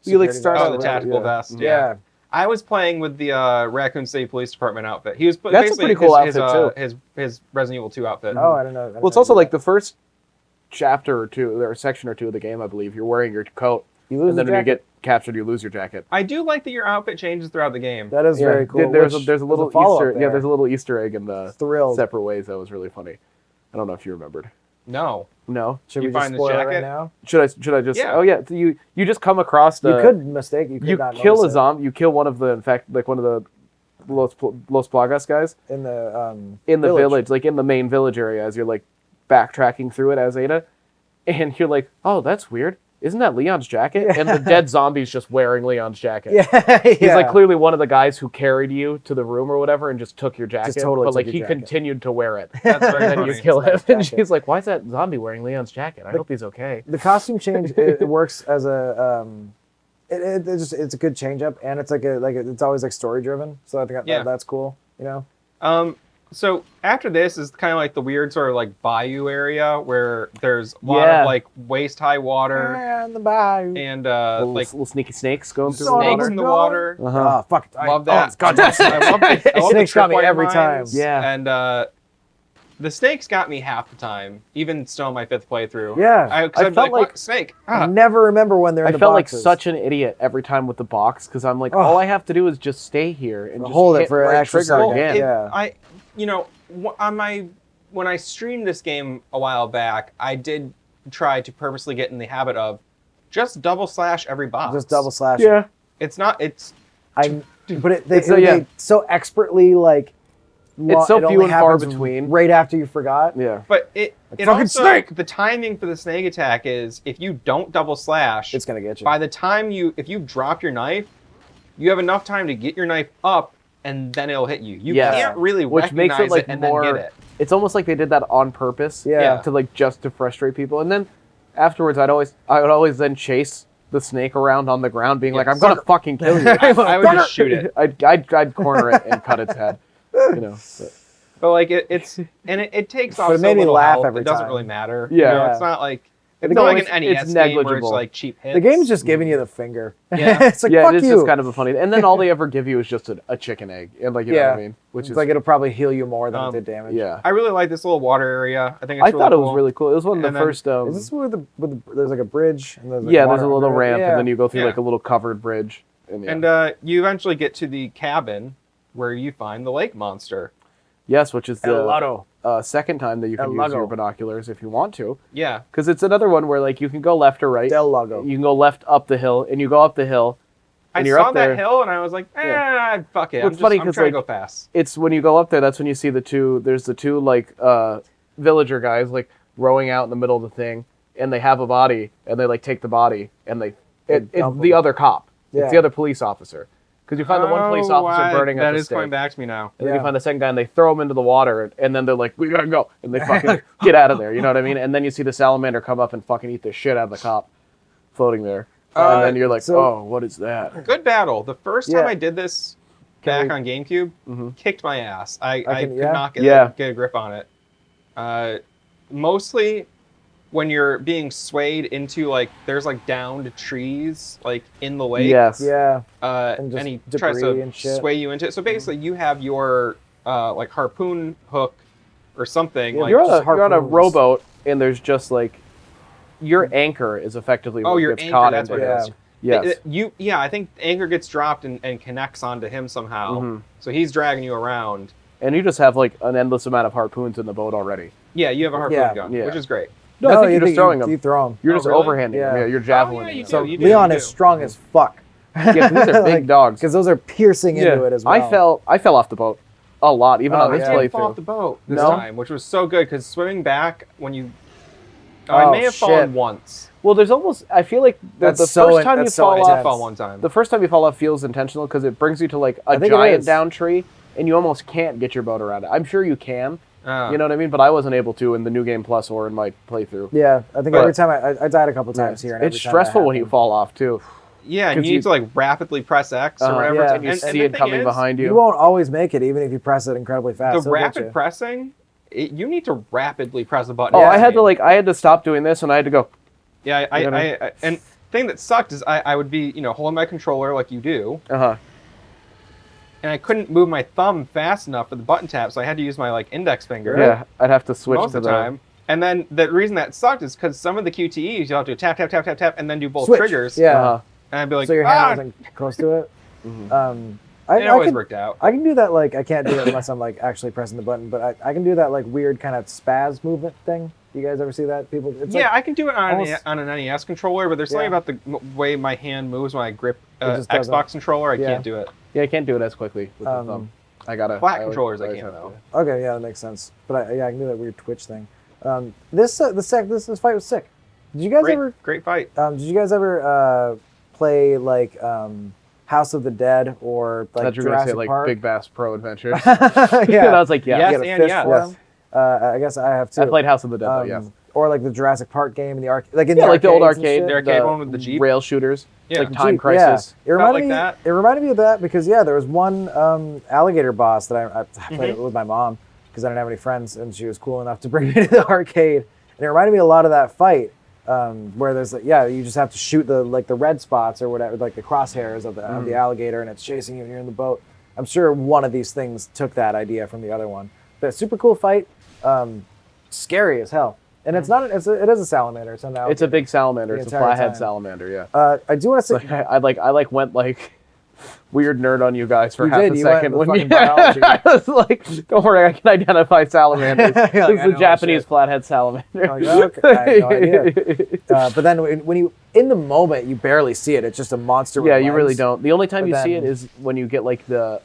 You, like, security start vest Oh, out the or tactical whatever, vest. Yeah. Yeah. I was playing with the Raccoon City Police Department outfit. He was That's a basically pretty cool his, outfit, his Resident Evil 2 outfit. Oh, I don't know. Well, it's also like the first chapter or two, or section or two of the game, I believe. You're wearing your coat, you lose and then the when you jacket. get captured, you lose your jacket. I do like that your outfit changes throughout the game. That is very cool. There's which a little follow-up Easter. there. Yeah, there's a little Easter egg in the Thrilled. separate ways that was really funny. I don't know if you remembered. No. No. Should You we just find the spoil it right jacket? now? Should I just? Yeah. Oh yeah. You just come across the. You could mistake. You could You not kill notice a it. zombie. You kill one of the, in fact, like one of the Los Plagas guys in the in the village, like in the main village area, as you're like backtracking through it as Ada, and you're like, oh, that's weird. Isn't that Leon's jacket? And the dead zombie's just wearing Leon's jacket. Yeah, He's like clearly one of the guys who carried you to the room or whatever and just took your jacket. totally but took like your he jacket. continued to wear it. That's very And then funny. you kill him, It's and nice jacket. she's like, "Why is that zombie wearing Leon's jacket? I hope he's okay." The costume change it works as a it's a good change up, and it's it's always like story driven. So I think Yeah. that's cool. You know. So after this is kind of like the weird sort of like bayou area where there's a lot Yeah. of like waist high water And the bayou. and Like little sneaky snakes going through Son the of snakes water. in the God. water. Uh-huh. Oh fuck! Love that. Oh, goddamn I love the Snakes got me tripwire every time. mines, Yeah. And the snakes got me half the time, even still in my 5th playthrough. Yeah. I I felt felt like like- "Fuck, snake. I Ah. never remember when they're in I the felt like boxes. such an idiot every time with the box because I'm like, Oh. all I have to do is just stay here and just Hold it hit for an right extra trigger second. again. Yeah. You know, when I streamed this game a while back, I did try to purposely get in the habit of just double slash every box. Just double slash. Yeah. It's not. It's I. But they yeah. so expertly like. It's so it few only and far happens between. Right after you forgot. Yeah. But it fucking also snake! the timing for the snake attack is if you don't double slash, It's gonna get you. by the time if you drop your knife, you have enough time to get your knife up and then it'll hit you. You Yes. can't really Which makes recognize it like and more. then get it. It's almost like they did that on purpose. Yeah. To like just to frustrate people, and then afterwards, I would always then chase the snake around on the ground, being like, Yeah, "I'm gonna fucking kill you." I would just shoot it. I'd corner it and cut its head. You know. But like it takes off But it so made me little laugh health, every it doesn't time. really matter. Yeah. You know, it's not like it's No, not like it's- an NES it's game where it's negligible. like cheap hits. The game's just giving you the finger. Yeah. It's like Yeah, fuck it is you. just kind of a funny. And then all they ever give you is just a chicken egg, and like you know what I mean, which it's is like it'll probably heal you more than it Um, did damage. yeah. I really like this little water area. I think it's I thought it was cool. really cool. It was one of the And then- first. Is this where there's like a bridge? And there's like Yeah, water there's a little under it? ramp, Yeah. and then you go through Yeah. like a little covered bridge. And, yeah. And you eventually get to the cabin where you find the lake monster. yes, which is El the Lado. second time that you can El use Lago. your binoculars if you want to, Yeah. because it's another one where like you can go left or right. Del Lago. You can go left up the hill, and you go up the hill. I And you're saw up there. that hill and I was like, Yeah. fuck it. Well, I'm, it's funny I'm 'cause, trying to like, go fast. It's when you go up there, that's when you see there's the two like villager guys like rowing out in the middle of the thing, and they have a body, and they like take the body, and it's dump the him. other cop. Yeah. It's the other police officer. Because you find the one police officer burning at that the is stake. coming back to me now. And then you Yeah. find the second guy and they throw him into the water and then they're like, we gotta go. And they fucking get out of there. You know what I mean? And then you see the salamander come up and fucking eat the shit out of the cop floating there. And then you're like, so- oh, what is that? Good battle. The first Yeah. time I did this back we- on GameCube, kicked my ass. I can- could yeah? not Yeah. get a grip on it. Mostly when you're being swayed into like there's like downed trees like in the lake. Yes. Yeah. And, just he tries debris to and shit. sway you into it. So basically, you have your like harpoon hook or something. Yeah, like You're just on a harpoons. rowboat and there's just like, your anchor is effectively what your gets anchor. caught That's in what there. it is. Yes. I think anchor gets dropped and connects onto him somehow. Mhm. So he's dragging you around. And you just have like an endless amount of harpoons in the boat already. Yeah, you have a harpoon Yeah. gun, Yeah. which is great. No, I think you're just throwing you them. throw them. You're Oh, just really? overhanding them. Yeah. Yeah, you're javelin. Oh, yeah, you So do, you do, Leon you is do. strong as fuck. Yeah, these are big dogs. Because those are piercing into it as well. I fell off the boat a lot, even Oh, on I this yeah. didn't fall off playthrough. the boat this No? time, which was so good because swimming back when you. I Oh, may have shit. fallen once. Well, there's almost. I feel like the That's so first in- time you that's so fall I did off, intense. fall one time. the first time you fall off feels intentional because it brings you to like a I think it giant is. down tree, and you almost can't get your boat around it. I'm sure you can. Oh. You know what I mean? But I wasn't able to in the new game plus or in my playthrough. Yeah, I think But- every time I died a couple times here. And It's every time stressful that when you happened. fall off too. Yeah, and 'Cause you you- need to like rapidly press X or whatever. yeah. And you see the it thing coming is, behind You you. won't always make it, even if you press it incredibly fast. The It'll get rapid you. pressing, you need to rapidly press the button. Oh, in I this had to game. I had to stop doing this and I had to go. Yeah, You know? I and thing that sucked is I would be holding my controller like you do, and I couldn't move my thumb fast enough for the button tap, so I had to use my like index finger. Yeah, I'd have to switch most to of the time. And then the reason that sucked is because some of the QTEs you have to tap tap tap tap tap and then do both Switch. triggers. Yeah. Uh-huh. And I'd be like, So your ah! hand wasn't close to it. Mm-hmm. I It always can, worked out. I can do that. Like I can't do it unless I'm like actually pressing the button. But I can do that like weird kind of spaz movement thing. You guys ever see that? People. It's Yeah, like, I can do it on, almost- on an NES controller, but there's something Yeah. about the way my hand moves when I grip just doesn't- Xbox controller. I yeah. can't do it. Yeah, I can't do it as quickly with the Um, thumb. I gotta Flat I always- controllers I always can have though. to. Okay, yeah, that makes sense. But I can do that weird Twitch thing. This fight was sick. Did you guys ever? Great fight. Did you guys ever play like House of the Dead or I like thought you were gonna say Jurassic like Park? Big Bass Pro Adventures. Yeah. And I was like, yeah. Yes, You get a and fist yes. for 'em. I guess I have too. I played House of the Dead though, yeah. Or like the Jurassic Park game in the arcade, like in Yeah, the like the old arcades and arcade, shit. The arcade one with the Jeep? rail shooters, Yeah. like Time Jeep, Crisis. Yeah. It reminded like me. that. It reminded me of that because there was one alligator boss that I played Mm-hmm. it with my mom because I didn't have any friends and she was cool enough to bring me to the arcade. And it reminded me a lot of that fight where there's like, you just have to shoot the red spots or whatever, like the crosshairs of the alligator and it's chasing you and you're in the boat. I'm sure one of these things took that idea from the other one. But super cool fight, scary as hell. And it's not. It is a salamander. It's an alligator. It's a big salamander. The It's a entire flathead time. salamander. Yeah. I do want to say. Like I went like weird nerd on you guys for You half did, a you went second with when fucking you. biology. I was like, don't worry, I can identify salamanders. You're like, This I is know the my Japanese shit. flathead salamander. Like, okay, I had no idea. But then when you in the moment you barely see it. It's just a monster. With Yeah, you really legs. don't. The only time But you see then- it is when you get like the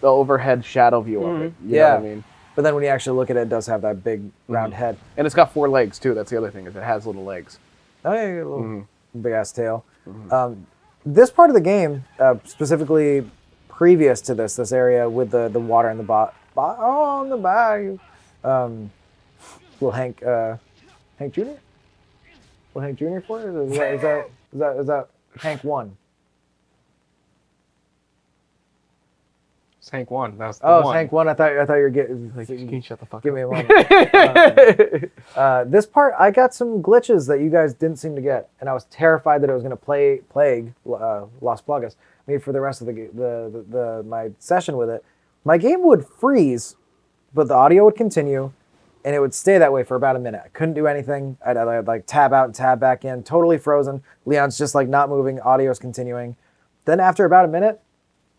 overhead shadow view of it. You know Yeah. what I mean? But then when you actually look at it, it does have that big round head. And it's got 4 legs too. That's the other thing is it has little legs. Oh yeah, a little big ass tail. This part of the game, specifically previous to this area with the water in the on the bayou, little Hank Jr. Little Hank Jr. for it? Is that Hank 1? It's Hank 1. That's the Oh, it's one. Hank 1. I thought you were getting. Like, can you shut the fuck Give up? me a moment. This part, I got some glitches that you guys didn't seem to get, and I was terrified that it was going to plague Las Plagas me for the rest of my session with it. My game would freeze, but the audio would continue, and it would stay that way for about a minute. I couldn't do anything. I'd like tab out and tab back in, totally frozen. Leon's just like not moving, audio's continuing. Then after about a minute,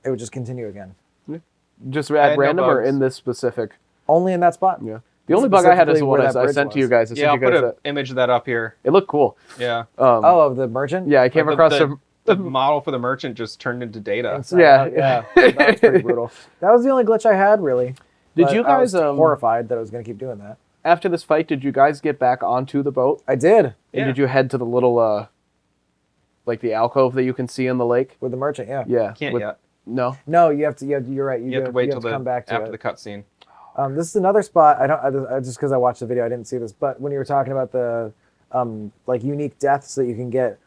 it would just continue again. Just had at no random or bugs. in this specific? Only in that spot. Yeah. The only bug I had is the Specifically one where I that bridge sent to you was. guys. I Yeah, I'll sent you put guys an image of that up here. it looked cool. Yeah. Oh, of the merchant? Yeah, I came But across the model for the merchant just turned into data. Inside Yeah. out, yeah. That was pretty brutal. That was the only glitch I had, really. Did But you I was guys horrified that I was going to keep doing that. after this fight? Did you guys get back onto the boat? I did And Yeah. did you head to the little like the alcove that you can see in the lake? with the merchant. Yeah. Yeah. Can't with- yet. No. No, you have to. You're right. You have to wait till come back to after it. the cutscene. This is another spot. I just because I watched the video, I didn't see this. But when you were talking about the like unique deaths that you can get,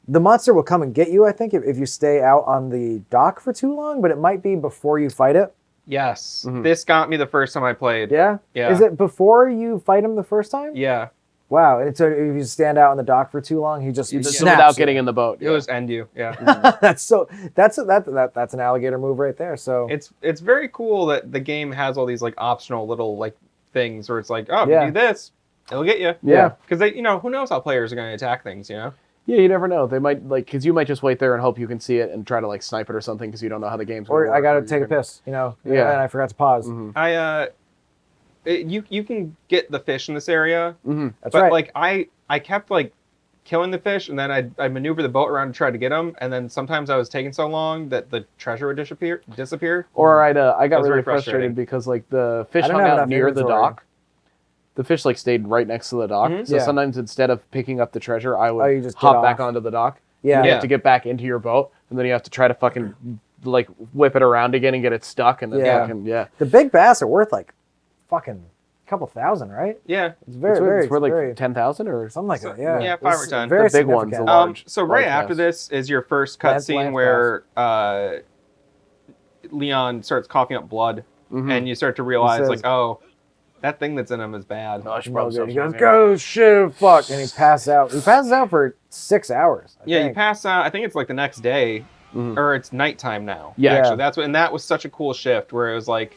the monster will come and get you. I think if you stay out on the dock for too long, but it might be before you fight it. Yes, this got me the first time I played. Yeah. Yeah. Is it before you fight him the first time? Yeah, Wow. And so if you stand out on the dock for too long, he just snaps Without you. getting in the boat. it was end you. Yeah, That's an alligator move right there. So it's very cool that the game has all these like optional little like things where it's like, oh, if Yeah. you do this, it'll get you. Yeah. Because they, who knows how players are going to attack things, Yeah, you never know. They might because you might just wait there and hope you can see it and try to like snipe it or something because you don't know how the game's going or to work. I gotta or take a you're gonna- piss, and Yeah. I forgot to pause. You can get the fish in this area, That's but right. like I kept like killing the fish and then I maneuver the boat around to try to get them, and then sometimes I was taking so long that the treasure would disappear. Or I got was really very frustrated frustrating. because like the fish I don't hung have out enough near the inventory. dock. The fish like stayed right next to the dock. So Yeah. sometimes instead of picking up the treasure, I Oh, would you just hop get back off. onto the dock. Yeah. You Yeah. have to get back into your boat, and then you have to try to fucking like whip it around again and get it stuck, and then Yeah. fucking yeah. The big bass are worth like fucking a couple thousand, right? Yeah. It's very, It's worth very like 10,000 or something like that. Yeah, yeah, 5 or It's 10. Very The big ones, significant. the large. So right large after bass. this is your first Lance cutscene where Leon starts coughing up blood, and you start to realize says- like, oh, that thing that's in him is bad. Oh, I should No probably good. He stop goes, smoking. go shit, fuck, and he passes out. He passes out for 6 hours. I Yeah, you think. pass out. I think it's like the next day, or it's nighttime now. Yeah. actually, that was such a cool shift where it was like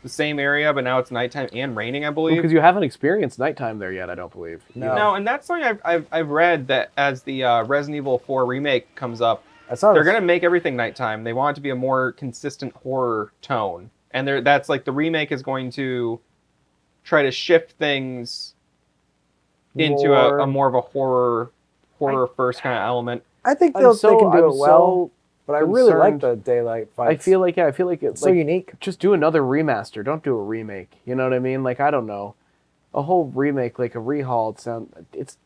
the same area, but now it's nighttime and raining, I believe. Because you haven't experienced nighttime there yet, I don't believe. No. And that's something I've read that as the Resident Evil 4 remake comes up, I saw they're this. gonna make everything nighttime. They want it to be a more consistent horror tone, and that's like the remake is going to try to shift things into More- a more of a horror first kind of element. I think I'm they can so- do I'm it well, so but I really like concerned. the daylight fights. I feel like it's so like, unique. just do another remaster. Don't do a remake. You know what I mean? Like I don't know, a whole remake, like a rehaul.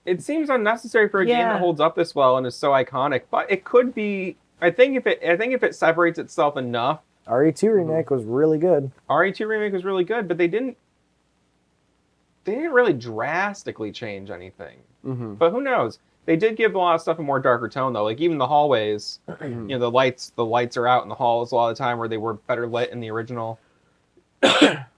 It seems unnecessary for a game Yeah. that holds up this well and is so iconic, but it could be. I think if it separates itself enough, RE2 remake was really good. RE2 remake was really good, but they didn't really drastically change anything. But who knows? They did give a lot of stuff a more darker tone though. Like even the hallways, the lights are out in the halls a lot of the time where they were better lit in the original.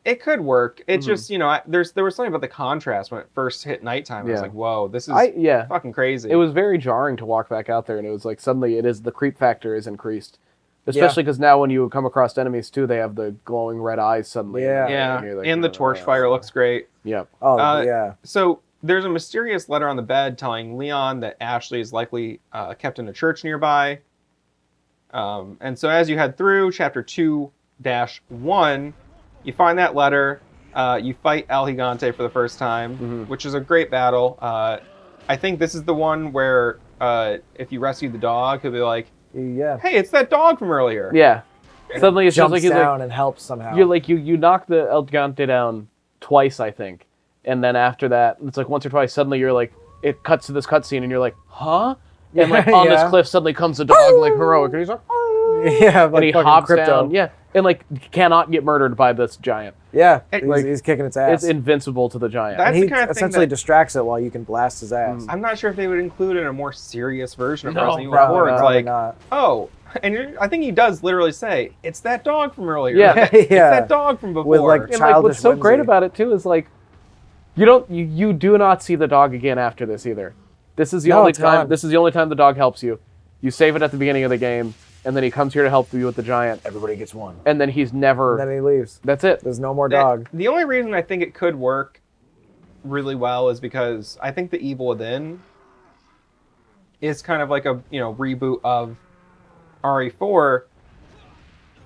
It could work. It's just there was something about the contrast when it first hit nighttime. I was Yeah. like, whoa, this is Yeah. fucking crazy. It was very jarring to walk back out there, and it was like suddenly the creep factor is increased, especially because now when you come across enemies too, they have the glowing red eyes suddenly. Yeah. yeah, And you're like, and the torch fire looks great. Yeah. Oh Uh, yeah. So there's a mysterious letter on the bed telling Leon that Ashley is likely kept in a church nearby. And so as you head through chapter 2-1, you find that letter. You fight El Gigante for the first time, which is a great battle. I think this is the one where if you rescue the dog, he'll be like, Yeah. "Hey, it's that dog from earlier." Yeah. Suddenly it's just Jumps like he's down like and helps somehow. you knock the El Gigante down twice, I think, and then after that, it's like once or twice. Suddenly you're like, it cuts to this cutscene, and you're like, huh? And like on this Yeah. cliff, suddenly comes a dog like heroic, and he's like, yeah, and he fucking hops Crypto. down, yeah, and like cannot get murdered by this giant. Yeah, It- he's kicking its ass. It's invincible to the giant. That's and he the kind of thing essentially that- distracts it while you can blast his ass. I'm not sure if they would include it in a more serious version of No, Resident Evil probably 4. It's Probably like, not. oh, and I think he does literally say, "It's that dog from earlier." Yeah. It's Yeah. that dog from before. With, like, And like childish what's so great whimsy. about it too is like you do not see the dog again after this either. This is the No, only it's time gone. this is the only time the dog helps you. You save it at the beginning of the game, and then he comes here to help you with the giant, Everybody gets one. and then he's never And then he leaves. that's it. There's no more That- dog. The only reason I think it could work really well is because I think the Evil Within is kind of like a reboot of RE4.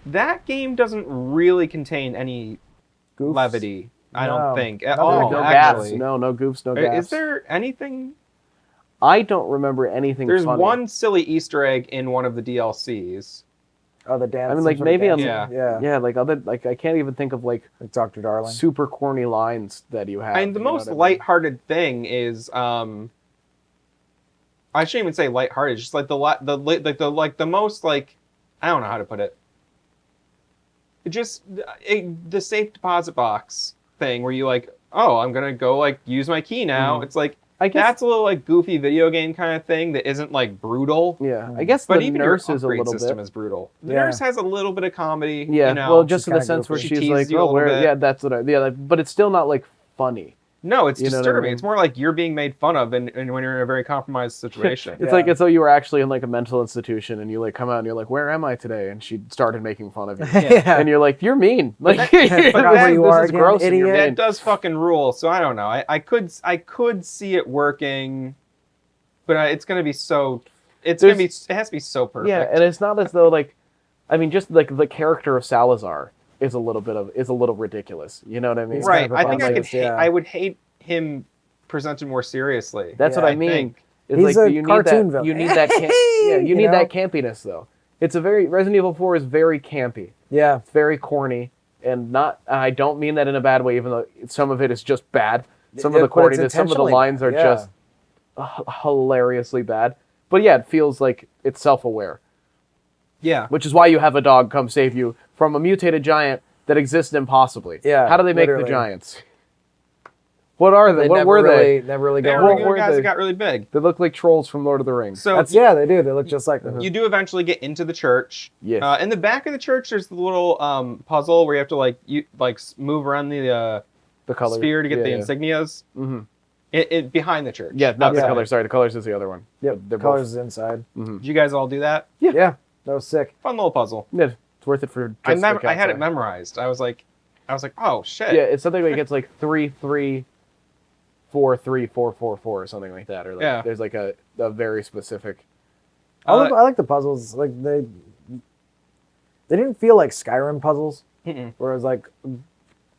That game doesn't really contain any Goofs. levity. I No. don't think at Nothing all. like no actually, gaps. No goofs, no gaps. is there anything? I don't remember anything There's funny. one silly Easter egg in one of the DLCs. Oh, the dance. I mean, some like sort of maybe on dance. Yeah. yeah, like other like I can't even think of like Dr. Darling. super corny lines that you have. I mean, the you know most what I mean? lighthearted thing is I shouldn't even say lighthearted. Just like the most like I don't know how to put it. just the safe deposit box thing where you like, oh, I'm gonna go like use my key now. It's like I guess that's a little like goofy video game kind of thing that isn't like brutal. yeah. I guess But the even nurse your is a upgrade little system bit. is brutal. The Yeah. nurse has a little bit of comedy. Yeah, you know? well, just she's in the kinda sense where goofy. She she's teases like, you a oh, little where? bit. Yeah, that's what I. Yeah, but it's still not like funny. No, it's You know what I disturbing. mean? It's more like you're being made fun of and when you're in a very compromised situation. It's like as though you were actually in like a mental institution and you like come out and you're like, where am I today? And she started making fun of you. Yeah. And you're like, you're mean. Like, forgot where you this are is again, gross and you're idiot. mean. That does fucking rule. So I don't know. I could see it working, but it's gonna be so. It has to be so perfect. Yeah, and it's not as though like, I mean, just like the character of Salazar is a little ridiculous. You know what I mean? right. kind of I think abominable, yeah. I would hate him presented more seriously. That's Yeah, what I I mean. think. It's He's like a you need cartoon that. villain. You need that. Yeah, you You need know? that campiness though. It's a very Resident Evil 4 is very campy. Yeah. It's very corny and not. I don't mean that in a bad way, even though some of it is just bad. Some of the But it's corniness, some of the intentionally lines are bad, yeah. just hilariously bad. But yeah, it feels like it's self-aware, Yeah. which is why you have a dog come save you from a mutated giant that exists impossibly. Yeah, How do they make literally. the giants? What are they? What never were really, they? Never really They go. were What regular were guys they? that got really big. They look like trolls from Lord of the Rings. So Yeah, they do. They look just like them. you do eventually get into the church. Yes. In the back of the church, there's the little puzzle where you have to move around the the color sphere to get the yeah. insignias. Mhm. It behind the church. Yeah, not the Yeah. colors. Sorry, the colors is the other one. Yep. They're Colors is inside. Did you guys all do that? Yeah. That was sick. Fun little puzzle. Yeah, it's worth it for. I Just the cat had it size. memorized. I was like, oh shit. Yeah, it's something like it's like 3 3 4 3 4 4 4 or something like that, or like Yeah. there's like a very specific. I like the puzzles. Like they didn't feel like Skyrim puzzles, where it was like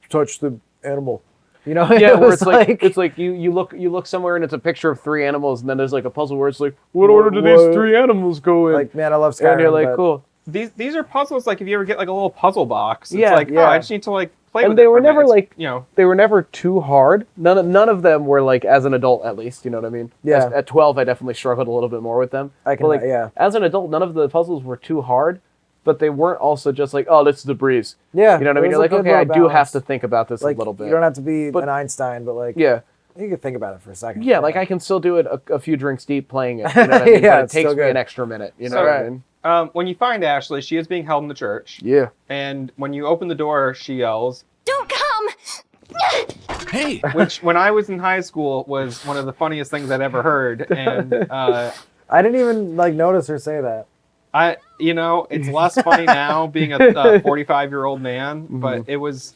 touch the animal. You know? Yeah, It where was it's like you look somewhere and it's a picture of 3 animals, and then there's like a puzzle where it's like, what order do these What? 3 animals go in? like man, I love Skyrim. and you're like, but cool. These are puzzles like if you ever get like a little puzzle box. It's Yeah, like, yeah. oh, I just need to like play And with they it were for a minute. never, It's, like- you know. They were never too hard. None of them were like, as an adult at least, you know what I mean? Yeah. At 12, I definitely struggled a little bit more with them. I can- But, like, yeah. As an adult, none of the puzzles were too hard, but they weren't also just like, oh, this is the breeze. Yeah. You know what I it mean? was You're a like, good okay, I little do have balance. to think about this Like a little bit. you don't have to be But- an Einstein, but like Yeah. you can think about it for a second. Yeah, like I can still do it a few drinks deep playing it. You know what I mean? Yeah, But it it's takes still me good. an extra minute. You know So- what I mean? When you find Ashley, she is being held in the church. Yeah. And when you open the door, she yells, Don't come! Hey! which when I was in high school was one of the funniest things I'd ever heard. And I didn't even like notice her say that. it's less funny now being a 45-year-old man, but it was.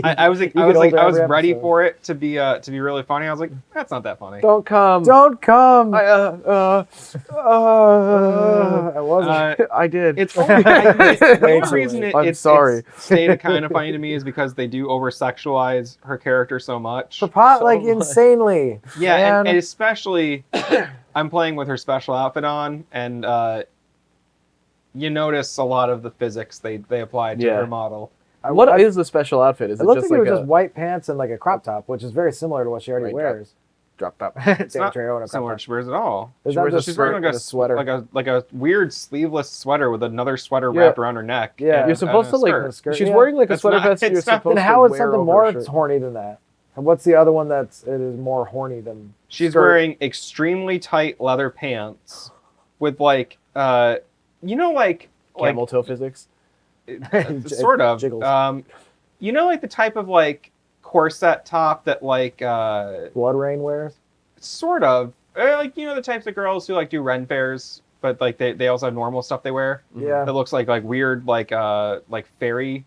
I was get I was older every ready episode. for it to be really funny. I was like, that's not that funny. Don't come. Don't come. I I wasn't. I did. It's only, the Way only too reason late. I'm it's sorry. stayed kind of funny to me is because they do over sexualize her character so much. The pot So like much. insanely. Yeah, man. and especially I'm playing with her special outfit on, and you notice a lot of the physics they applied to Yeah. her model. What is the special outfit? Is It it looked just like it like was a just white pants and like a crop top, which is very similar to what she already Right, wears. drop top? It's Damn, not Trey, I want a crop similar top. to hers at all. Is She that wears a just She's wearing skirt like and a sweater. like a weird sleeveless sweater with another sweater Yeah. wrapped around her neck. Yeah. and- You're supposed and to a like. skirt. skirt, She's yeah. wearing like a That's sweater not- vest. You're it's not- supposed Then to how is wear something over more a shirt. horny than that? And what's the other one it is more horny than? She's skirt. wearing extremely tight leather pants with like Camel toe physics. sort of Jiggles. like the type of like corset top that like Blood Rain wears? sort of like the types of girls who like do Ren fairs, but like they also have normal stuff they wear Yeah. that looks like weird like fairy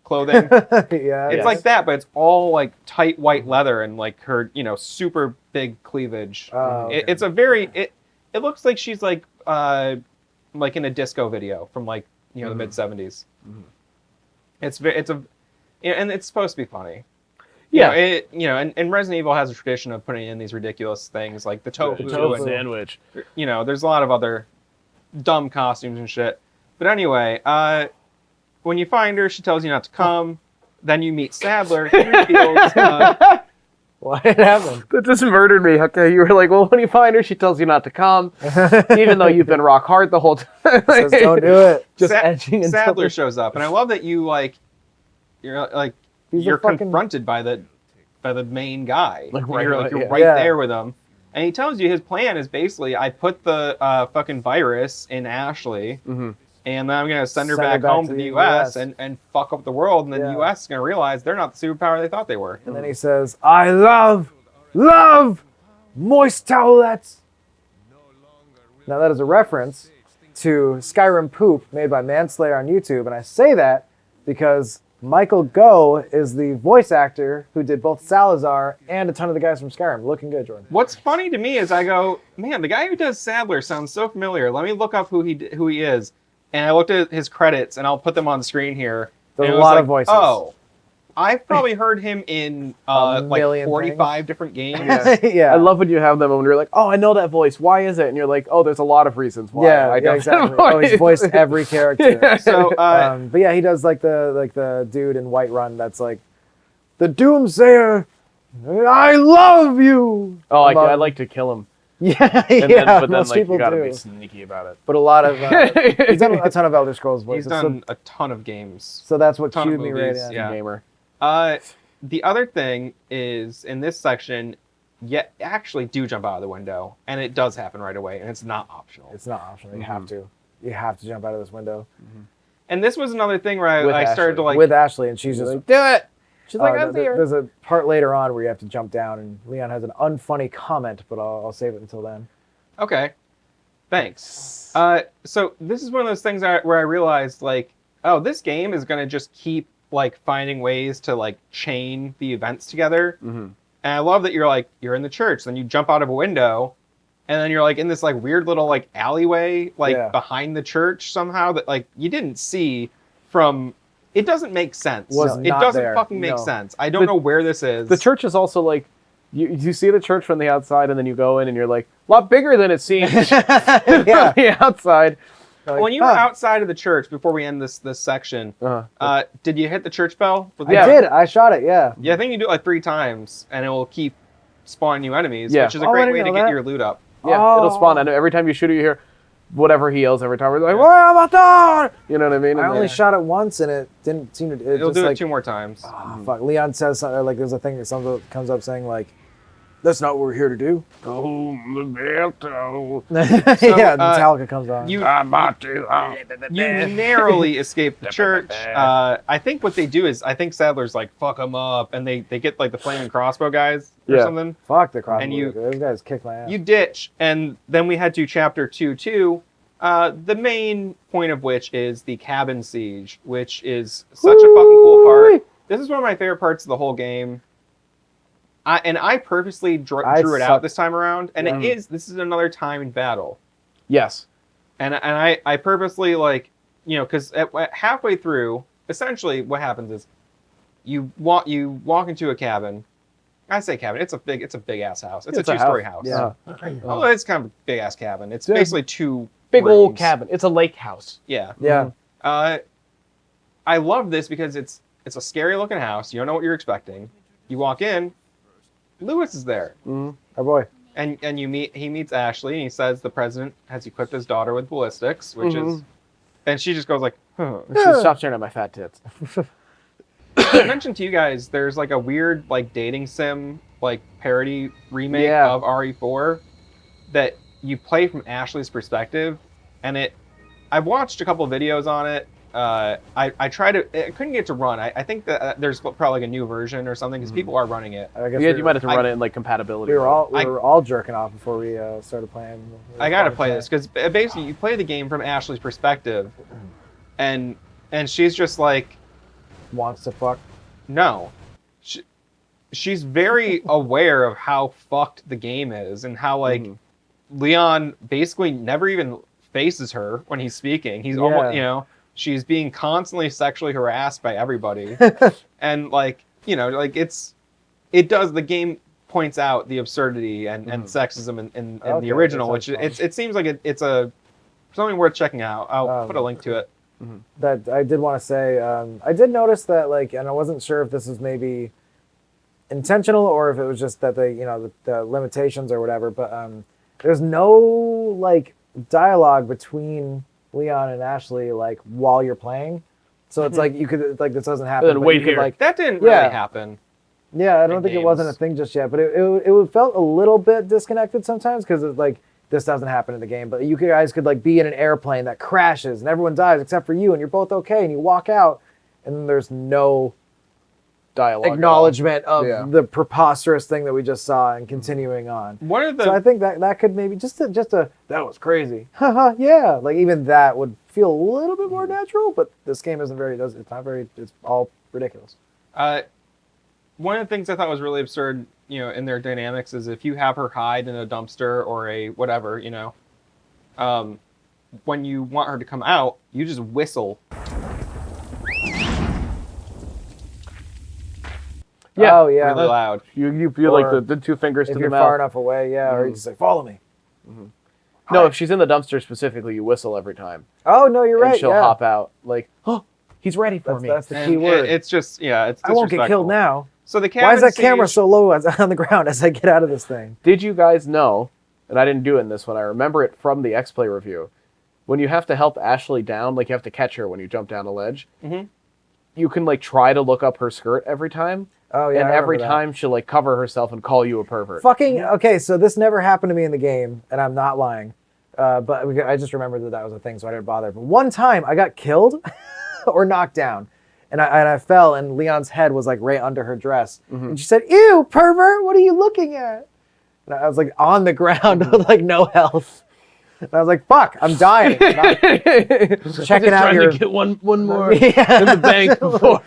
clothing. Yeah. It's like that, but it's all like tight white leather and like her super big cleavage. Oh, okay. It's a very it looks like she's like in a disco video from like the mid 70s. And it's supposed to be funny. Yeah. And Resident Evil has a tradition of putting in these ridiculous things like the tofu. and, sandwich. there's a lot of other dumb costumes and shit. But anyway, when you find her, she tells you not to come. Then you meet Sadler. He reveals What happened? That just murdered me. Okay, you were like, well, when you find her, she tells you not to come, even though you've been rock hard the whole time. Says, don't do it. Just Sa- edging until Sadler shows up, and I love that you're He's a you're fucking- confronted by the main guy. Like, And right you're away, you're yeah. right Yeah. there with him, and he tells you his plan is basically I put the fucking virus in Ashley, Mhm. and then I'm gonna send her Send her back back home to to the the U.S. US. and fuck up the world, and then Yeah. the U.S. is gonna realize they're not the superpower they thought they were. And then he says, I love moist towelettes. Now that is a reference to Skyrim Poop made by Manslayer on YouTube. And I say that because Michael Goh is the voice actor who did both Salazar and a ton of the guys from Skyrim. Looking good, Jordan. What's funny to me is I go, man, the guy who does Sadler sounds so familiar. Let me look up who he is. And I looked at his credits, and I'll put them on the screen here. There's And a it was lot like, of voices. Oh, I've probably heard him in like million 45 different games. Yeah. I love when you have them when you're like, oh, I know that voice. Why is it? And you're like, oh, there's a lot of reasons why. Yeah, I yeah, don't exactly. know. Oh, he's voiced every character. Yeah. So, But yeah, he does like the dude in Whiterun that's like, the Doomsayer, I love you. Oh, Among- I like to kill him. Yeah, And yeah, then, but then most like people you gotta do. be sneaky about it. But a lot of he's done a ton of Elder Scrolls voices. He's done a ton of games. so that's what ton of cued me right movies, in. yeah. Gamer. The other thing is in this section, actually do jump out of the window, and it does happen right away, and it's not optional. It's not optional. You have to. You have to jump out of this window And this was another thing where With I started to Ashley. like. with Ashley, and she's just Like, do it. She's like, I'm there- here. there's a part later on where you have to jump down, and Leon has an unfunny comment, but I'll save it until then. Okay, thanks. So this is one of those things where I realized like, oh, this game is gonna just keep like finding ways to like chain the events together. Mhm. And I love that you're in the church, then you jump out of a window, and then you're like in this like weird little like alleyway like Yeah. behind the church somehow that like you didn't see from. It doesn't make sense. Was It not doesn't there. fucking make No. sense. I don't know where this is. The church is also like, you see the church from the outside, and then you go in, and you're like, a lot bigger than it seems from Yeah. the outside. Like, When you were huh. outside of the church before we end this section, did you hit the church bell? I Yeah. did. I shot it. Yeah. Yeah, I think you do it like 3 times, and it will keep spawning new enemies, Yeah. which is a Oh, I great didn't way to know get that. your loot up. Yeah, it'll spawn. And every time you shoot it, you hear whatever he yells every time. We're like, "Where am You know what I mean? I And only then- shot it once, and it didn't seem to. It It'll just do like, it 2 more times. ah, fuck. Leon says something, like there's a thing that comes up saying like, "That's not what we're here to do." Yeah, Metallica comes on. You narrowly escape the church. I think what they do is, I think Sadler's like, fuck them up, and they get like the flaming crossbow guys or Yeah. something. Fuck the crossbow. And you- Those guys kicked my ass. You ditch, and then we head to chapter 2. The main point of which is the cabin siege, which is such a fucking cool part. This is one of my favorite parts of the whole game. I purposely drew it out suck. this time around, and this is another time in battle. Yes. And I purposely like, because halfway through, essentially what happens is you walk into a cabin. I say cabin. It's a big ass house. It's a 2-story house. Yeah. Oh, it's kind of a big ass cabin. It's basically 2 Big old rooms. cabin. It's a lake house. Yeah. Yeah. I love this because it's a scary looking house. You don't know what you're expecting. You walk in, Lewis is there, Our boy. and he meets Ashley, and he says the president has equipped his daughter with ballistics, which is, and she just goes like, huh. She stopped staring at my fat tits. I mentioned to you guys, there's like a weird like dating sim like parody remake Yeah. of RE4 that you play from Ashley's perspective, and I've watched a couple videos on it. I tried to, I couldn't get it to run. I think that there's probably like a new version or something because people are running it. I guess Yeah, we you were- might have to run it in like compatibility. We were I- all jerking off before we started playing. I gotta play this because basically you play the game from Ashley's perspective, and she's just like, Wants to fuck. no, she's very aware of how fucked the game is and how like Leon basically never even faces her when he's speaking. He's almost, she's being constantly sexually harassed by everybody, and like, the game points out the absurdity and sexism in Okay, the original, that which sounds it seems like it's something worth checking out. I'll put a Um, link to it. That I did want to say, I did notice that, like, and I wasn't sure if this was maybe intentional or if it was just that they, the limitations or whatever. But there's no like dialogue between Leon and Ashley like while you're playing. So it's like you could like this doesn't happen. Then but wait you could, here. like That didn't Yeah. really happen. yeah, I don't in think it wasn't a games. thing just yet, but it felt a little bit disconnected sometimes because it's like this doesn't happen in the game. But you guys could like be in an airplane that crashes and everyone dies except for you, and you're both okay, and you walk out, and then there's no Dialogue. at all. acknowledgement of Yeah. the preposterous thing that we just saw and continuing on. One of the So I think that could maybe just a that was crazy. Haha, yeah. Like even that would feel a little bit more natural, but this game isn't it's all ridiculous. one of the things I thought was really absurd, in their dynamics is if you have her hide in a dumpster or a whatever, when you want her to come out, you just whistle. Yeah. Oh yeah. Really loud. You feel Or like the two fingers if to you're the far mouth. enough away, yeah, or you just say, follow me. No, if she's in the dumpster specifically, you whistle every time. Oh no, you're And right. she'll yeah. hop out like, oh, he's ready for me. That's the And key word. It's just, it's I won't get killed disrespectful. now. So the cabin Why is that camera siege- so low on the ground as I get out of this thing? Did you guys know, and I didn't do it in this one, I remember it from the X-Play review, when you have to help Ashley down, like you have to catch her when you jump down a ledge, you can like try to look up her skirt every time, Oh yeah. and I every remember that. time she'll like cover herself and call you a pervert. Fucking okay. So this never happened to me in the game, and I'm not lying. But I just remembered that was a thing, so I didn't bother. But one time I got killed or knocked down, and I fell, and Leon's head was like right under her dress, and she said, "Ew, pervert! What are you looking at?" And I was like on the ground with like no health. And I was like, "Fuck, I'm dying." I'm not- checking out your. get one more Yeah. in the bank before.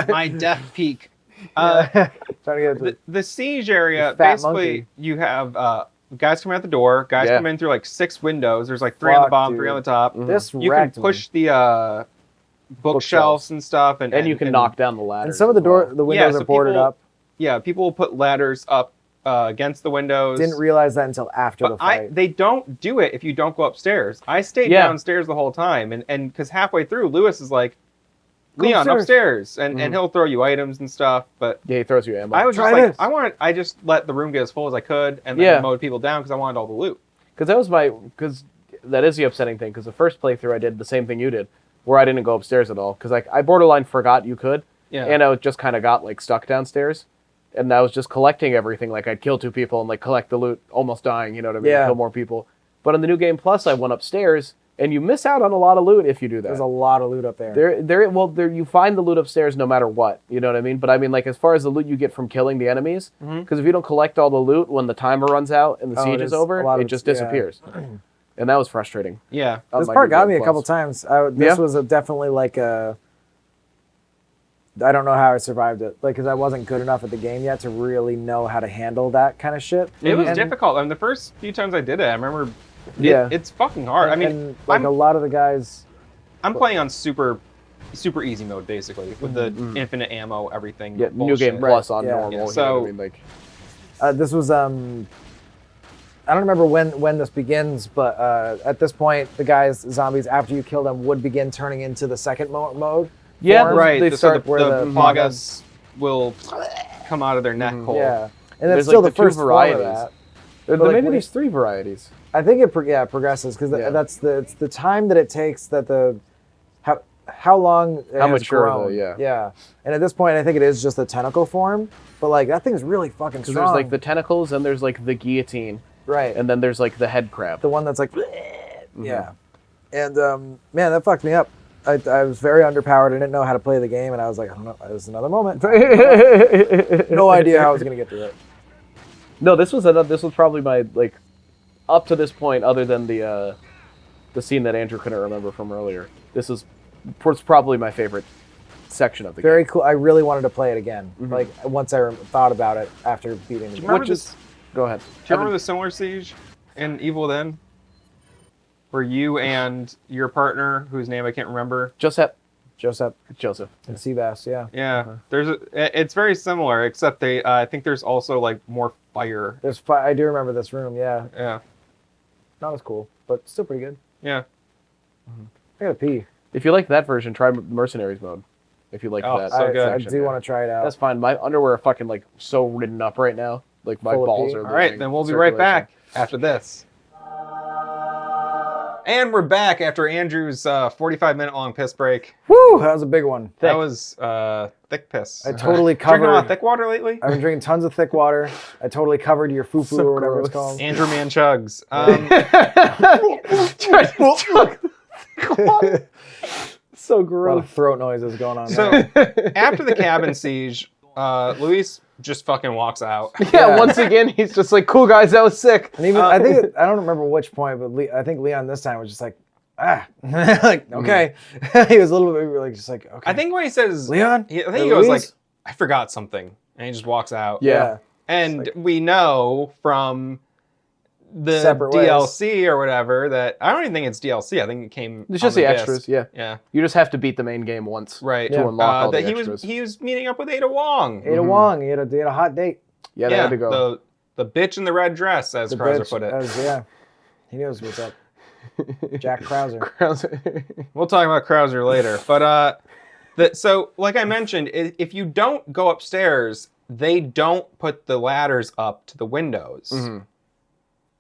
My death peak. Trying to get The siege area, The fat basically, monkey. you have guys coming out the door, guys Yeah. come in through like 6 windows. There's like 3 on the Fuck, bottom, 3 dude. on the top. This You can wrecked me. push the bookshelves and stuff, and And you can knock down the ladder. And some of the the windows so are boarded people- up. Yeah, people will put ladders up against the windows. Didn't realize that until after the But fight. they don't do it if you don't go upstairs. I stayed Yeah. downstairs the whole time, and because halfway through, Lewis is like, Go Leon, upstairs." upstairs, and he'll throw you items and stuff. But Yeah, he throws you ammo. I was Try just like, this. I just let the room get as full as I could, and then Yeah. mowed people down because I wanted all the loot. Because that is the upsetting thing. Because the first playthrough I did the same thing you did, where I didn't go upstairs at all. Because I borderline forgot you could, Yeah. and I just kind of got like stuck downstairs, and I was just collecting everything. Like I'd kill 2 people and like collect the loot, almost dying. You know what I mean? Yeah. Kill more people. But in the new game plus, I went upstairs, and you miss out on a lot of loot if you do that. There's a lot of loot up there. There you find the loot upstairs no matter what, you know what I mean? But I mean, like, as far as the loot you get from killing the enemies, because if you don't collect all the loot when the timer runs out and the Oh, siege it is is. A over, lot of it just it's- yeah. disappears. And that was frustrating. Yeah. on This my part New got Game me a couple Plus. times. This Yeah? was definitely like a. I don't know how I survived it, like, because I wasn't good enough at the game yet to really know how to handle that kind of shit. It was And- difficult. I mean, the first few times I did it, I remember. Yeah. It's fucking hard. I mean, and, like I'm, a lot of the guys. I'm playing on super easy mode basically with the infinite ammo, everything. Yeah, New bullshit. Game Plus on yeah. normal. Yeah, you know so- what I mean? Like, This was I don't remember when this begins, but at this point, the guys zombies after you kill them would begin turning into the second mode. yeah, form. Right. They so start where the the plagas will come out of their neck hole. Yeah, and There's, that's still like, the the two first form of varieties. that. like, maybe when there's 3 varieties. I think it progresses because Yeah. it's the time that it takes that how long it How has mature grown. yeah. And at this point, I think it is just the tentacle form, but like that thing's really fucking Because strong. there's like the tentacles and there's like the guillotine, right, and then there's like the head crab. the one that's like yeah, and man, that fucked me up. I was very underpowered. I didn't know how to play the game, and I was like, I don't know. It was another moment. No idea how I was gonna get through it. No, this was probably my like up to this point, other than the scene that Andrew couldn't remember from earlier. This was probably my favorite section of the Very game. cool. I really wanted to play it again. Like once I thought about it after beating the game. Remember Which this? is go ahead. Do you remember the similar siege in Evil Then? Where you and your partner, whose name I can't remember. Joseph. Joseph And Seabass, yeah. Yeah, it's very similar, except I think there's also like more fire. I do remember this room, yeah. Yeah, Not as cool, but still pretty good. yeah. I gotta pee. If you like that version, try Mercenaries mode. if you like Oh, that. so good. I section, do yeah. want to try it out. That's fine. My underwear are fucking like so ridden up right now. Like my Full of balls pee? are All right, losing then we'll be right back circulation. after this. And we're back after Andrew's 45-minute long piss break. Woo! That was a big one. That was thick piss. I totally Drinking a lot of covered. thick water lately? I've been drinking tons of thick water. I totally covered your foo-foo or whatever it's called. Andrew Man Chugs. So A lot gross. of throat noises going on. So there. after the cabin siege, Luis just fucking walks out. Yeah, once again, he's just like, cool guys, that was sick. And even I think I don't remember which point, but I think Leon this time was just like, like okay. He was a little bit like just like okay. I think what he says, Leon. I Or think he goes like, Luis? I forgot something, and he just walks out. Yeah. And we know from the Separate ways. DLC or whatever that I don't even think it's DLC. I think it came. It's on just the disc. extras, yeah. Yeah. You just have to beat the main game once. Right. To unlock all that the he extras. was meeting up with Ada Wong. Ada Wong. He had a hot date. Yeah, they had to go. The bitch in the red dress, as The Krauser bitch, put it. yeah. He knows what's up. Jack Krauser. We'll talk about Krauser later. But so like I mentioned, if you don't go upstairs, they don't put the ladders up to the windows. Mm-hmm.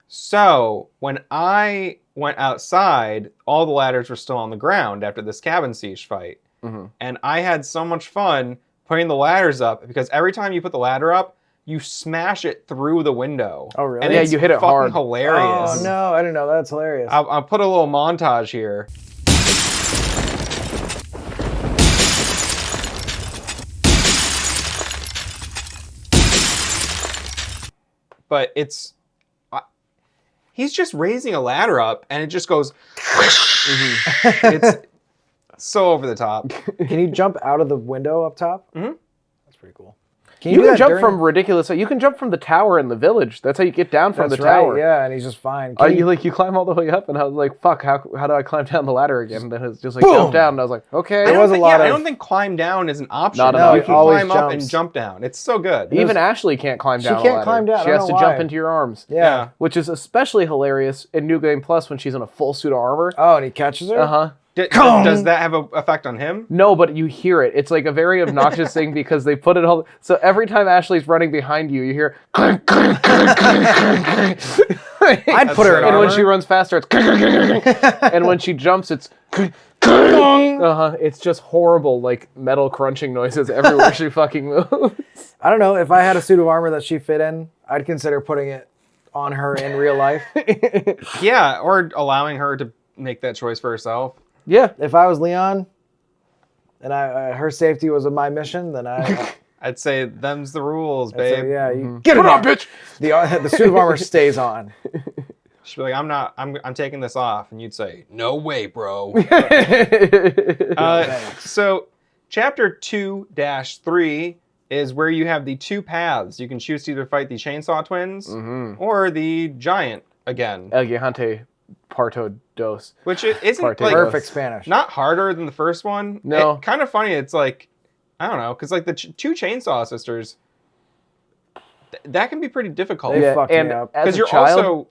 So when I went outside, all the ladders were still on the ground after this cabin siege fight. Mm-hmm. And I had so much fun putting the ladders up because every time you put the ladder up, you smash it through the window. Oh, really? And Yeah, it's you hit it fucking hard. hilarious. Oh no, I didn't know. That's hilarious. I'll put a little montage here. But he's just raising a ladder up and it just goes. It's so over the top. Can you jump out of the window up top? Mm-hmm. That's pretty cool. You do can that jump during- from ridiculous. You can jump from the tower in the village. That's how you get down from That's the right, tower. yeah, and he's just fine. Can You climb all the way up, and I was like, "Fuck! How do I climb down the ladder again?" And then it's just like Boom! jump down, and I was like, "Okay." There was a lot I of- don't think climb down is an option. Not an You option. can Always climb up and jumps. jump down. It's so good. Even Ashley can't climb down. can't a ladder. climb down. I She don't has to know jump why. into your arms. yeah. Which is especially hilarious in New Game Plus when she's in a full suit of armor. Oh, and he catches her? Uh huh. Does that have an effect on him? No, but you hear it. It's like a very obnoxious thing because they put it all. So every time Ashley's running behind you, you hear. Clink, clink, clink, clink, clink, clink. I'd put her in And when armor. she runs faster, it's. And when she jumps, it's. It's just horrible, like metal crunching noises everywhere she fucking moves. I don't know. If I had a suit of armor that she fit in, I'd consider putting it on her in real life. Yeah, or allowing her to make that choice for herself. Yeah. If I was Leon and her safety was my mission, then I'd say them's the rules, I'd say, babe. yeah, you get it Put it on, bitch! The suit of armor stays on. She'd be like, I'm taking this off. And you'd say, no way, bro. So chapter 2-3 is where you have the two paths. You can choose to either fight the Chainsaw Twins or the Giant again. El Gigante Parto Dos. Which it isn't Parte like dos. Perfect Spanish. not harder than the first one. No. Kind of funny. It's like, I don't know, because like the two Chainsaw Sisters, that can be pretty difficult. They fucked me and up. as Because a you're child, also,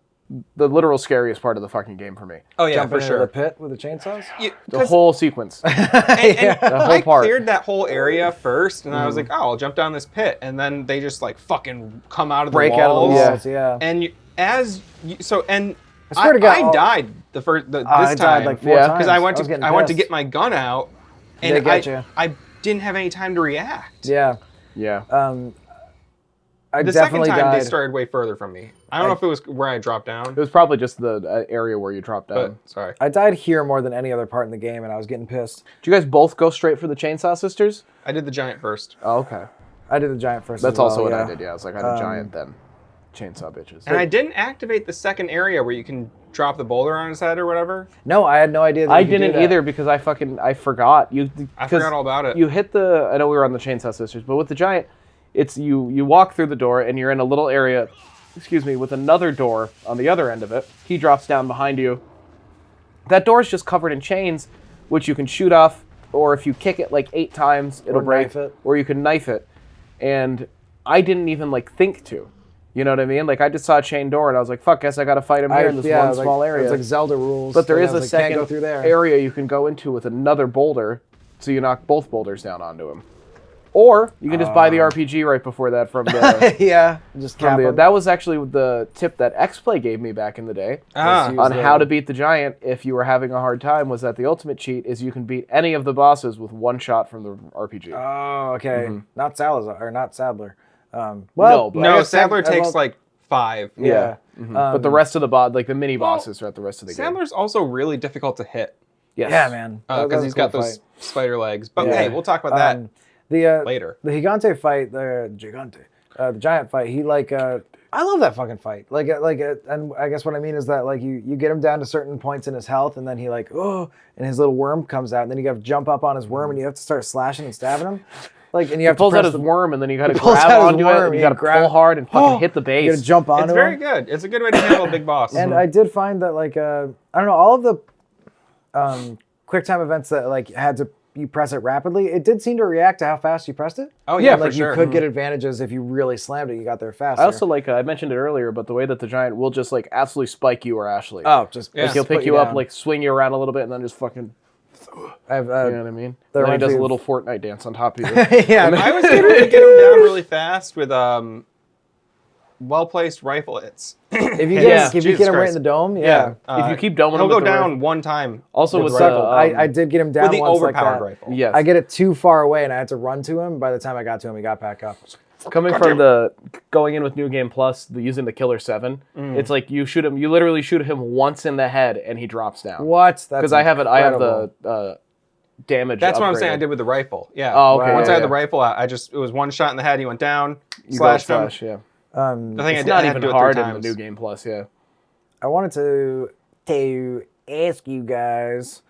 the literal scariest part of the fucking game for me. oh yeah, Jumping for into sure. the pit with the chainsaws? The whole sequence. And whole I part. cleared that whole area first, and I was like, "Oh, I'll jump down this pit," and then they just like fucking come out of Break the out of the walls. walls, yeah. And and I swear to God, I died the first this I time died like 4 Yeah. times. because I went was getting to pissed. get my gun out, They and get you. I didn't have any time to react. Yeah. Yeah. I The second definitely time died. they started way further from me. I don't know if it was where I dropped down, It was probably just the area where you dropped but down. sorry. I died here more than any other part in the game, and I was getting pissed. Did you guys both go straight for the Chainsaw Sisters? I did the Giant first, Oh, okay. I did the giant first. That's as well, also what yeah. I did, yeah. I was like, I had a giant then. Chainsaw bitches. and I didn't activate the second area where you can drop the boulder on his head or whatever. No, I had no idea. That I you could do didn't that. either because I forgot. I forgot all about it. You hit the. I know we were on the Chainsaw Sisters, but with the giant, it's you walk through the door and you're in a little area. Excuse me, with another door on the other end of it. He drops down behind you. That door is just covered in chains, which you can shoot off, or if you kick it like 8 times, it'll Or break. knife it. Or you can knife it. And I didn't even like think to. You know what I mean? Like I just saw a chain door and I was like, "Fuck, guess I gotta fight him here in this yeah, one it was small like, area." It's like Zelda rules. But there and is I a was like, can't second go through there. area you can go into with another boulder so you knock both boulders down onto him. Or you can just buy the RPG right before that from the. Yeah, just cap him. That was actually the tip that XPlay gave me back in the day on how to beat the giant if you were having a hard time. Was that the ultimate cheat is you can beat any of the bosses with one shot from the RPG. Oh, okay. Not Salazar or not Sadler. No, but- No, I guess Sadler takes well, like 5. yeah. but the rest of the like the mini bosses throughout the rest of the game. Sadler's also really difficult to hit Yes. Yeah, man. That because was he's a cool got those fight. spider legs. But Yeah. hey, we'll talk about that later. The Gigante fight, the giant fight. He like, I love that fucking fight. And I guess what I mean is that like you get him down to certain points in his health, and then he like and his little worm comes out, and then you got to jump up on his worm, and you have to start slashing and stabbing him. Like, and you have He pulls to out press his the worm, and then you got to He pulls grab out his onto worm, it, and you you got to grab- pull hard and fucking hit the You base. got to jump onto It's him. very good. It's a good way to handle a big boss. And I did find that like I don't know, all of the quick time events that like had to you press it rapidly, it did seem to react to how fast you pressed it. Oh yeah, yeah, And, for like sure. you could get advantages if you really slammed it. You got there faster. I also like I mentioned it earlier, but the way that the giant will just like absolutely spike you or Ashley. just Yeah. He'll put pick you up, down. like swing you around a little bit, and then just fucking. I've, You know what I mean? the And then he run does a through- little Fortnite dance on top of you. yeah, I was able to get him down really fast with well-placed rifle hits. if you Yeah. get if you Jesus get him right Christ. in the dome, yeah. If you keep doming he'll him go with the down rifle- one time. Also with the the rifle. I did get him down with the once like overpowered that. rifle. yes. I get it too far away, and I had to run to him. By the time I got to him, he got back up. Coming from the going in with New Game Plus, using the Killer 7, it's like you shoot him. You literally shoot him once in the head, and he drops down. What? That's Because I have it. I have incredible. the damage. That's what I'm saying. I upgraded. did with the rifle. Yeah. Oh, okay, Once yeah, I had the yeah. rifle, it was one shot in the head. He went down. You Slashed go him. slash, yeah. I think I It's did, not I had even to do it hard 3 in the times. New Game Plus, yeah. I wanted to ask you guys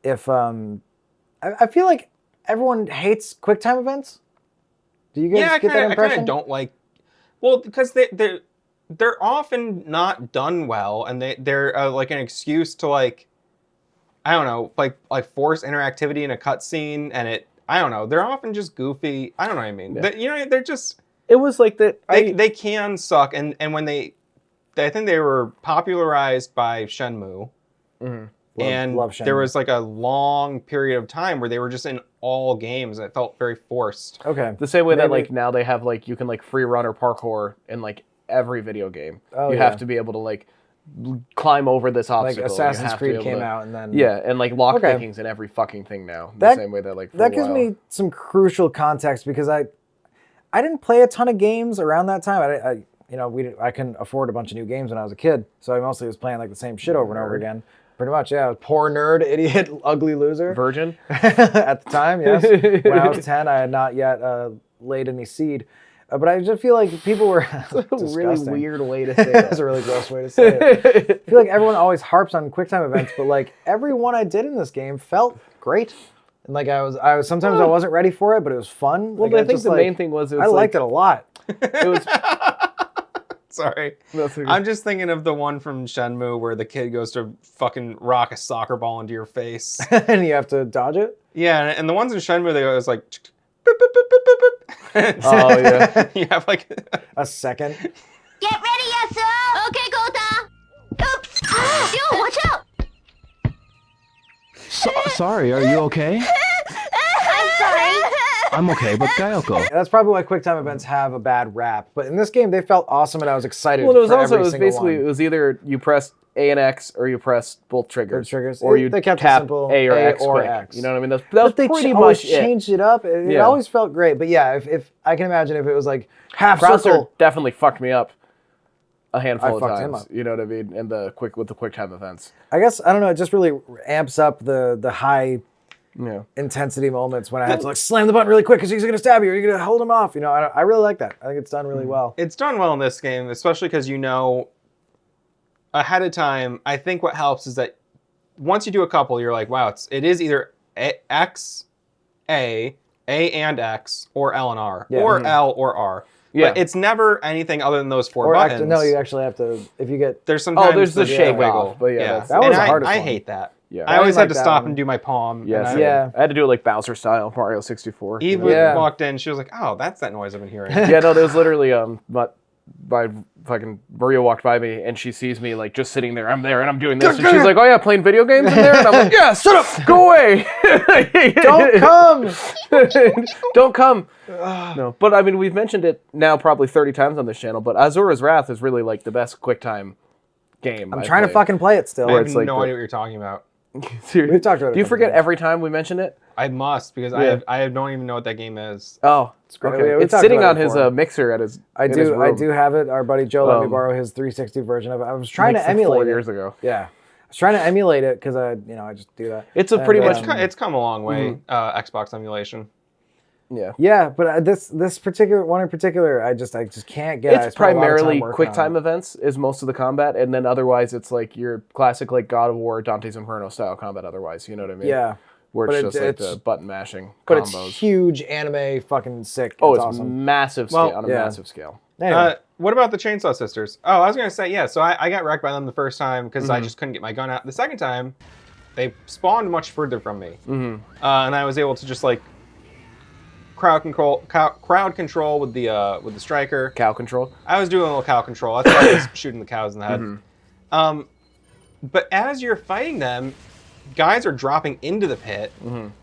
if I feel like everyone hates QuickTime events. Do you guys Yeah, get that I impression? kind of don't like. Well, because they're often not done well, and they're like an excuse to like, I don't know, like force interactivity in a cutscene, and I don't know, they're often just goofy. I don't know what I mean. Yeah. They're just It was like that. they can suck, and when I think they were popularized by Shenmue. And love there Shenmue. was like a long period of time where they were just in all games, and it felt very forced. Okay. The same way that Maybe- like now they have like you can like free run or parkour in like every video game. Oh, you yeah. have to be able to like climb over this Like obstacle. You Assassin's have to be Creed able came to- out, and then Yeah, and like lock Okay. pickings in every fucking thing now. That- the same way that like for that a gives while. me some crucial context because I didn't play a ton of games around that time. I couldn't afford a bunch of new games when I was a kid, so I mostly was playing like the same shit over and over again. Pretty much, yeah. Poor nerd, idiot, ugly loser. Virgin. At the time, yes. When I was 10, I had not yet laid any seed. But I just feel like people were Really disgusting. weird way to say that. That's a really gross way to say it. I feel like everyone always harps on QuickTime events, but like every one I did in this game felt great. And like I was sometimes I wasn't ready for it, but it was fun. Well, Like, I think the main thing was I liked it a lot. It was Sorry. That's okay. I'm just thinking of the one from Shenmue where the kid goes to fucking rock a soccer ball into your face. And you have to dodge it. Yeah, and the ones in Shenmue, they always like. Boop, boop, boop, boop, boop, boop. Oh, yeah. You have like. A second. Get ready, yes, sir! Okay, Kota! Oops! Yo, watch out! Sorry, are you okay? I'm sorry. I'm okay, but Gayoko. That's probably why QuickTime events have a bad rap. But in this game, they felt awesome, and I was excited. well, it was for also every it was single basically one. it was either you pressed A and X or you pressed both triggers, or you They kept it tap simple, A or A X or quick. X. You know what I mean? That But was they pretty always much it. changed it up. It Yeah. always felt great. But yeah, if I can imagine if it was like half Krauser circle. definitely fucked me up a handful of fucked him times. up. You know what I mean? And with the quick time events. I guess I don't know. It just really amps up the high Yeah. intensity moments when I had to like slam the button really quick because he's gonna stab you or you're gonna hold him off. You know, I really like that. I think it's done really well. It's done well in this game, especially because you know ahead of time. I think what helps is that once you do a couple, you're like, wow, it is either X, A and X, or L and R, Yeah. or L or R. Yeah. But it's never anything other than those 4 Or buttons. no, you actually have to if you get. There's sometimes there's the shake wiggle. off, but yeah, that's- That was And the hardest I one. hate that. Yeah. I always I had didn't to like stop that and do my palm. Yes. and Yeah. I had to do it like Bowser style, Mario 64. Eve you know? Yeah. walked in. She was like, "Oh, that's that noise I've been hearing." Yeah, no, there was literally my fucking Maria walked by me and she sees me like just sitting there. I'm there and I'm doing this, and she's like, "Oh yeah, playing video games in there," and I'm like, "Yeah, shut up, go away, Don't come. don't come." No, but I mean, we've mentioned it now probably 30 times on this channel, but Azura's Wrath is really like the best QuickTime game. I'm trying to fucking play it still. I have it's like no the- idea what you're talking about. We've talked about it. Do you forget every time we mention it? I must because Yeah. I don't even know what that game is. Oh, great. okay. We It's talked sitting about on it his before. mixer at his. I in his do. I room. do have it. Our buddy Joe let me Um, borrow his 360 version of it. I was trying Like to emulate 4 it. years ago. Yeah, I was trying to emulate it because I just do that. It's a And, pretty much- It's come a long way. Xbox emulation. Yeah. Yeah, but this particular one in particular, I just can't get. I It's spent a lot of time primarily working quick on time it. events is most of the combat, and then otherwise it's like your classic like God of War, Dante's Inferno style combat. Otherwise, you know what I mean? Yeah, Where but it's just like the button mashing but combos. it's huge anime, fucking sick. Oh, it's awesome. massive scale on a yeah. massive scale. Anyway, What about the Chainsaw Sisters? Oh, I was gonna say yeah. So I got wrecked by them the first time because I just couldn't get my gun out. The second time, they spawned much further from me, and I was able to just like crowd control with the striker. Cow control. I was doing a little cow control. That's why I was shooting the cows in the head. But as you're fighting them, guys are dropping into the pit,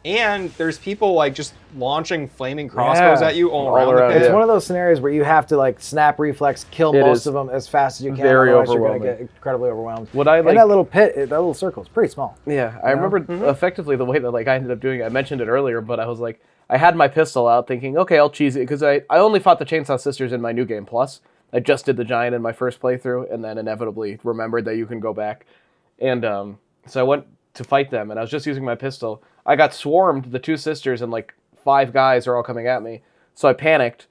and there's people like just launching flaming crossbows Yeah. at you all All around around, the pit. it's yeah. one of those scenarios where you have to like snap reflex, kill It most is of them as fast as you can. very Otherwise you're gonna overwhelming. get incredibly overwhelmed. What I and like- that little pit, that little circle is pretty small. Yeah, I remember effectively the way that like I ended up doing it. I mentioned it earlier, but I was like, I had my pistol out thinking, okay, I'll cheese it because I only fought the Chainsaw Sisters in my New Game Plus. I just did the giant in my first playthrough, and then inevitably remembered that you can go back. And so I went to fight them, and I was just using my pistol. I got swarmed, the two sisters, and like 5 guys are all coming at me. So I panicked,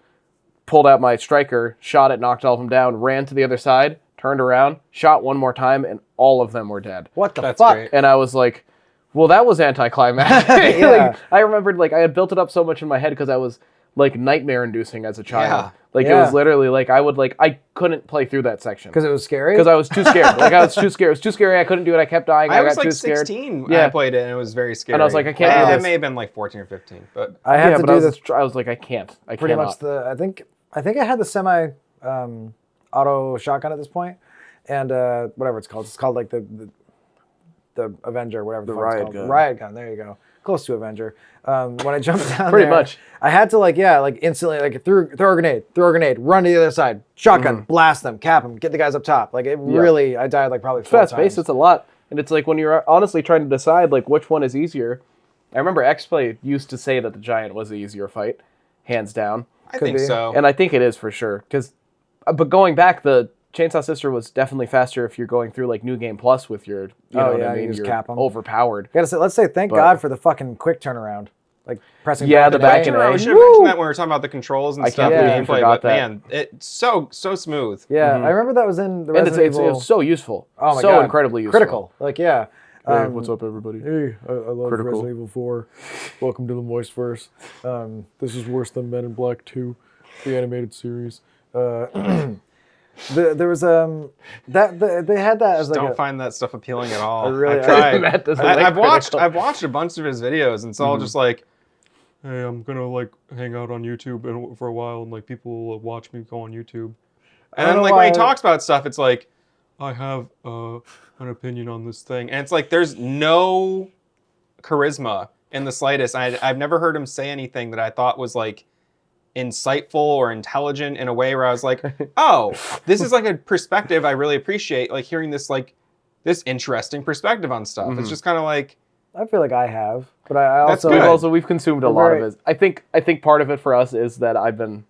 pulled out my striker, shot it, knocked all of them down, ran to the other side, turned around, shot one more time, and all of them were dead. What the That's fuck? great. And I was like, well, that was anticlimactic. Yeah. Like, I remembered, like, I had built it up so much in my head because I was, like, nightmare-inducing as a child. Yeah. Like, it Yeah. was literally, like, I couldn't play through that section. Because it was scary. Because I was too scared. Like, I was too scared. It was too scary. I couldn't do it. I kept dying. I was got too like scared. 16 when Yeah. I played it, and it was very scary. And I was like, I can't do I this. may have been like 14 or 15, but I had Yeah, to but do I was, this I was like, I can't. I pretty cannot. much I think I had the semi auto shotgun at this point, and whatever it's called. It's called like the Avenger, whatever the fuck riot it's called. gun. Riot gun. There you go. Close to Avenger. When I jumped down Pretty there, much. I had to like instantly like throw a grenade, run to the other side, shotgun, blast them, cap them, get the guys up top. Like it really, I died like probably 4 Fast times. pace, it's a lot. And it's like when you're honestly trying to decide like which one is easier. I remember X-Play used to say that the Giant was the easier fight, hands down. I think be. so. And I think it is for sure. But going back, the Chainsaw Sister was definitely faster if you're going through like New Game Plus with your, you know what yeah, I you mean? just You're cap 'em. overpowered. Gotta say, let's say thank But- God for the fucking quick turnaround, like pressing. Yeah, back the and back A. and I A. should have mentioned that when we were talking about the controls and I stuff, can't the believe you gameplay, forgot but that. man, it's so smooth. Yeah, I remember that was in the And Resident Evil. it's so useful. Oh my so God. incredibly useful. Critical. Like yeah. Hey, what's up, everybody? Hey, I love Critical. Resident Evil 4. Welcome to the Moistverse. This is worse than Men in Black 2, the animated series. There was they had that as like Don't a, find that stuff appealing at all. really- I've tried. Matt doesn't like I've watched critical. I've watched a bunch of his videos, and it's all just like, hey, I'm gonna like hang out on YouTube and for a while, and like people will watch me go on YouTube. And don't then know like when he why- talks about stuff, it's like, I have an opinion on this thing, and it's like there's no charisma in the slightest. I've never heard him say anything that I thought was like insightful or intelligent in a way where I was like, oh, this is like a perspective I really appreciate, like hearing this interesting perspective on stuff. It's just kind of like, I feel like I have, but I That's also good. We've consumed a We're lot very- of his. I think part of it for us is that I've been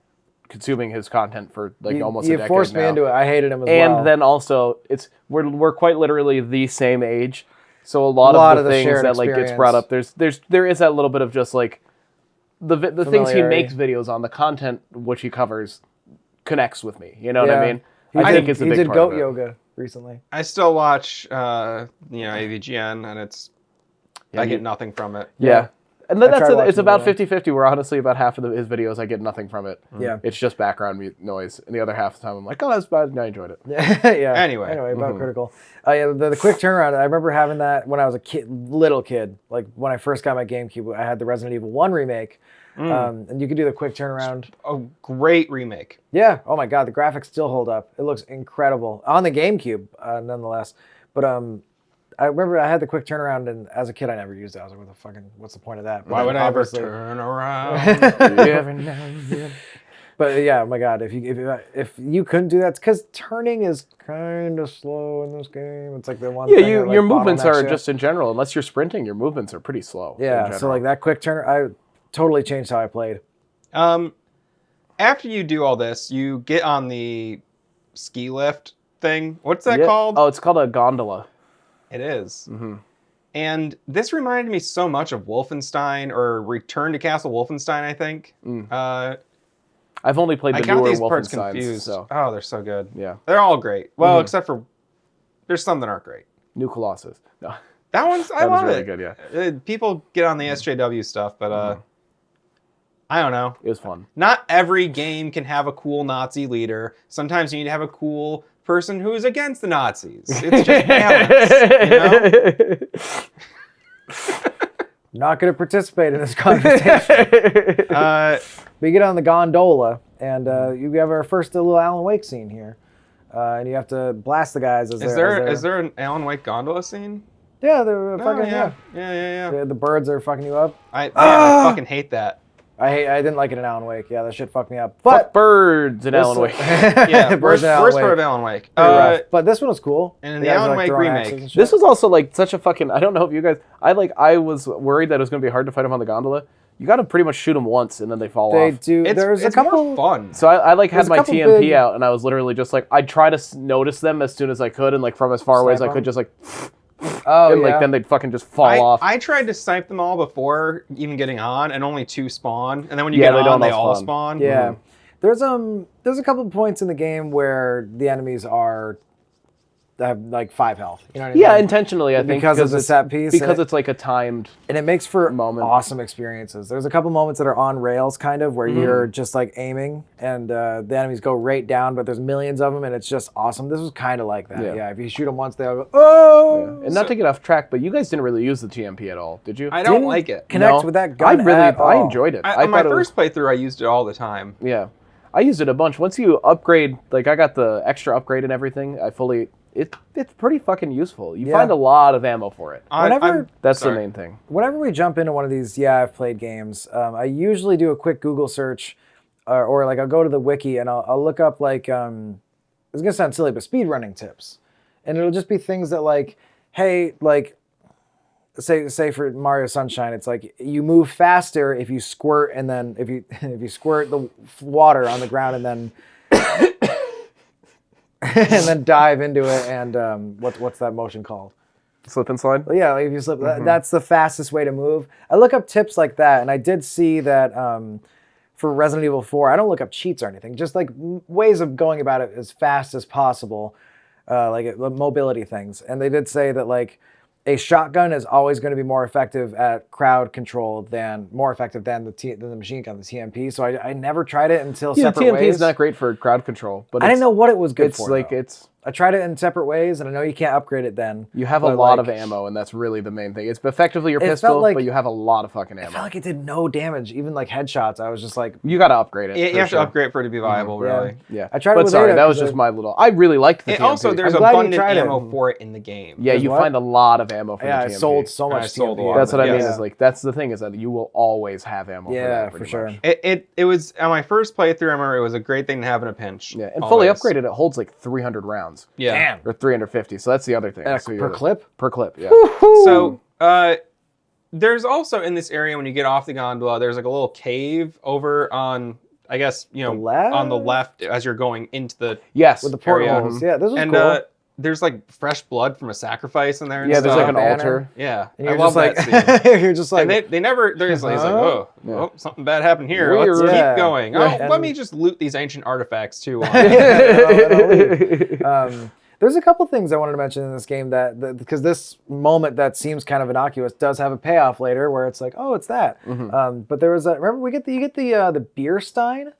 consuming his content for like almost a you decade forced me now. into it. I hated him as And well. then also we're quite literally the same age, so a lot of the things shared that like gets brought up, there is that little bit of just like the things he Familiarity. makes videos on, the content which he covers connects with me. You know what Yeah. I mean? He I did, think it's a he big did part goat of it. yoga recently. I still watch, AVGN, and it's, I you- get nothing from it. Yeah. And then tried watching it's about the 50-50, where honestly about half of his videos I get nothing from it. Yeah. It's just background noise. And the other half of the time I'm like, oh, that's bad. And I enjoyed it. yeah. Anyway. About Critical. Yeah, the quick turnaround. I remember having that when I was a little kid. Like when I first got my GameCube, I had the Resident Evil 1 remake. And you could do the quick turnaround. A great remake. Yeah. Oh my God, the graphics still hold up. It looks incredible on the GameCube, nonetheless. But I remember I had the quick turnaround, and as a kid, I never used it. I was like, what's the point of that? But Why would I ever obviously- turn around? Every now and then. But yeah, oh my God, if you couldn't do that, it's because turning is kind of slow in this game. It's like the one. Yeah, thing that, like, your movements bottlenecks are you. just in general, unless you're sprinting, your movements are pretty slow. in Yeah, so general. like that quick turn, I totally changed how I played. After you do all this, you get on the ski lift thing. What's that Yeah. called? Oh, it's called a gondola. It is. And this reminded me so much of Wolfenstein or Return to Castle Wolfenstein, I think. I've only played I the got newer these parts Wolfensteins. confused. So Oh, they're so good. yeah, They're all great. Well, except for there's some that aren't great. New Colossus. No, That one's I that was love really it. good. Yeah, People get on the SJW stuff, but I don't know. it was fun. Not every game can have a cool Nazi leader. Sometimes you need to have a cool person who's against the Nazis. It's just balance, you know? Not going to participate in this conversation. We get on the gondola, and you have our first little Alan Wake scene here, and you have to blast the guys as Is there an Alan Wake gondola scene? Yeah, they're fucking Yeah. The birds are fucking you up. I fucking hate that. I didn't like it in Alan Wake. Yeah, that shit fucked me up. Fuck But birds and Alan Wake. Yeah, Birds worst in Alan part Wake. of Alan Wake. Pretty rough. But this one was cool. and in The the guys Alan were, like, Wake throwing remake, axes and shit. This was also like such a fucking. I don't know if you guys. I was worried that it was going to be hard to fight them on the gondola. You got to pretty much shoot them once and then they fall They off. do. There's a it's couple. more fun. So I like had There's a my couple TMP big- out and I was literally just like I'd try to notice them as soon as I could and like from as far away as I Snipe could, 'em? just like Oh and yeah. like then they'd fucking just fall off. I tried to snipe them all before even getting on, and only 2 spawn. And then when you Yeah, get they on, don't they all all spawn. spawn. Yeah. There's a couple points in the game where the enemies have like 5 health. You know what I mean? Yeah, intentionally, I think. Because of the it's- set piece, Because and it's like a timed. and it makes for Moment. awesome experiences. There's a couple moments that are on rails, kind of, where you're just like aiming, and the enemies go right down, but there's millions of them, and it's just awesome. This was kind of like that. Yeah. Yeah. If you shoot them once, they all go, oh! And not to get off track, but you guys didn't really use the TMP at all, did you? I don't Didn't like it. Connect No. with that gun I at all. enjoyed it. On my thought it was- first playthrough, I used it all the time. Yeah. I used it a bunch. Once you upgrade, like I got the extra upgrade and everything, it's pretty fucking useful. You Yeah. find a lot of ammo for it. Whenever- That's Sorry. the main thing. Whenever we jump into one of these, I've played games, I usually do a quick Google search, or like I'll go to the wiki and I'll look up like, it's gonna sound silly, but speedrunning tips. And it'll just be things that like, hey, like, say for Mario Sunshine, it's like you move faster if you squirt and then if you squirt the water on the ground and then and then dive into it and what's that motion called? Slip and slide? Well, yeah, like if you slip, that's the fastest way to move. I look up tips like that, and I did see that for Resident Evil 4, I don't look up cheats or anything, just like ways of going about it as fast as possible, like mobility things. And they did say that like a shotgun is always going to be more effective at crowd control than the machine gun, the TMP. So I never tried it until Yeah, separate TMP ways. is not great for crowd control, but I didn't know what it was good it's for. like though. it's I tried it in separate ways, and I know you can't upgrade it then. you have a but, lot like, of ammo, and that's really the main thing. It's effectively your It felt pistol, like- but you have a lot of fucking I ammo. felt like it did no damage, even like headshots. I was just like, You got to upgrade it. You for have sure. to upgrade for it to be viable, really. Yeah, I tried it but with sorry, Ada that was 'cause just my little. I really liked the And TMP. also, there's I'm glad you abundant tried it. ammo for it in the game. yeah, you what? find a lot of ammo for yeah, the I TMP. sold so much. I sold a TMP. lot. That's what I mean. Yeah. Is like that's the thing is that you will always have ammo. for Yeah, that, for pretty sure. much. It was on my first playthrough. I remember it was a great thing to have in a pinch. Yeah, and fully always. upgraded, it holds like 300 rounds. Yeah. Damn. Or 350. So that's the other thing. So Per you're- clip? Per clip. Yeah. So there's also in this area when you get off the gondola, there's like a little cave over on, I guess on the left as you're going into the Yes. With the area. portholes. Yeah, this was and cool. There's like fresh blood from a sacrifice in there. And Yeah, there's stuff. like an banner. altar. Yeah, and I you're love just that like, scene. you're just like, And they never. They're just like, Huh? oh, Yeah. oh, something bad happened here. Weird. Let's Yeah. keep going. Yeah. Oh, let me just loot these ancient artifacts too. and There's a couple things I wanted to mention in this game that because this moment that seems kind of innocuous does have a payoff later where it's like, oh, it's that. But there was remember you get the beer stein,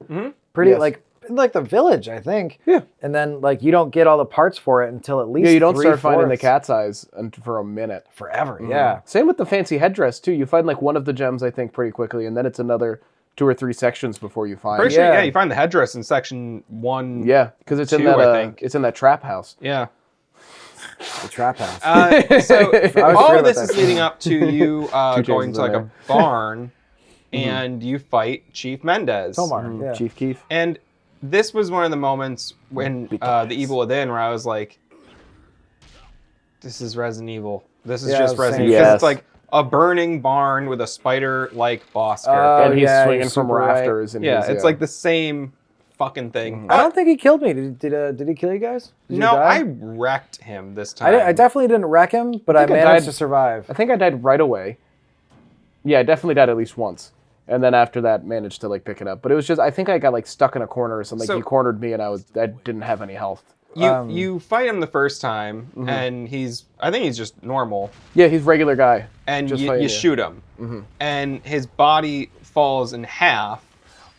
pretty Yes. like the village, I think. Yeah. And then like you don't get all the parts for it until at least Yeah, you don't start finding the 3/4 cat's eyes for a minute. forever. Yeah. Same with the fancy headdress too. You find like one of the gems, I think, pretty quickly, and then it's another 2 or 3 sections before you find. Pretty sure, Yeah. yeah, you find the headdress in section 1. Yeah, because it's in Two, that. I think. It's in that trap house. Yeah. The trap house. So forget all about of this that. is leading up to you going changes to like in a barn, and you fight Chief Mendez. Tomar. Yeah. Chief Keef. And this was one of the moments when the Evil Within, where I was like, "This is Resident Evil. This is Yeah, just I was Resident saying- Evil." 'Cause Yes. it's like a burning barn with a spider-like boss character. And he's yeah, swinging you're from super right. rafters. And Yeah, his, it's like the same fucking thing. I don't think he killed me. Did he kill you guys? Did you No, die? I wrecked him this time. I definitely didn't wreck him, but I think I managed died- to survive. I think I died right away. Yeah, I definitely died at least once. And then after that, managed to like pick it up. But it was just, I think I got like stuck in a corner or something. So- Like he cornered me, and I didn't have any health. You fight him the first time, Mm-hmm. and I think he's just normal, Yeah, he's regular guy. and Just you fighting you. shoot him, and his body falls in half.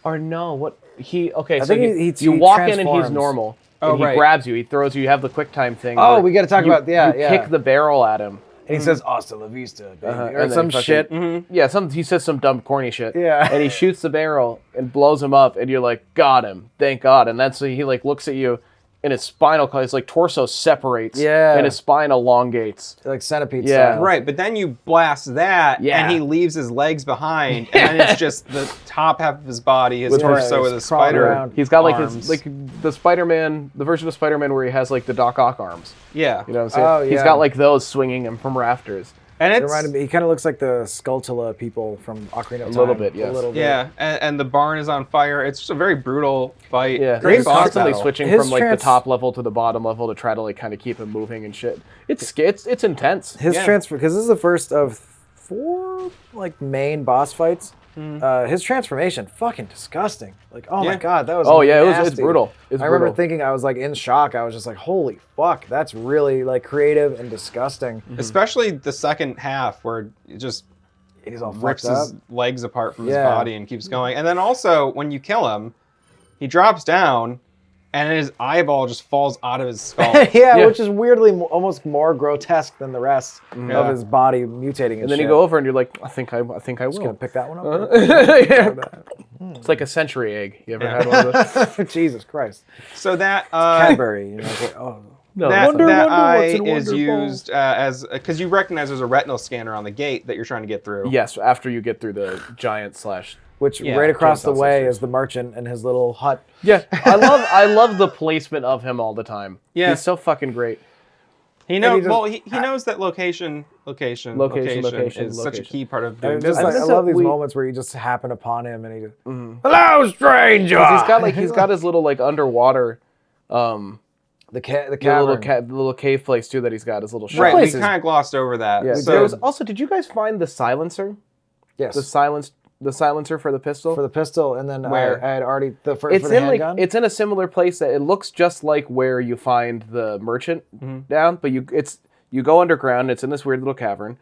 Or no, what he? Okay, I so think he, he you walk in and transforms. he's normal. Oh, and he right. grabs you. He throws you. You have the quick time thing. Oh, where we gotta talk you- about- yeah, You yeah. kick the barrel at him. And he says, "Hasta la vista, baby," And or then some he fucking- shit. Yeah, he says some dumb corny shit. Yeah. And he shoots the barrel and blows him up, and you're like, got him, thank God. And that's when he like looks at you, and his spinal column, his like torso separates. Yeah. And his spine elongates. Like centipede Yeah. style. Right, but then you blast that, Yeah. and he leaves his legs behind, and then it's just the top half of his body, his With torso his with a crawling spider. around. He's got like arms. his like the Spider-Man, the version of Spider-Man where he has like the Doc Ock arms. Yeah, You know what I'm saying? Oh, He's yeah. got like those swinging him from rafters. and It it's reminded me. He kind of looks like the Skulltula people from Ocarina of Time. little bit, yes. A little bit. yeah, and the barn is on fire. It's just a very brutal fight. Yeah, Great he's boss constantly battle. switching His from like trans- the top level to the bottom level to try to like kind of keep him moving and shit. It's intense. His Yeah. transfer, because this is the first of 4 like main boss fights. His transformation, fucking disgusting. Like, oh my Yeah. god, that was. Oh, yeah, it's nasty. brutal. It's I remember brutal. thinking, I was like in shock. I was just like, holy fuck, that's really like creative and disgusting. Especially the second half where it just He's all rips fucked up. his legs apart from his Yeah. body and keeps going. And then also when you kill him, he drops down, and his eyeball just falls out of his skull. yeah, Yeah. which is weirdly almost more grotesque than the rest Yeah. of his body mutating. And then you go over and you're like, I think I will. Gonna pick that one up. Yeah. It's like a century egg. You ever Yeah. had one of those? Jesus Christ, So that Cadbury. You know, it's like, oh, No, that, that's not- that wonder eye what's in is Wonderful. used as because you recognize there's a retinal scanner on the gate that you're trying to get through. Yes, after you get through the giant slash. which Yeah, right across the Chainsaw way Sisters. is the merchant and his little hut. Yeah, I love the placement of him all the time. Yeah. He's so fucking great. He knows. he just- Well, he knows that location is such a key part of doing And just business. like, I That's love what these we- moments where you just happen upon him and he just, hello, stranger. 'Cause he's got his little like underwater, the the cavern. little cave place too that he's got his little shop. Right, we place is- kind of glossed over that. Yeah. So There was also, did you guys find the silencer? yes, The silencer for the pistol? for the pistol, and then Where? I had already it's for the in like handgun. it's in a similar place that it looks just like where you find the merchant down, but you go underground. It's in this weird little cavern,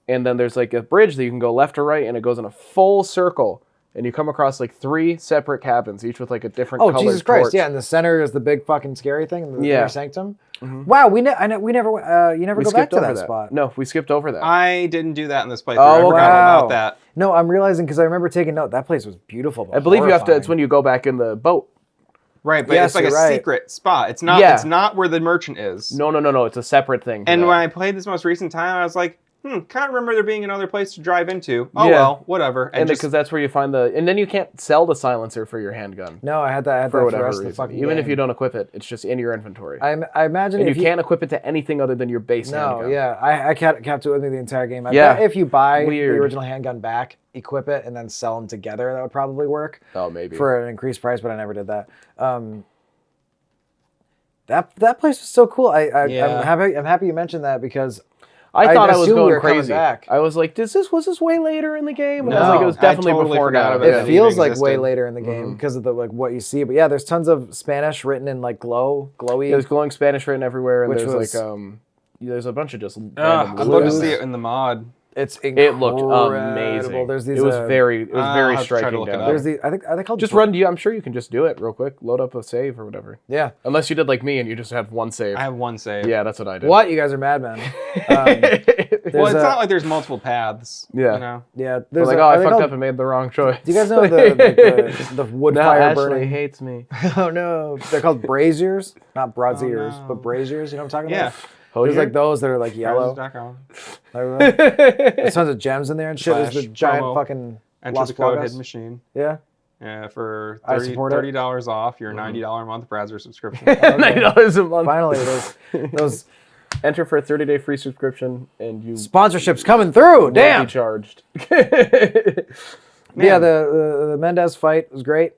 and then there's like a bridge that you can go left or right, and it goes in a full circle, and you come across like 3 separate cabins, each with like a different. Oh colored Jesus Christ! torch. Yeah, in the center is the big fucking scary thing, in the Yeah. inner sanctum. Wow, we never you never We go back skipped to over that that spot. No, we skipped over that. I didn't do that in this playthrough. Oh, I forgot wow. about that. No, I'm realizing because I remember taking note. That place was beautiful. But I believe you have to. It's horrifying. when you go back in the boat. Right, but Yes, it's like a you're right. secret spot. It's not. Yeah. It's not where the merchant is. No. It's a separate thing. to And that. when I played this most recent time, I was like, can't remember there being another place to drive into. Oh Yeah. well, whatever. and just, because that's where you find the, and then you can't sell the silencer for your handgun No, I had that. I had for that for whatever the rest of the reason. fucking Even if game. you don't equip it, it's just in your inventory. I imagine and if you can't equip it to anything other than your base No, handgun. yeah, I kept it with me the entire game. I Yeah. bet if you buy Weird. the original handgun back, equip it, and then sell them together, that would probably work Oh, maybe. for an increased price. But I never did that. That place was so cool. Yeah. I'm happy you mentioned that because I thought I was assumed we going were coming crazy. back. I was like, was this way later in the game? And I was No, like, it was I definitely totally before forgot now. about It that. feels even like way existed. later in the game because of the what you see. But yeah, there's tons of Spanish written in like glowy. There's glowing Spanish written everywhere, and Which there's was- like there's a bunch of just Ugh, random I'd love to blues. see it in the mod. It's It incredible. looked amazing. There's these. it was very I'll have to try to striking look it down up. there. There's the. I think are they called? Just run. I'm sure you can just do it real quick. Load up a save or whatever. Yeah. Unless you did like me and you just have one save. I have one save. Yeah, that's what I did. What? You guys are madmen. Well, it's There's not like there's multiple paths. Yeah. You know? Yeah. They're There's like, a- oh, are I they fucked called- up and made the wrong choice. Do you guys know the wood now fire Ashley burning? hates me. Oh no, they're called braziers, not braziers, no. but braziers. You know what I'm talking Yeah. about? There's like those that are like yellow. Browsers.com. There's tons of gems in there and shit. There's the Slash giant promo. fucking Enter Las the code Plagas. Hidden Machine. Yeah. For I support it. $30 off your $90 a month Browser subscription. $90 a month. Finally, those Enter for a 30-day free subscription, and you sponsorships coming through. won't Damn. be charged. Yeah, the Mendez fight was great.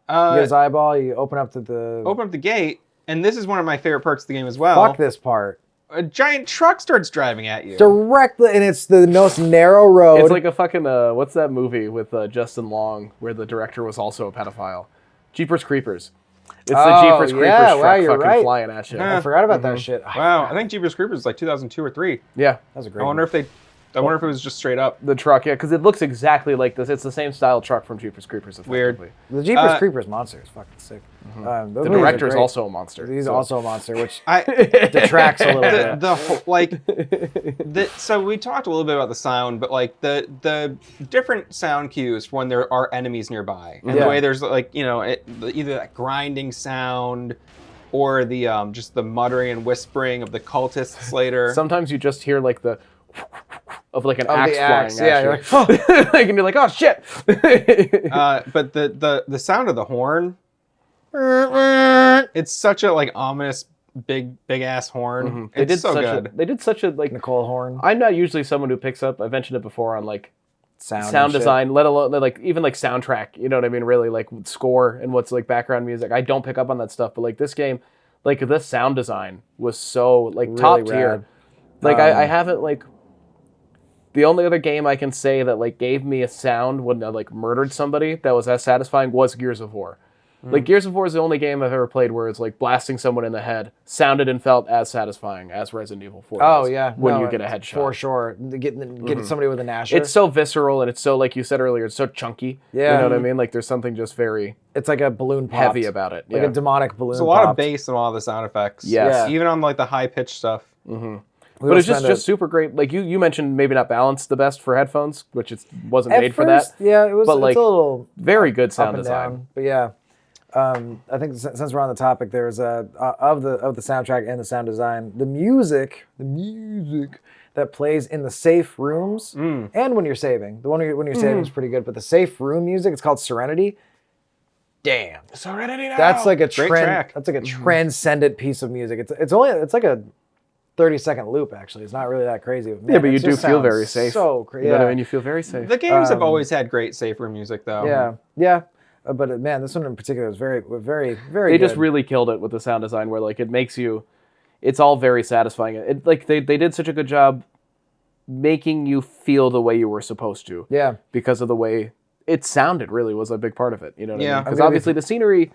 You get his eyeball. You open up to the. Open up the gate, and this is one of my favorite parts of the game as well. Fuck this part. A giant truck starts driving at you. Directly, and it's the most narrow road. It's like a fucking what's that movie with Justin Long where the director was also a pedophile? Jeepers Creepers. It's the Oh, Jeepers Creepers yeah, truck wow, you're fucking right. flying at you. I forgot about that shit. Wow, I think Jeepers Creepers is like 2002 or 3. Yeah, That was a great. I wonder if it was just straight up. the truck. Yeah, because it looks exactly like this. It's the same style truck from Jeepers Creepers. Weird. effectively. The Jeepers Creepers monster is fucking sick. Those The movies are director is great. also a monster. He's so- also a monster, which I detracts a little bit. the whole, like so we talked a little bit about the sound, but like the different sound cues for when there are enemies nearby, and Yeah. the way there's like either that grinding sound or the just the muttering and whispering of the cultists later. Sometimes you just hear like the of like an Of axe the axe, flying yeah, at you're you. Like, and you're like, oh shit. But the sound of the horn, it's such a like ominous big ass horn. They It's did so such good. a they did such a like. Nicole Horn I'm not usually someone who picks up. I mentioned it before on like sound sound and shit. design, let alone like even like soundtrack. You know what I mean? Really like score and what's like background music. I don't pick up on that stuff, but like this game, like this sound design was so like Really top rad. tier. Like I haven't like. The only other game I can say that like gave me a sound when I like murdered somebody that was as satisfying was Gears of War. Like Gears of War is the only game I've ever played where it's like blasting someone in the head sounded and felt as satisfying as Resident Evil 4 Oh does yeah, when no, you get a headshot. for sure. Get somebody with an Asher. It's so visceral and it's so like you said earlier, it's so chunky. Yeah. You know what I mean? Like there's something just very It's like a balloon popped. heavy about it. like Yeah. a demonic balloon. There's a lot of popped. bass in all the sound effects. Yes. Yeah. Even on like the high pitched stuff. But it's just super great. Like you mentioned maybe not balanced the best for headphones, which it wasn't At made first, for that. yeah, it was. But, It's like, a little Very good up sound and design. down. But yeah, I think since we're on the topic, there's of the soundtrack and the sound design, the music that plays in the safe rooms and when you're saving. The one when you're saving is pretty good, but the safe room music, it's called Serenity. Damn, Serenity now. that's like a Great track. That's like a transcendent piece of music. It's like a 30-second loop. Actually, it's not really that crazy. But man, Yeah, but it you just do feel sounds very safe. So crazy. You know what I mean? You feel very safe. The games have always had great safe room music though. Yeah. But man, this one in particular is very, very, very. They good. just really killed it with the sound design where like it makes you it's all very satisfying. It like they did such a good job making you feel the way you were supposed to. Yeah. Because of the way it sounded really was a big part of it. You know what I Yeah. mean? Because I'm gonna be- obviously the scenery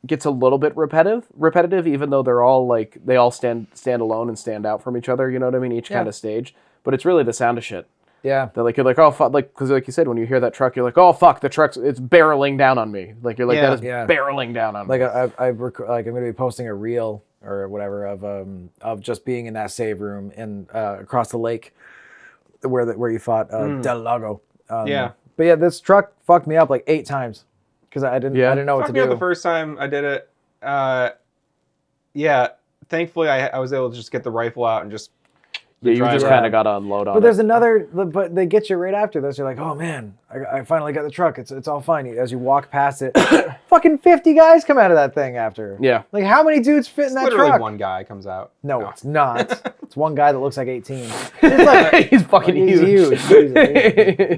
gets a little bit repetitive, even though they're all like they all stand alone and stand out from each other, you know what I mean? Each kind of stage. But it's really the sound of shit. Yeah. That like you're like, oh fuck, like because like you said, when you hear that truck, you're like, oh fuck, the truck's it's barreling down on me. Like you're like Yeah. that is Yeah. barreling down on Like me. I'm gonna be posting a reel or whatever of just being in that save room and across the lake where you fought Del Lago. Yeah. But yeah, this truck fucked me up like 8 times because I didn't know what Fucked to me up do. the first time I did it. Yeah. Thankfully, I was able to just get the rifle out and just. Yeah, you just driver. kind of got to unload on But there's it. but they get you right after this. You're like, oh man, I finally got the truck. It's all fine. As you walk past it, fucking 50 guys come out of that thing after. Yeah. Like how many dudes fit in that Literally truck? one guy comes out. No, it's not. It's one guy that looks like 18. He's like, He's fucking he's huge. huge.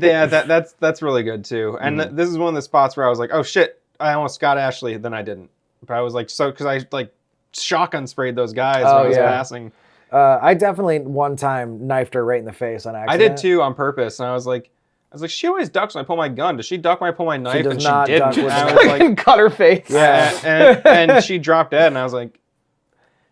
Yeah, that's really good too. And this is one of the spots where I was like, oh shit, I almost got Ashley, then I didn't. But I was like, so because I like shotgun sprayed those guys when I was yeah. passing. I definitely one time knifed her right in the face on I accident. did too on purpose, and I was like, she always ducks when I pull my gun. Does she duck when I pull my knife? does And not she didn't. duck with And I the was like, Cut her face. Yeah. and she dropped dead, and I was like,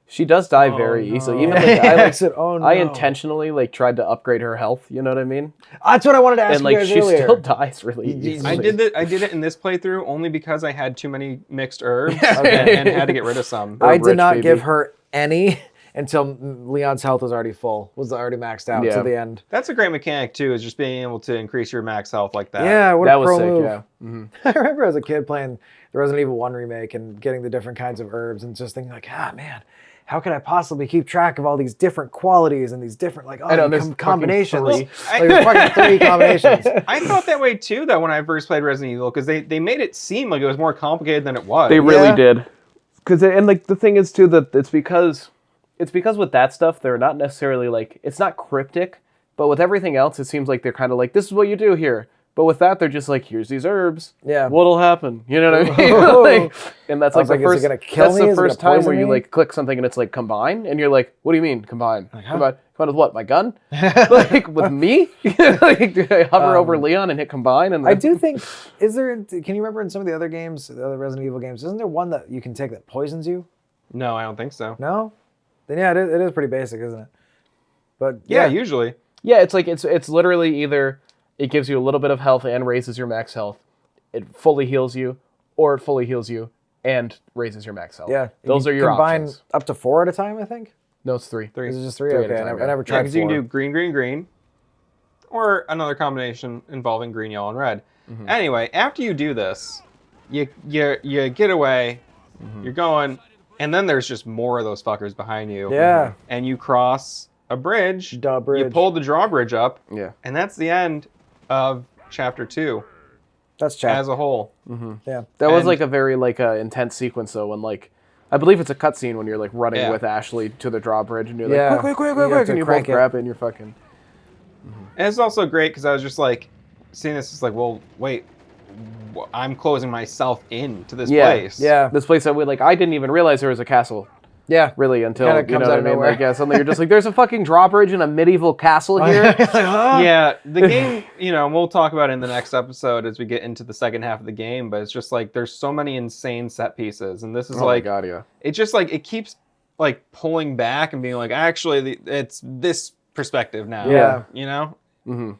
She does die very easily. Even like, I said, oh no. I intentionally like tried to upgrade her health. You know what I mean? That's what I wanted to ask And like you guys she earlier. still dies really easily. I did it in this playthrough only because I had too many mixed herbs and had to get rid of some. I did rich not baby. give her any until Leon's health was already full, was already maxed out Yeah. to the end. That's a great mechanic too, is just being able to increase your max health like that. Yeah, what That a was pro sick. move. Yeah. Mhm. I remember as a kid playing the Resident Evil 1 remake and getting the different kinds of herbs and just thinking like, man, how could I possibly keep track of all these different qualities and these different I know, there's combinations? fucking Like, there's fucking 3 combinations. I thought that way too, though, when I first played Resident Evil, because they made it seem like it was more complicated than it was. They really Yeah. did. And like the thing is too that it's because with that stuff they're not necessarily like it's not cryptic, but with everything else it seems like they're kind of like this is what you do here. But with that they're just like here's these herbs. Yeah. What'll happen? You know what I mean? Like, and that's I like was the like, is it first. gonna kill That's me? the Is it first gonna time where poison you me? like click something and it's like combine, and you're like, what do you mean combine? Combine with what? My gun? Like with me? Like do I hover over Leon and hit combine? And I do think, can you remember in some of the other games, the other Resident Evil games, isn't there one that you can take that poisons you? No, I don't think so. No? Then yeah, it is pretty basic, isn't it? But Yeah, usually. Yeah, it's like it's literally either it gives you a little bit of health and raises your max health, it fully heals you, or it fully heals you and raises your max health. Yeah. Those You are your combine options. up to 4 at a time, I think? No, it's 3. Is it just 3? Three at a Okay, time, I yeah. never Yeah, tried because you 4. can do green, green, green, or another combination involving green, yellow, and red. Anyway, after you do this, you get away, you're going, and then there's just more of those fuckers behind you. Yeah. And you cross a bridge. Duh bridge. You pull the drawbridge up, Yeah. and that's the end of chapter 2 That's chat. as a whole. Yeah. That was And- like a very like intense sequence though when like I believe it's a cutscene when you're like running Yeah. with Ashley to the drawbridge and you're Yeah. like quick, You have to and you both crank it. grab it and you're fucking. And it's also great because I was just like, seeing this, it's like, well, wait, I'm closing myself into this Yeah. place. Yeah. This place that I didn't even realize there was a castle Yeah. really until Kinda you comes know what out I of mean. nowhere. Like yeah, suddenly you're just like there's a fucking drawbridge and a medieval castle here. Yeah, the game, we'll talk about it in the next episode as we get into the second half of the game, but it's just like there's so many insane set pieces, and this is Oh like, my god, yeah. it just like, it keeps like pulling back and being like, actually, it's this perspective now. Yeah. You know? Mm-hmm.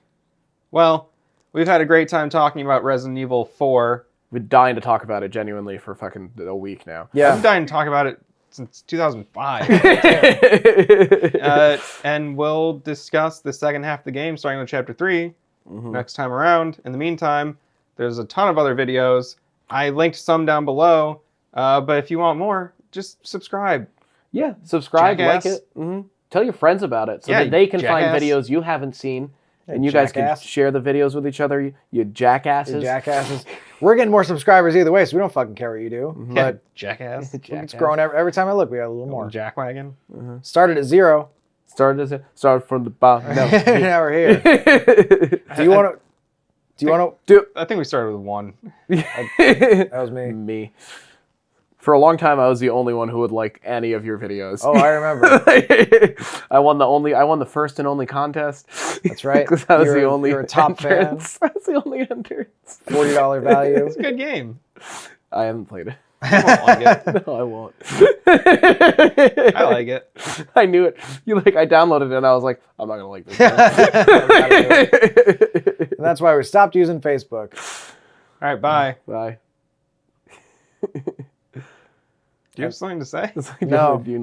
Well, we've had a great time talking about Resident Evil 4. We're dying to talk about it genuinely for fucking a week now. Yeah. I've been dying to talk about it since 2005. And we'll discuss the second half of the game, starting with Chapter 3, next time around. In the meantime, there's a ton of other videos. I linked some down below, but if you want more, just subscribe. Yeah, subscribe, Jackass. like it. Tell your friends about it so Yeah, that they can find jackass. videos you haven't seen. And you guys can jackass. share the videos with each other, you jackasses. Jackasses. We're getting more subscribers either way, so we don't fucking care what you do. But Jackass. it's growing every time I look. We got a little more. Jackwagon. Started at 0. Started from the bottom. No. Now we're here. Do you want to? I think we started with 1. That was me. Me. For a long time, I was the only one who would like any of your videos. Oh, I remember. I won the first and only contest. That's right. Because I was You're the a- only you're a top fan. entrance. I was the only entrance. $40 value. It's a good game. I haven't played it. I won't like it. No, I won't. I like it. I knew it. I downloaded it and I was like, I'm not gonna like this. And that's why we stopped using Facebook. All right, bye. Bye. Do you have something to say? It's like, No. you